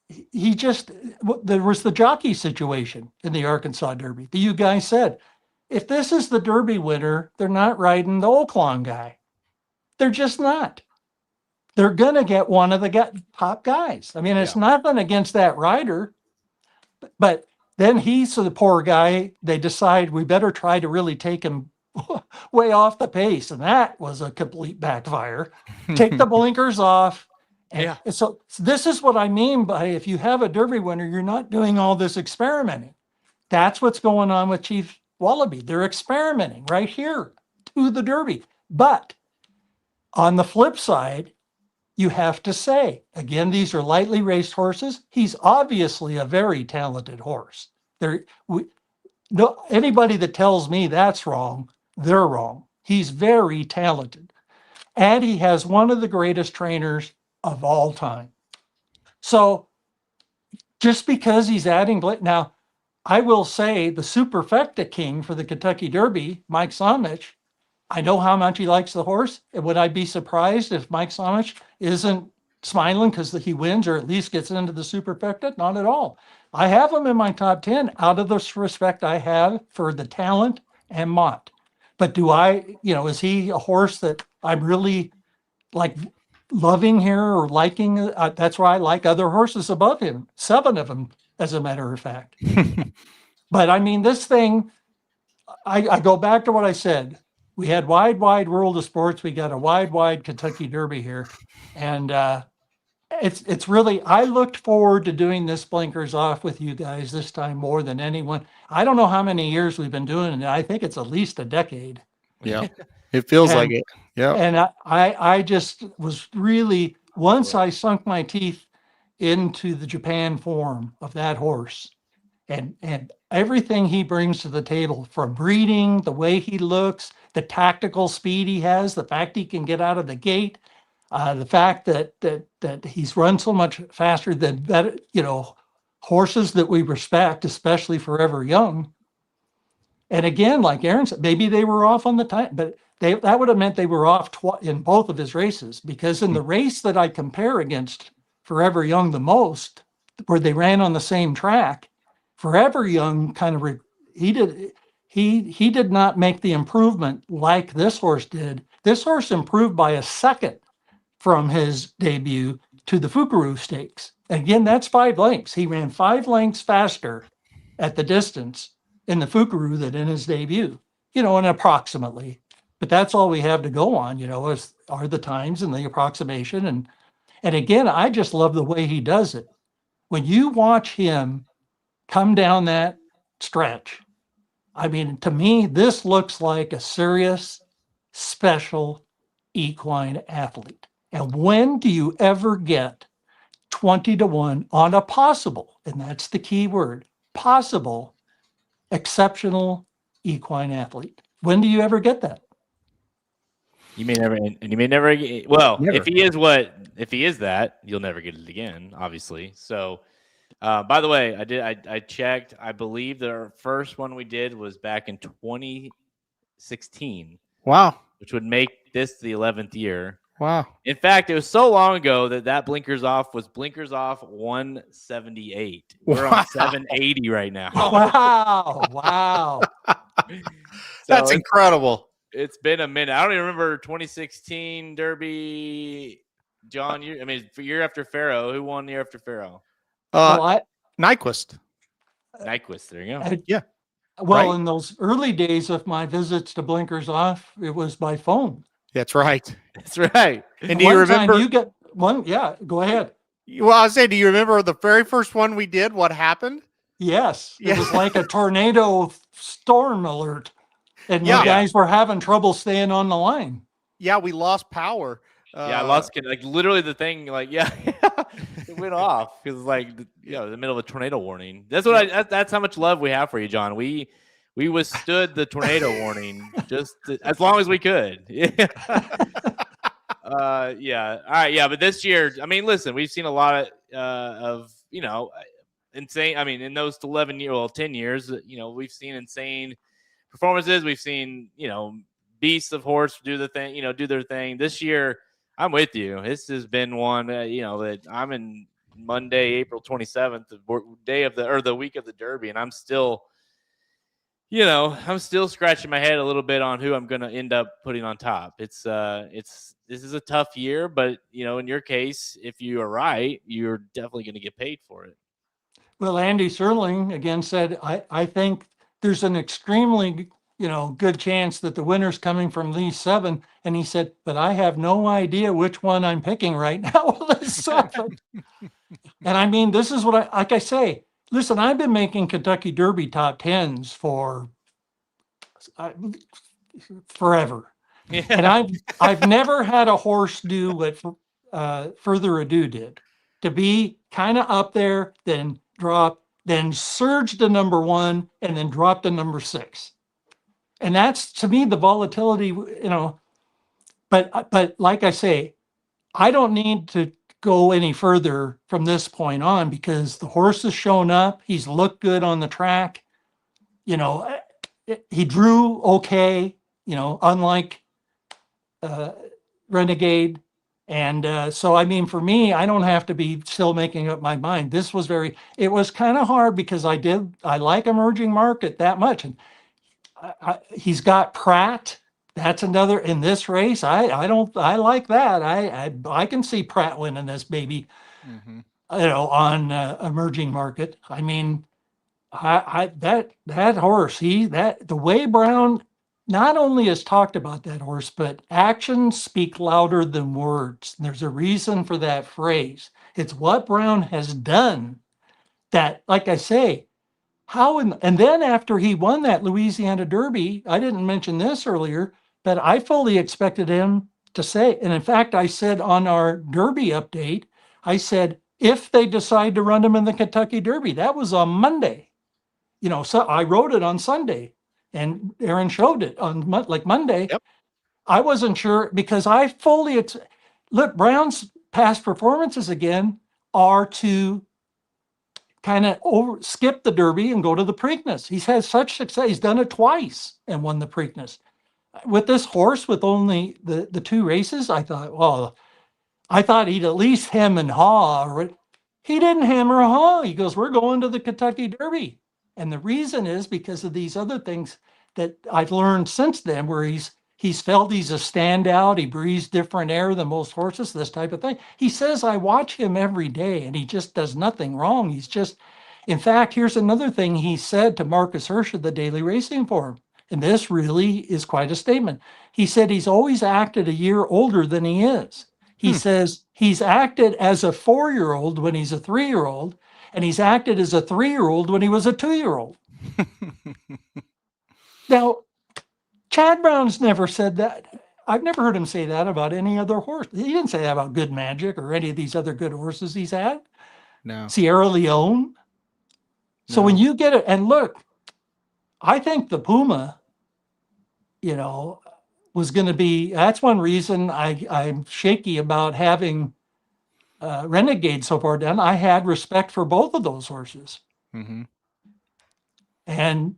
there was the jockey situation in the Arkansas Derby. You guys said, if this is the Derby winner, they're not riding the Oaklawn guy. They're just not. They're going to get one of the top guys. I mean, it's nothing against that rider, but then he's the poor guy. They decide we better try to really take him way off the pace. And that was a complete backfire. Take the blinkers off. And so this is what I mean by, if you have a Derby winner, you're not doing all this experimenting. That's what's going on with Chief Wallaby. They're experimenting right here to the Derby. But on the flip side, you have to say, again, these are lightly raced horses. He's obviously a very talented horse. Anybody that tells me that's wrong, they're wrong. He's very talented. And he has one of the greatest trainers of all time. So just because he's adding, now, I will say the superfecta king for the Kentucky Derby, Mike Somich, I know how much he likes the horse. Would I be surprised if Mike Somich isn't smiling because he wins or at least gets into the superfecta? Not at all. I have him in my top 10 out of the respect I have for the talent and Mott. But is he a horse that I'm really like loving here or liking? That's why I like other horses above him, 7 of them, as a matter of fact. But I mean, this thing, I go back to what I said. We had wide World of Sports. We got a wide Kentucky Derby here. And it's really, I looked forward to doing this blinkers off with you guys this time more than anyone. I don't know how many years we've been doing it. I think it's at least a decade. Yeah, it feels like it. Yeah. And I just was really, once I sunk my teeth into the Japan form of that horse and everything he brings to the table, from breeding, the way he looks, the tactical speed he has, the fact he can get out of the gate, the fact that he's run so much faster than horses that we respect, especially Forever Young. And again, like Aaron said, maybe they were off on the time, but that would have meant they were off in both of his races, because in the race that I compare against Forever Young the most, where they ran on the same track, Forever Young kind of he did not make the improvement like this horse did. This horse improved by a second from his debut to the Fukaru Stakes. Again, that's 5 lengths. He ran 5 lengths faster at the distance in the Fukaru than in his debut, and approximately. But that's all we have to go on, are the times and the approximation. And again, I just love the way he does it. When you watch him come down that stretch, I mean, to me, this looks like a serious, special equine athlete. And when do you ever get 20-1 on a possible, and that's the key word, possible, exceptional equine athlete? When do you ever get that? You may never, and you may never. Well, Never. if he is that, you'll never get it again, obviously. So, by the way, I checked. I believe that our first one we did was back in 2016. Wow. Which would make this the 11th year. Wow. In fact, it was so long ago that Blinkers Off was Blinkers Off 178. We're on 780 right now. Wow. That's incredible. It's been a minute. I don't even remember 2016 Derby. John, for year after Pharaoh, who won the year after Pharaoh? Nyquist. Nyquist. There you go. Yeah. Well, Right. in those early days of my visits to Blinkers Off, it was by phone. That's right. That's right. And do you remember? You get one? Yeah, go ahead. Well, I was saying, do you remember the very first one we did? What happened? Yes, Yeah. it was like a tornado storm alert, and Yeah. you guys were having trouble staying on the line. Yeah, we lost power. I lost literally the thing. It went off because the middle of a tornado warning. That's what that's how much love we have for you, John. We withstood the tornado warning as long as we could. Yeah. Yeah. All right. Yeah. But this year, I mean, listen, we've seen a lot of insane. I mean, in those 10 years, we've seen insane performances. We've seen, beasts of horse do the thing, do their thing. This year, I'm with you. This has been one, that I'm in Monday, April 27th, the week of the Derby, and I'm still, scratching my head a little bit on who I'm going to end up putting on top. This is a tough year, but in your case, if you are right, you're definitely going to get paid for it. Well, Andy Serling again said, I think there's an extremely good chance that the winner's coming from these 7. And he said, but I have no idea which one I'm picking right now of the 7. And I mean, this is what like I say, listen, I've been making Kentucky Derby top 10s for forever. Yeah. And I've never had a horse do what Further Ado did, to be kind of up there, then drop, then surge to number 1, and then drop to number 6. And that's, to me, the volatility, but like I say, I don't need to go any further from this point on because the horse has shown up. He's looked good on the track. He drew okay, unlike Renegade. And so, I mean, for me, I don't have to be still making up my mind. It was kind of hard because I like emerging market that much. And he's got Pratt. That's another in this race. I like that. I can see Pratt winning this baby, on emerging market. I mean, that horse, the way Brown not only has talked about that horse, but actions speak louder than words. There's a reason for that phrase. It's what Brown has done that, like I say, and then after he won that Louisiana Derby, I didn't mention this earlier, but I fully expected him to say, and in fact, I said on our Derby update, I said, if they decide to run him in the Kentucky Derby, that was on Monday. So I wrote it on Sunday and Aaron showed it on Monday. Yep. I wasn't sure because I fully, look, Brown's past performances again are to kind of skip the Derby and go to the Preakness. He's had such success. He's done it twice and won the Preakness. With this horse, with only the 2 races, I thought he'd at least hem and haw. He didn't hem or haw. He goes, we're going to the Kentucky Derby. And the reason is because of these other things that I've learned since then, where he's felt he's a standout. He breathes different air than most horses, this type of thing. He says, I watch him every day and he just does nothing wrong. In fact, here's another thing he said to Marcus Hirsch at the Daily Racing Forum. And this really is quite a statement. He said he's always acted a year older than he is. He says he's acted as a 4-year-old when he's a 3-year-old, and he's acted as a 3-year-old when he was a 2-year-old. Now, Chad Brown's never said that. I've never heard him say that about any other horse. He didn't say that about Good Magic or any of these other good horses he's had. No. Sierra Leone. So when you get it, and look, I think the Puma, was going to be, that's one reason I'm shaky about having Renegade so far down. I had respect for both of those horses. Mm-hmm. And,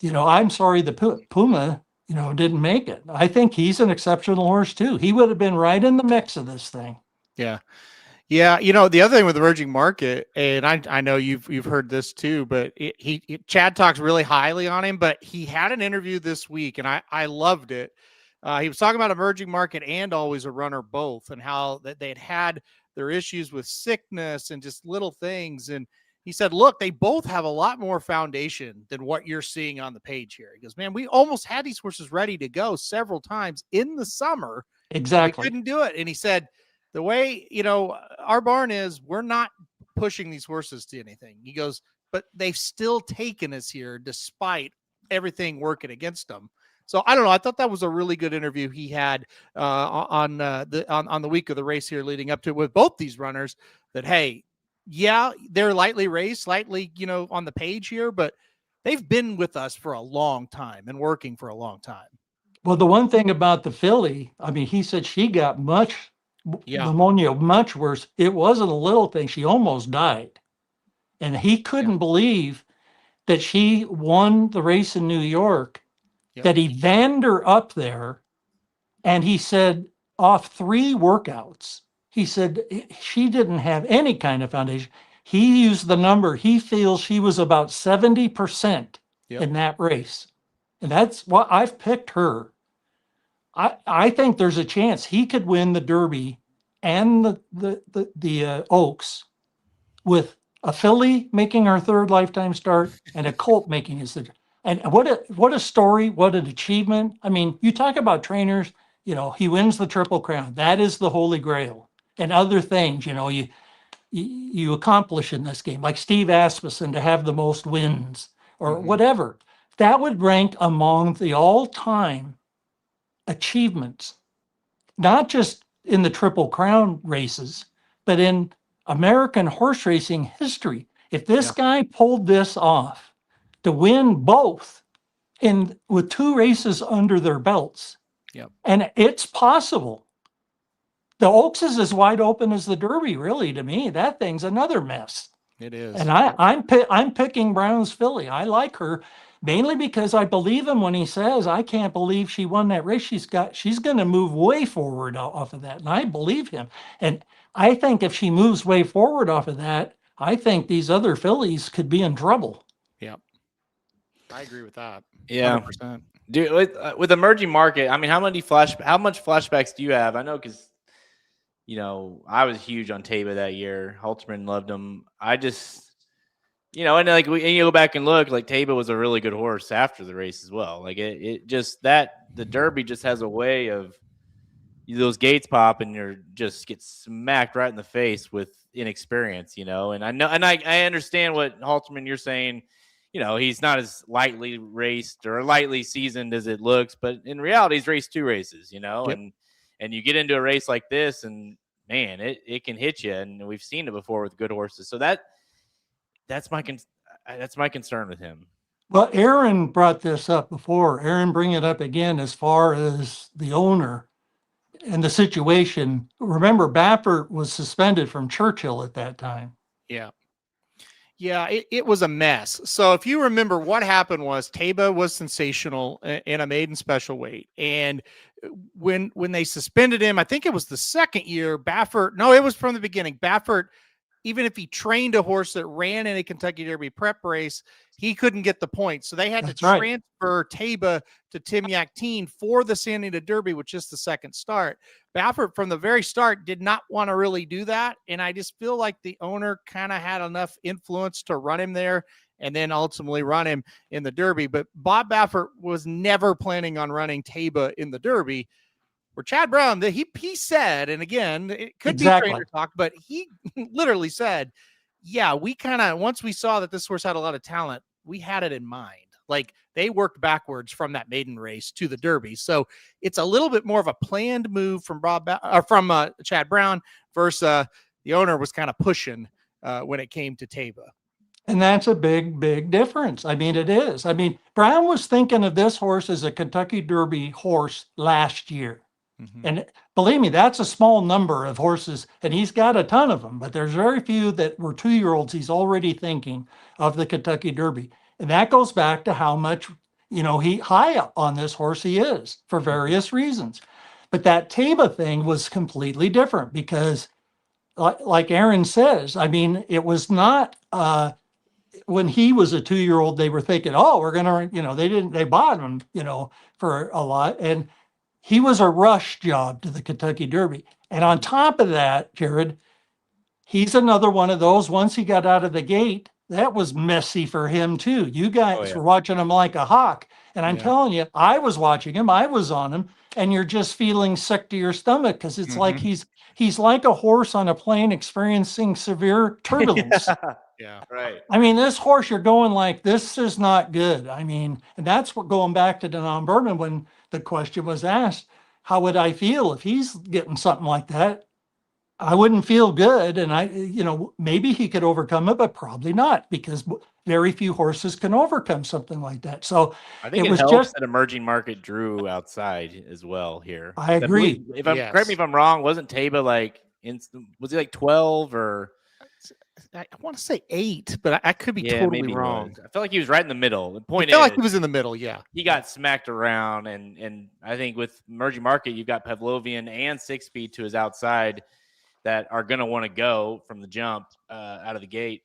I'm sorry the Puma, didn't make it. I think he's an exceptional horse too. He would have been right in the mix of this thing. Yeah. Yeah, the other thing with emerging market, and I know you've heard this too, but Chad talks really highly on him, but he had an interview this week, and I loved it. He was talking about emerging market and Always a Runner both, and how that they had their issues with sickness and just little things. And he said, look, they both have a lot more foundation than what you're seeing on the page here. He goes, man, we almost had these horses ready to go several times in the summer. Exactly. We couldn't do it. And he said, the way, our barn is, we're not pushing these horses to anything. He goes, but they've still taken us here despite everything working against them. So I don't know. I thought that was a really good interview he had on the week of the race here leading up to it with both these runners. That, hey, yeah, they're lightly raced, slightly, on the page here, but they've been with us for a long time and working for a long time. Well, the one thing about the filly, he said she got pneumonia much worse. It wasn't a little thing. She almost died. And he couldn't believe that she won the race in New York, that he vanned her up there. And he said, off 3 workouts, he said she didn't have any kind of foundation. He used the number. He feels she was about 70% in that race. And that's what I've picked her. I think there's a chance he could win the Derby and the Oaks with a filly making her 3rd lifetime start and a colt making his 3rd. And what a story, what an achievement. You talk about trainers, he wins the Triple Crown. That is the Holy Grail. And other things, you accomplish in this game, like Steve Asmussen to have the most wins or whatever. That would rank among the all-time achievements, not just in the Triple Crown races, but in American horse racing history. If this guy pulled this off to win both with 2 races under their belts, and it's possible. The Oaks is as wide open as the Derby, really, to me. That thing's another mess. It is. And I'm picking Brown's filly. I like her. Mainly because I believe him when he says, I can't believe she won that race. She's going to move way forward off of that. And I believe him. And I think if she moves way forward off of that, I think these other fillies could be in trouble. Yeah. I agree with that. Yeah. 100%. Dude, with emerging market, how much flashbacks do you have? I know because, I was huge on Taba that year. Halterman loved him. I just... and you go back and look, like Taba was a really good horse after the race as well. Like it just the Derby just has a way of those gates pop and you're just get smacked right in the face with inexperience, And I know, and I understand what Halterman you're saying. He's not as lightly raced or lightly seasoned as it looks, but in reality, he's raced 2 races, and you get into a race like this, and man, it can hit you, and we've seen it before with good horses. So that's my concern with him. Well, Aaron brought this up before. Aaron, bring it up again as far as the owner and the situation. Remember, Baffert was suspended from Churchill at that time. Yeah. Yeah, it was a mess. So if you remember, what happened was Taba was sensational in a maiden special weight. And when they suspended him, I think it was the second year, it was from the beginning. Baffert even if he trained a horse that ran in a Kentucky Derby prep race, he couldn't get the points. So they had That's to right. transfer Taba to Tim Yaktine for the Santa Anita Derby, which is the second start. Baffert from the very start did not want to really do that. And I just feel like the owner kind of had enough influence to run him there and then ultimately run him in the Derby. But Bob Baffert was never planning on running Taba in the Derby. Where Chad Brown, he said, and again, it could be trainer talk, but he literally said, yeah, we kind of, once we saw that this horse had a lot of talent, we had it in mind. Like they worked backwards from that maiden race to the Derby. So it's a little bit more of a planned move from Chad Brown versus the owner was kind of pushing when it came to Taba. And that's a big, big difference. I mean, it is. I mean, Brown was thinking of this horse as a Kentucky Derby horse last year. Mm-hmm. And believe me, that's a small number of horses, and he's got a ton of them, but there's very few that were 2-year-olds he's already thinking of the Kentucky Derby. And that goes back to how much, he high up on this horse he is for various reasons. But that Taba thing was completely different because like Aaron says, I mean, it was not, when he was a 2-year-old, they were thinking, oh, we're going to, they bought him, for a lot. And he was a rush job to the Kentucky Derby. And on top of that, Jared, he's another one of those, once he got out of the gate, that was messy for him too. You guys were watching him like a hawk. And I'm telling you, I was watching him, I was on him, and you're just feeling sick to your stomach because it's like he's like a horse on a plane experiencing severe turbulence. Yeah, right. I mean, this horse, you're going like, this is not good. I mean, and that's what going back to Danon Bourbon when the question was asked, how would I feel if he's getting something like that? I wouldn't feel good. And maybe he could overcome it, but probably not because very few horses can overcome something like that. So I think it was helps just that emerging market drew outside as well here. I agree. Correct me if I'm wrong, wasn't Taba was he like 12 or? I want to say 8, but I could be totally wrong. I felt like he was right in the middle. The point I felt like he was in the middle. Yeah, he got smacked around, and I think with emerging market, you've got Pavlovian and 6-speed to his outside that are going to want to go from the jump out of the gate.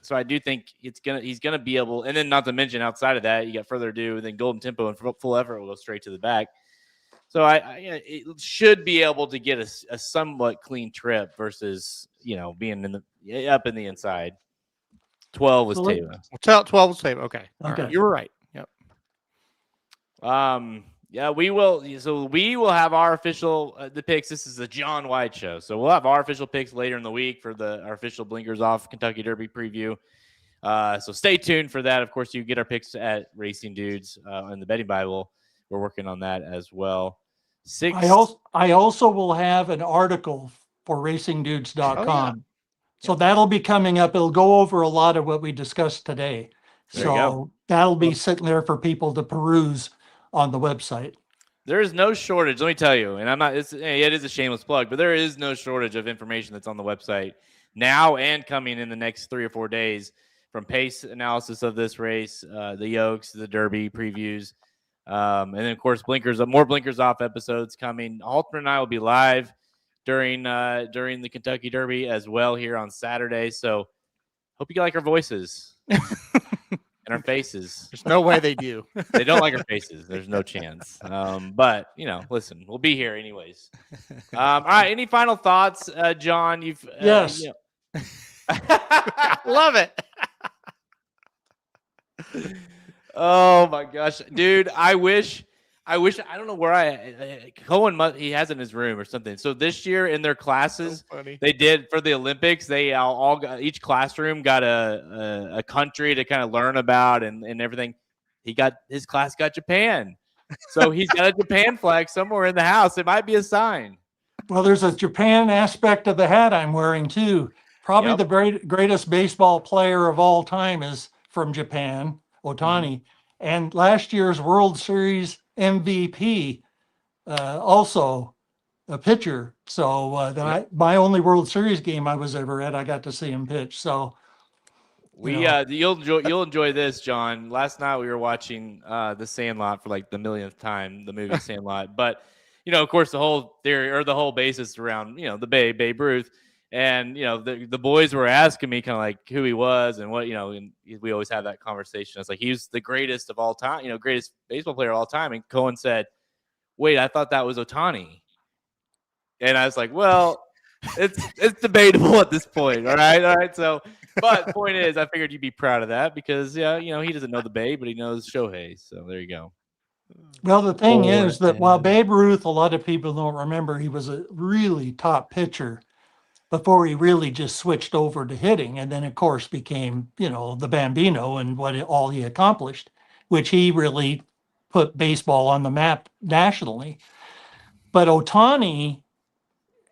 So I do think he's gonna be able, and then not to mention outside of that, you got Further Ado, then Golden Tempo and Full Effort will go straight to the back. So it should be able to get a somewhat clean trip versus being up in the inside. 12 was Taba. 12 was Taba. Okay. Right. You were right. Yep. Yeah, we will. So we will have our official the picks. This is the Jon White show, so we'll have our official picks later in the week for our official Blinkers Off Kentucky Derby preview. So stay tuned for that. Of course, you get our picks at Racing Dudes in the Betting Bible. We're working on that as well. I also will have an article for racingdudes.com. Oh, yeah. So that'll be coming up. It'll go over a lot of what we discussed today. So that'll be sitting there for people to peruse on the website. There is no shortage, let me tell you. And it is a shameless plug, but there is no shortage of information that's on the website now and coming in the next 3 or 4 days, from pace analysis of this race, the yokes, the Derby previews. And then, of course, more Blinkers Off episodes coming. Halterman and I will be live during the Kentucky Derby as well here on Saturday. So hope you like our voices and our faces. There's no way they do. They don't like our faces. There's no chance. But, listen, we'll be here anyways. All right. Any final thoughts, John? Yes. Love it. Oh my gosh, dude! I wish. I don't know where Cohen. He has it in his room or something. So this year in their classes, they did for the Olympics. They all got, each classroom got a country to kind of learn about and everything. His class got Japan, so he's got a Japan flag somewhere in the house. It might be a sign. Well, there's a Japan aspect of the hat I'm wearing too. Probably the greatest baseball player of all time is from Japan. Otani, and last year's World Series MVP, also a pitcher. So my only World Series game I was ever at, I got to see him pitch. So you'll enjoy this, John. Last night we were watching The Sandlot for like the millionth time, the movie Sandlot. But of course, the whole theory or the whole basis around the Babe Ruth. And, the boys were asking me kind of like who he was and what, and we always have that conversation. It's like, he was the greatest of all time, greatest baseball player of all time. And Cohen said, wait, I thought that was Ohtani. And I was like, well, it's debatable at this point. All right. So, but point is, I figured you'd be proud of that because, he doesn't know the Babe, but he knows Shohei. So there you go. Well, the thing is that while Babe Ruth, a lot of people don't remember, he was a really top pitcher before he really just switched over to hitting. And then, of course, became, the Bambino and all he accomplished, which he really put baseball on the map nationally. But Ohtani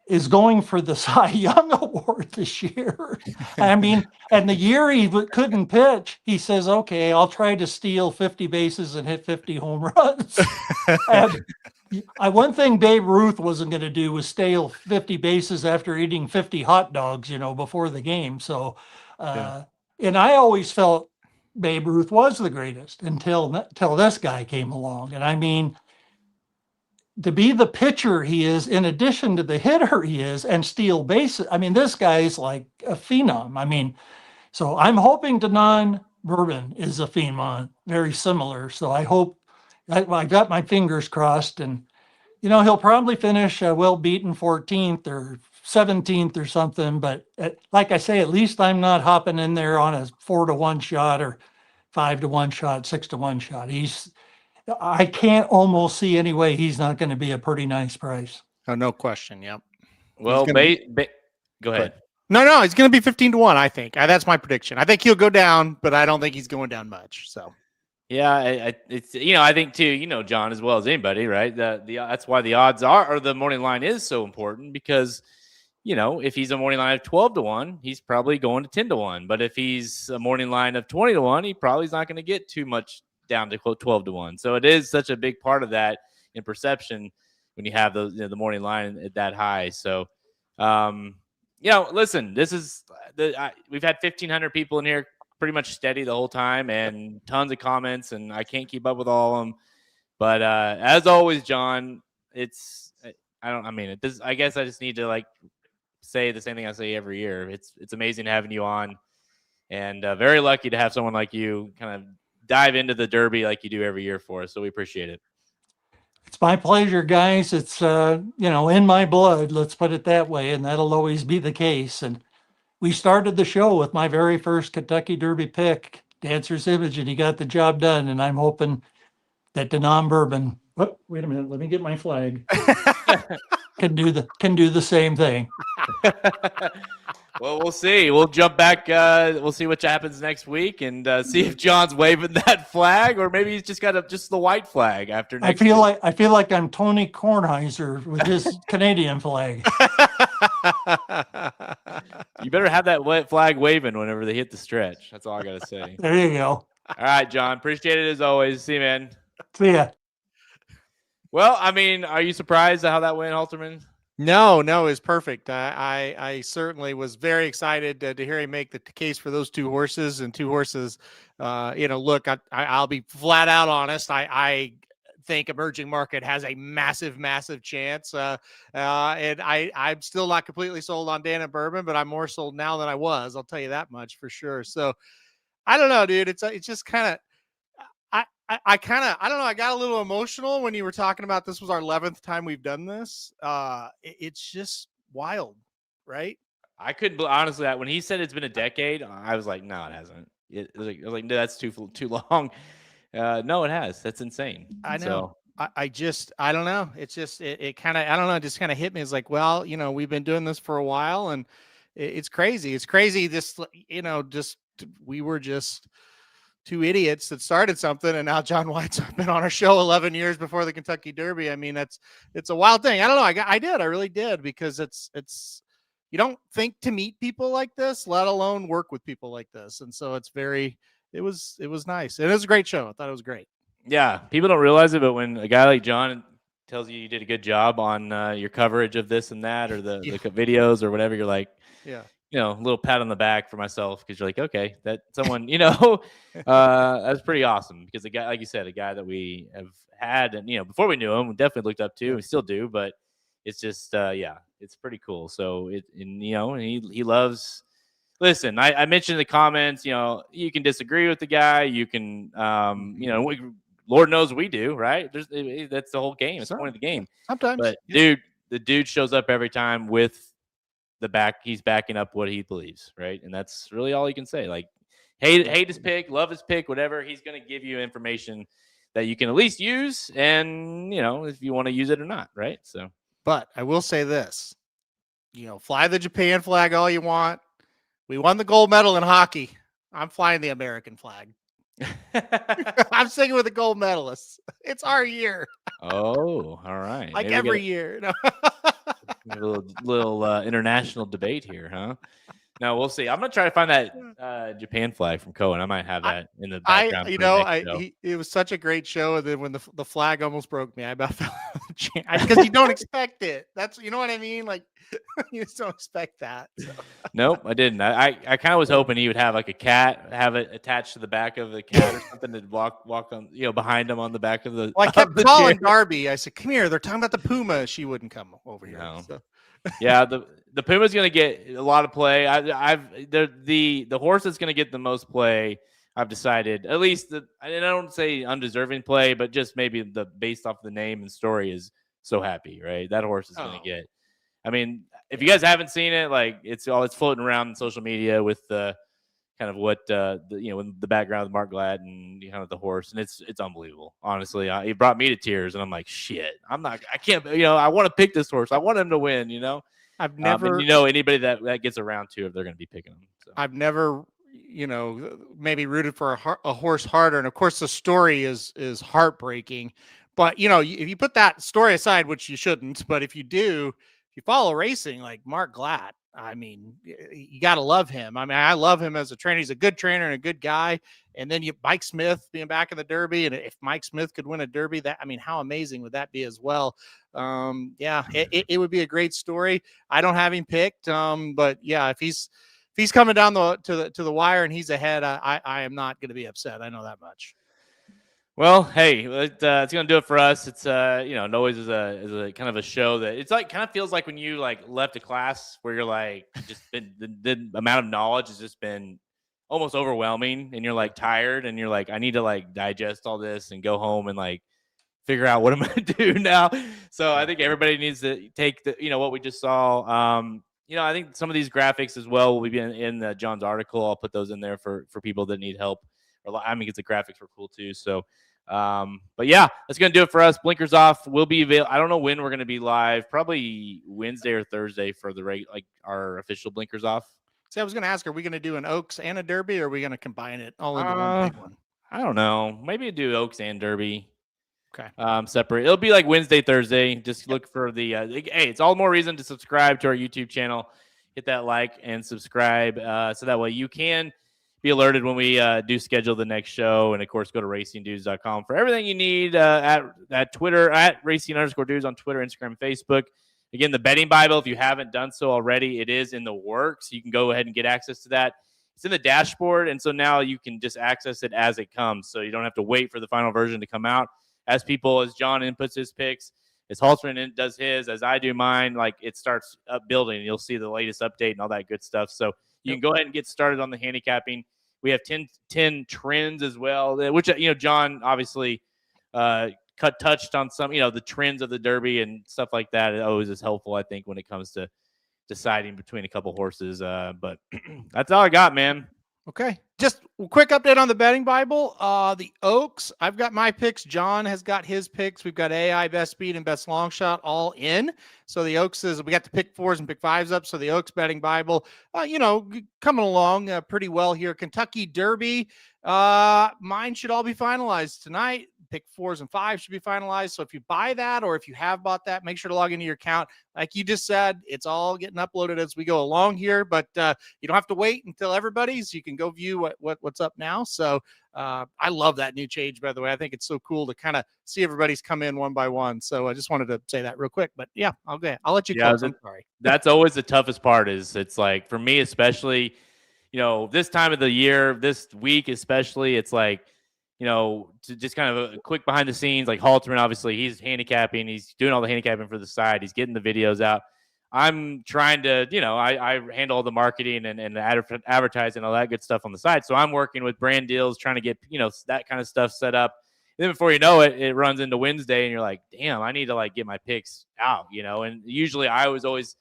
is going for the Cy Young Award this year. I mean, and the year he couldn't pitch, he says, okay, I'll try to steal 50 bases and hit 50 home runs. And one thing Babe Ruth wasn't going to do was steal 50 bases after eating 50 hot dogs, before the game. So, and I always felt Babe Ruth was the greatest until this guy came along. And I mean, to be the pitcher he is, in addition to the hitter he is, and steal bases. I mean, this guy's like a phenom. I mean, so I'm hoping Danon Bourbon is a phenom, very similar. So I hope I got my fingers crossed, and he'll probably finish well beaten 14th or 17th or something. But like I say, at least I'm not hopping in there on a 4-1 shot or 5-1 shot, 6-1 shot. I can't almost see any way he's not going to be a pretty nice price. Oh, no question. Yep. Well, go ahead. No, he's going to be 15-1. I think that's my prediction. I think he'll go down, but I don't think he's going down much. So, yeah, it's I think too. John, as well as anybody, right? That's why the odds or the morning line is so important because if he's a morning line of 12-1, he's probably going to 10-1. But if he's a morning line of 20-1, he probably is not going to get too much down to quote 12-1. So it is such a big part of that in perception when you have those, the morning line at that high. So, listen, this is we've had 1,500 people in here pretty much steady the whole time and tons of comments, and I can't keep up with all of them. But as always, John, I guess I just need to say the same thing I say every year. It's amazing having you on, and very lucky to have someone like you kind of dive into the Derby like you do every year for us. So we appreciate it. It's my pleasure, guys. It's, in my blood, let's put it that way. And that'll always be the case. And we started the show with my very first Kentucky Derby pick, Dancer's Image, and he got the job done. And I'm hoping that Danon Bourbon, wait a minute, let me get my flag, can do the same thing. Well, we'll see. We'll jump back. We'll see what happens next week and see if John's waving that flag or maybe he's just got just the white flag after next week. I feel like I'm Tony Kornheiser with his Canadian flag. You better have that flag waving whenever they hit the stretch. That's all I got to say. There you go. All right, John. Appreciate it as always. See you, man. See ya. Well, I mean, are you surprised at how that went, Halterman? No, it's perfect. I certainly was very excited to hear him make the case for those two horses. Look, I'll be flat out honest. I think Emerging Market has a massive chance. And I'm still not completely sold on Danon Bourbon, but I'm more sold now than I was. I'll tell you that much for sure. So I don't know, dude. It's just kind of. I don't know. I got a little emotional when you were talking about this was our 11th time we've done this. It's just wild, right? I couldn't honestly. When he said it's been a decade, I was like, no, it hasn't. I was like, no, that's too long. No, it has. That's insane. I know. So. I don't know. It's just it kind of I don't know. It just kind of hit me. It's like, well, we've been doing this for a while, and it's crazy. It's crazy. We were just two idiots that started something, and now Jon White's been on our show 11 years before the Kentucky Derby. I mean, it's a wild thing. I don't know. I really did because it's you don't think to meet people like this, let alone work with people like this. And so it was nice. It was a great show. I thought it was great. Yeah. People don't realize it, but when a guy like John tells you did a good job on your coverage of this and that, or the videos or whatever, you're like, yeah. A little pat on the back for myself because you're like, okay, that someone, that's pretty awesome because a guy, like you said, a guy that we have had and, before we knew him, we definitely looked up to and we still do, but it's just it's pretty cool. So he loves. Listen, I mentioned in the comments, you can disagree with the guy. You can, Lord knows we do, right? That's the whole game. It's the point of the game. Sometimes. But the dude shows up every time with he's backing up what he believes, right? And that's really all he can say. Like, hate his pick, love his pick, whatever. He's going to give you information that you can at least use, and if you want to use it or not, right? So, but I will say this, fly the Japan flag all you want. We won the gold medal in hockey. I'm flying the American flag. I'm sticking with the gold medalists. It's our year. Oh, all right. Like every year. No. A little international debate here, huh? No, we'll see. I'm gonna try to find that Japan flag from Cohen. I might have that in the background. It was such a great show, and then when the flag almost broke me, I about fell because you don't expect it. That's what I mean. Like you just don't expect that. So. Nope, I didn't. I kind of was hoping he would have like a cat, have it attached to the back of the cat or something to walk on, behind him on the back of the. Well, I kept calling Darby. I said, "Come here." They're talking about the Puma. She wouldn't come over here. No. So. Yeah, the Puma's going to get a lot of play. The horse that's going to get the most play, I've decided, at least I don't say undeserving play, but just maybe based off the name and story is So Happy, right? That horse is going to get. I mean, if you guys haven't seen it, like it's floating around on social media with the kind of what the background of Mark Glad and kind of the horse, and it's unbelievable. Honestly, he brought me to tears, and I'm like, shit, I can't. I want to pick this horse. I want him to win. I've never, anybody that gets around to if they're going to be picking them. So. I've never, maybe rooted for a horse harder, and of course the story is heartbreaking. But if you put that story aside, which you shouldn't, but if you do, if you follow racing like Mark Glad. I mean, you got to love him. I mean, I love him as a trainer. He's a good trainer and a good guy. And then Mike Smith being back in the Derby. And if Mike Smith could win a Derby, how amazing would that be as well? It would be a great story. I don't have him picked. But yeah, if he's coming down to the wire and he's ahead, I am not going to be upset. I know that much. Well, hey, it's going to do it for us. It's Noise is a kind of a show that it's like kind of feels like when you like left a class where you're like just the amount of knowledge has just been almost overwhelming, and you're like tired, and you're like, I need to like digest all this and go home and like figure out what I'm going to do now. So I think everybody needs to take what we just saw. I think some of these graphics as well will be in John's article. I'll put those in there for people that need help. Because the graphics were cool too. So. But yeah, that's going to do it for us. Blinkers Off will be available. I don't know when we're going to be live, probably Wednesday or Thursday for our official Blinkers Off. See, I was going to ask, are we going to do an Oaks and a Derby, or are we going to combine it all into one big one? I don't know. Maybe do Oaks and Derby. Okay. Separate. It'll be like Wednesday, Thursday. Just look for the, hey, it's all the more reason to subscribe to our YouTube channel. Hit that like and subscribe. So that way you can be alerted when we do schedule the next show. And of course, go to racingdudes.com for everything you need at Twitter, at racing_dudes on Twitter, Instagram, Facebook. Again, the betting Bible, if you haven't done so already, it is in the works. You can go ahead and get access to that. It's in the dashboard. And so now you can just access it as it comes. So you don't have to wait for the final version to come out. As John inputs his picks, as Halterman does his, as I do mine, like it starts up building. You'll see the latest update and all that good stuff. So you can go ahead and get started on the handicapping. We have 10 trends as well, which, John obviously touched on some, the trends of the Derby and stuff like that. It always is helpful, I think, when it comes to deciding between a couple horses. But that's all I got, man. Okay. Just a quick update on the betting Bible. The Oaks, I've got my picks. John has got his picks. We've got AI, Best Speed, and Best Long Shot all in. So the Oaks we got the pick 4s and pick 5s up. So the Oaks betting Bible, coming along pretty well here. Kentucky Derby, mine should all be finalized tonight. Pick 4s and 5s should be finalized. So if you buy that, or if you have bought that, make sure to log into your account. Like you just said, it's all getting uploaded as we go along here, but you don't have to wait until everybody's. You can go view what's up now. So I love that new change, by the way. I think it's so cool to kind of see everybody's come in one by one. So I just wanted to say that real quick, but yeah, I'll let you close. I'm sorry. That's always the toughest part it's like for me, especially, this time of the year, this week, especially, it's like, to just kind of a quick behind the scenes, like Halterman, obviously he's handicapping, he's doing all the handicapping for the side, he's getting the videos out. I'm trying to, I handle all the marketing and the advertising, all that good stuff on the side. So I'm working with brand deals, trying to get, that kind of stuff set up. And then before you know it, it runs into Wednesday and you're like, damn, I need to like get my picks out, and usually I was always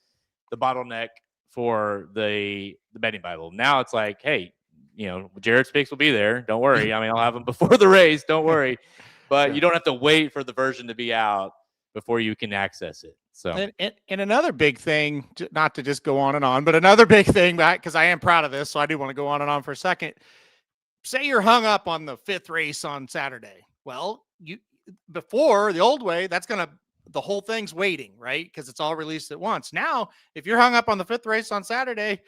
the bottleneck for the betting Bible. Now it's like, hey, Jared's picks will be there. Don't worry. I mean, I'll have them before the race. Don't worry. But you don't have to wait for the version to be out before you can access it. So, and another big thing, not to just go on, but another big thing, because I am proud of this, so I do want to go on for a second. Say you're hung up on the 5th race on Saturday. Well, before the old way, the whole thing's waiting, right? Because it's all released at once. Now, if you're hung up on the 5th race on Saturday,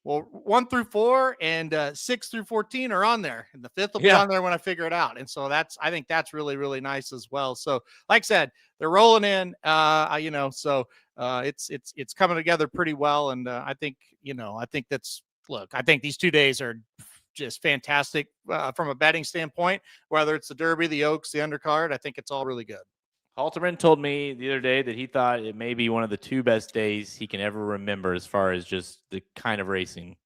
well, 1 through 4 and 6 through 14 are on there, and the 5th will be on there when I figure it out. And so I think that's really, really nice as well. So, like I said, they're rolling in, so it's coming together pretty well. And I think I think these 2 days are just fantastic from a betting standpoint, whether it's the Derby, the Oaks, the undercard. I think it's all really good. Halterman told me the other day that he thought it may be one of the 2 best days he can ever remember as far as just the kind of racing.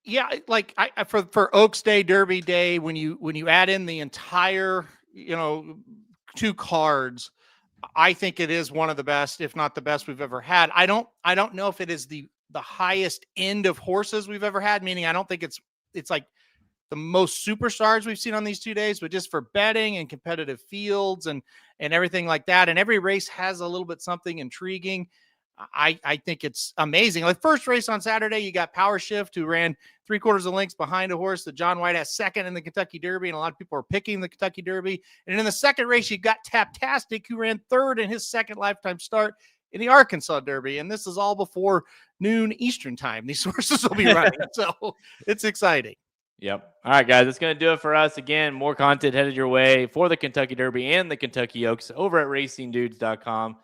Yeah, like for Oaks Day, Derby Day, when you add in the entire 2 cards, I think it is one of the best, if not the best we've ever had. I don't know if it is the highest end of horses we've ever had, meaning I don't think it's like the most superstars we've seen on these 2 days, but just for betting and competitive fields and everything like that. And every race has a little bit something intriguing. I think it's amazing. Like first race on Saturday, you got Power Shift, who ran 3/4 of lengths behind a horse that Jon White has second in the Kentucky Derby. And a lot of people are picking the Kentucky Derby. And in the second race, you got Taptastic, who ran 3rd in his second lifetime start in the Arkansas Derby. And this is all before noon Eastern time. These horses will be running. So it's exciting. Yep. All right, guys, that's going to do it for us. Again, more content headed your way for the Kentucky Derby and the Kentucky Oaks over at racingdudes.com.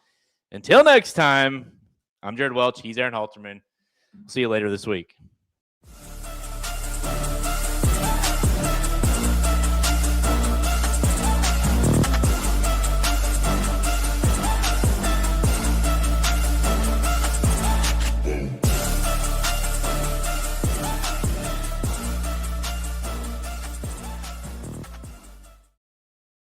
Until next time, I'm Jared Welch. He's Aaron Halterman. See you later this week.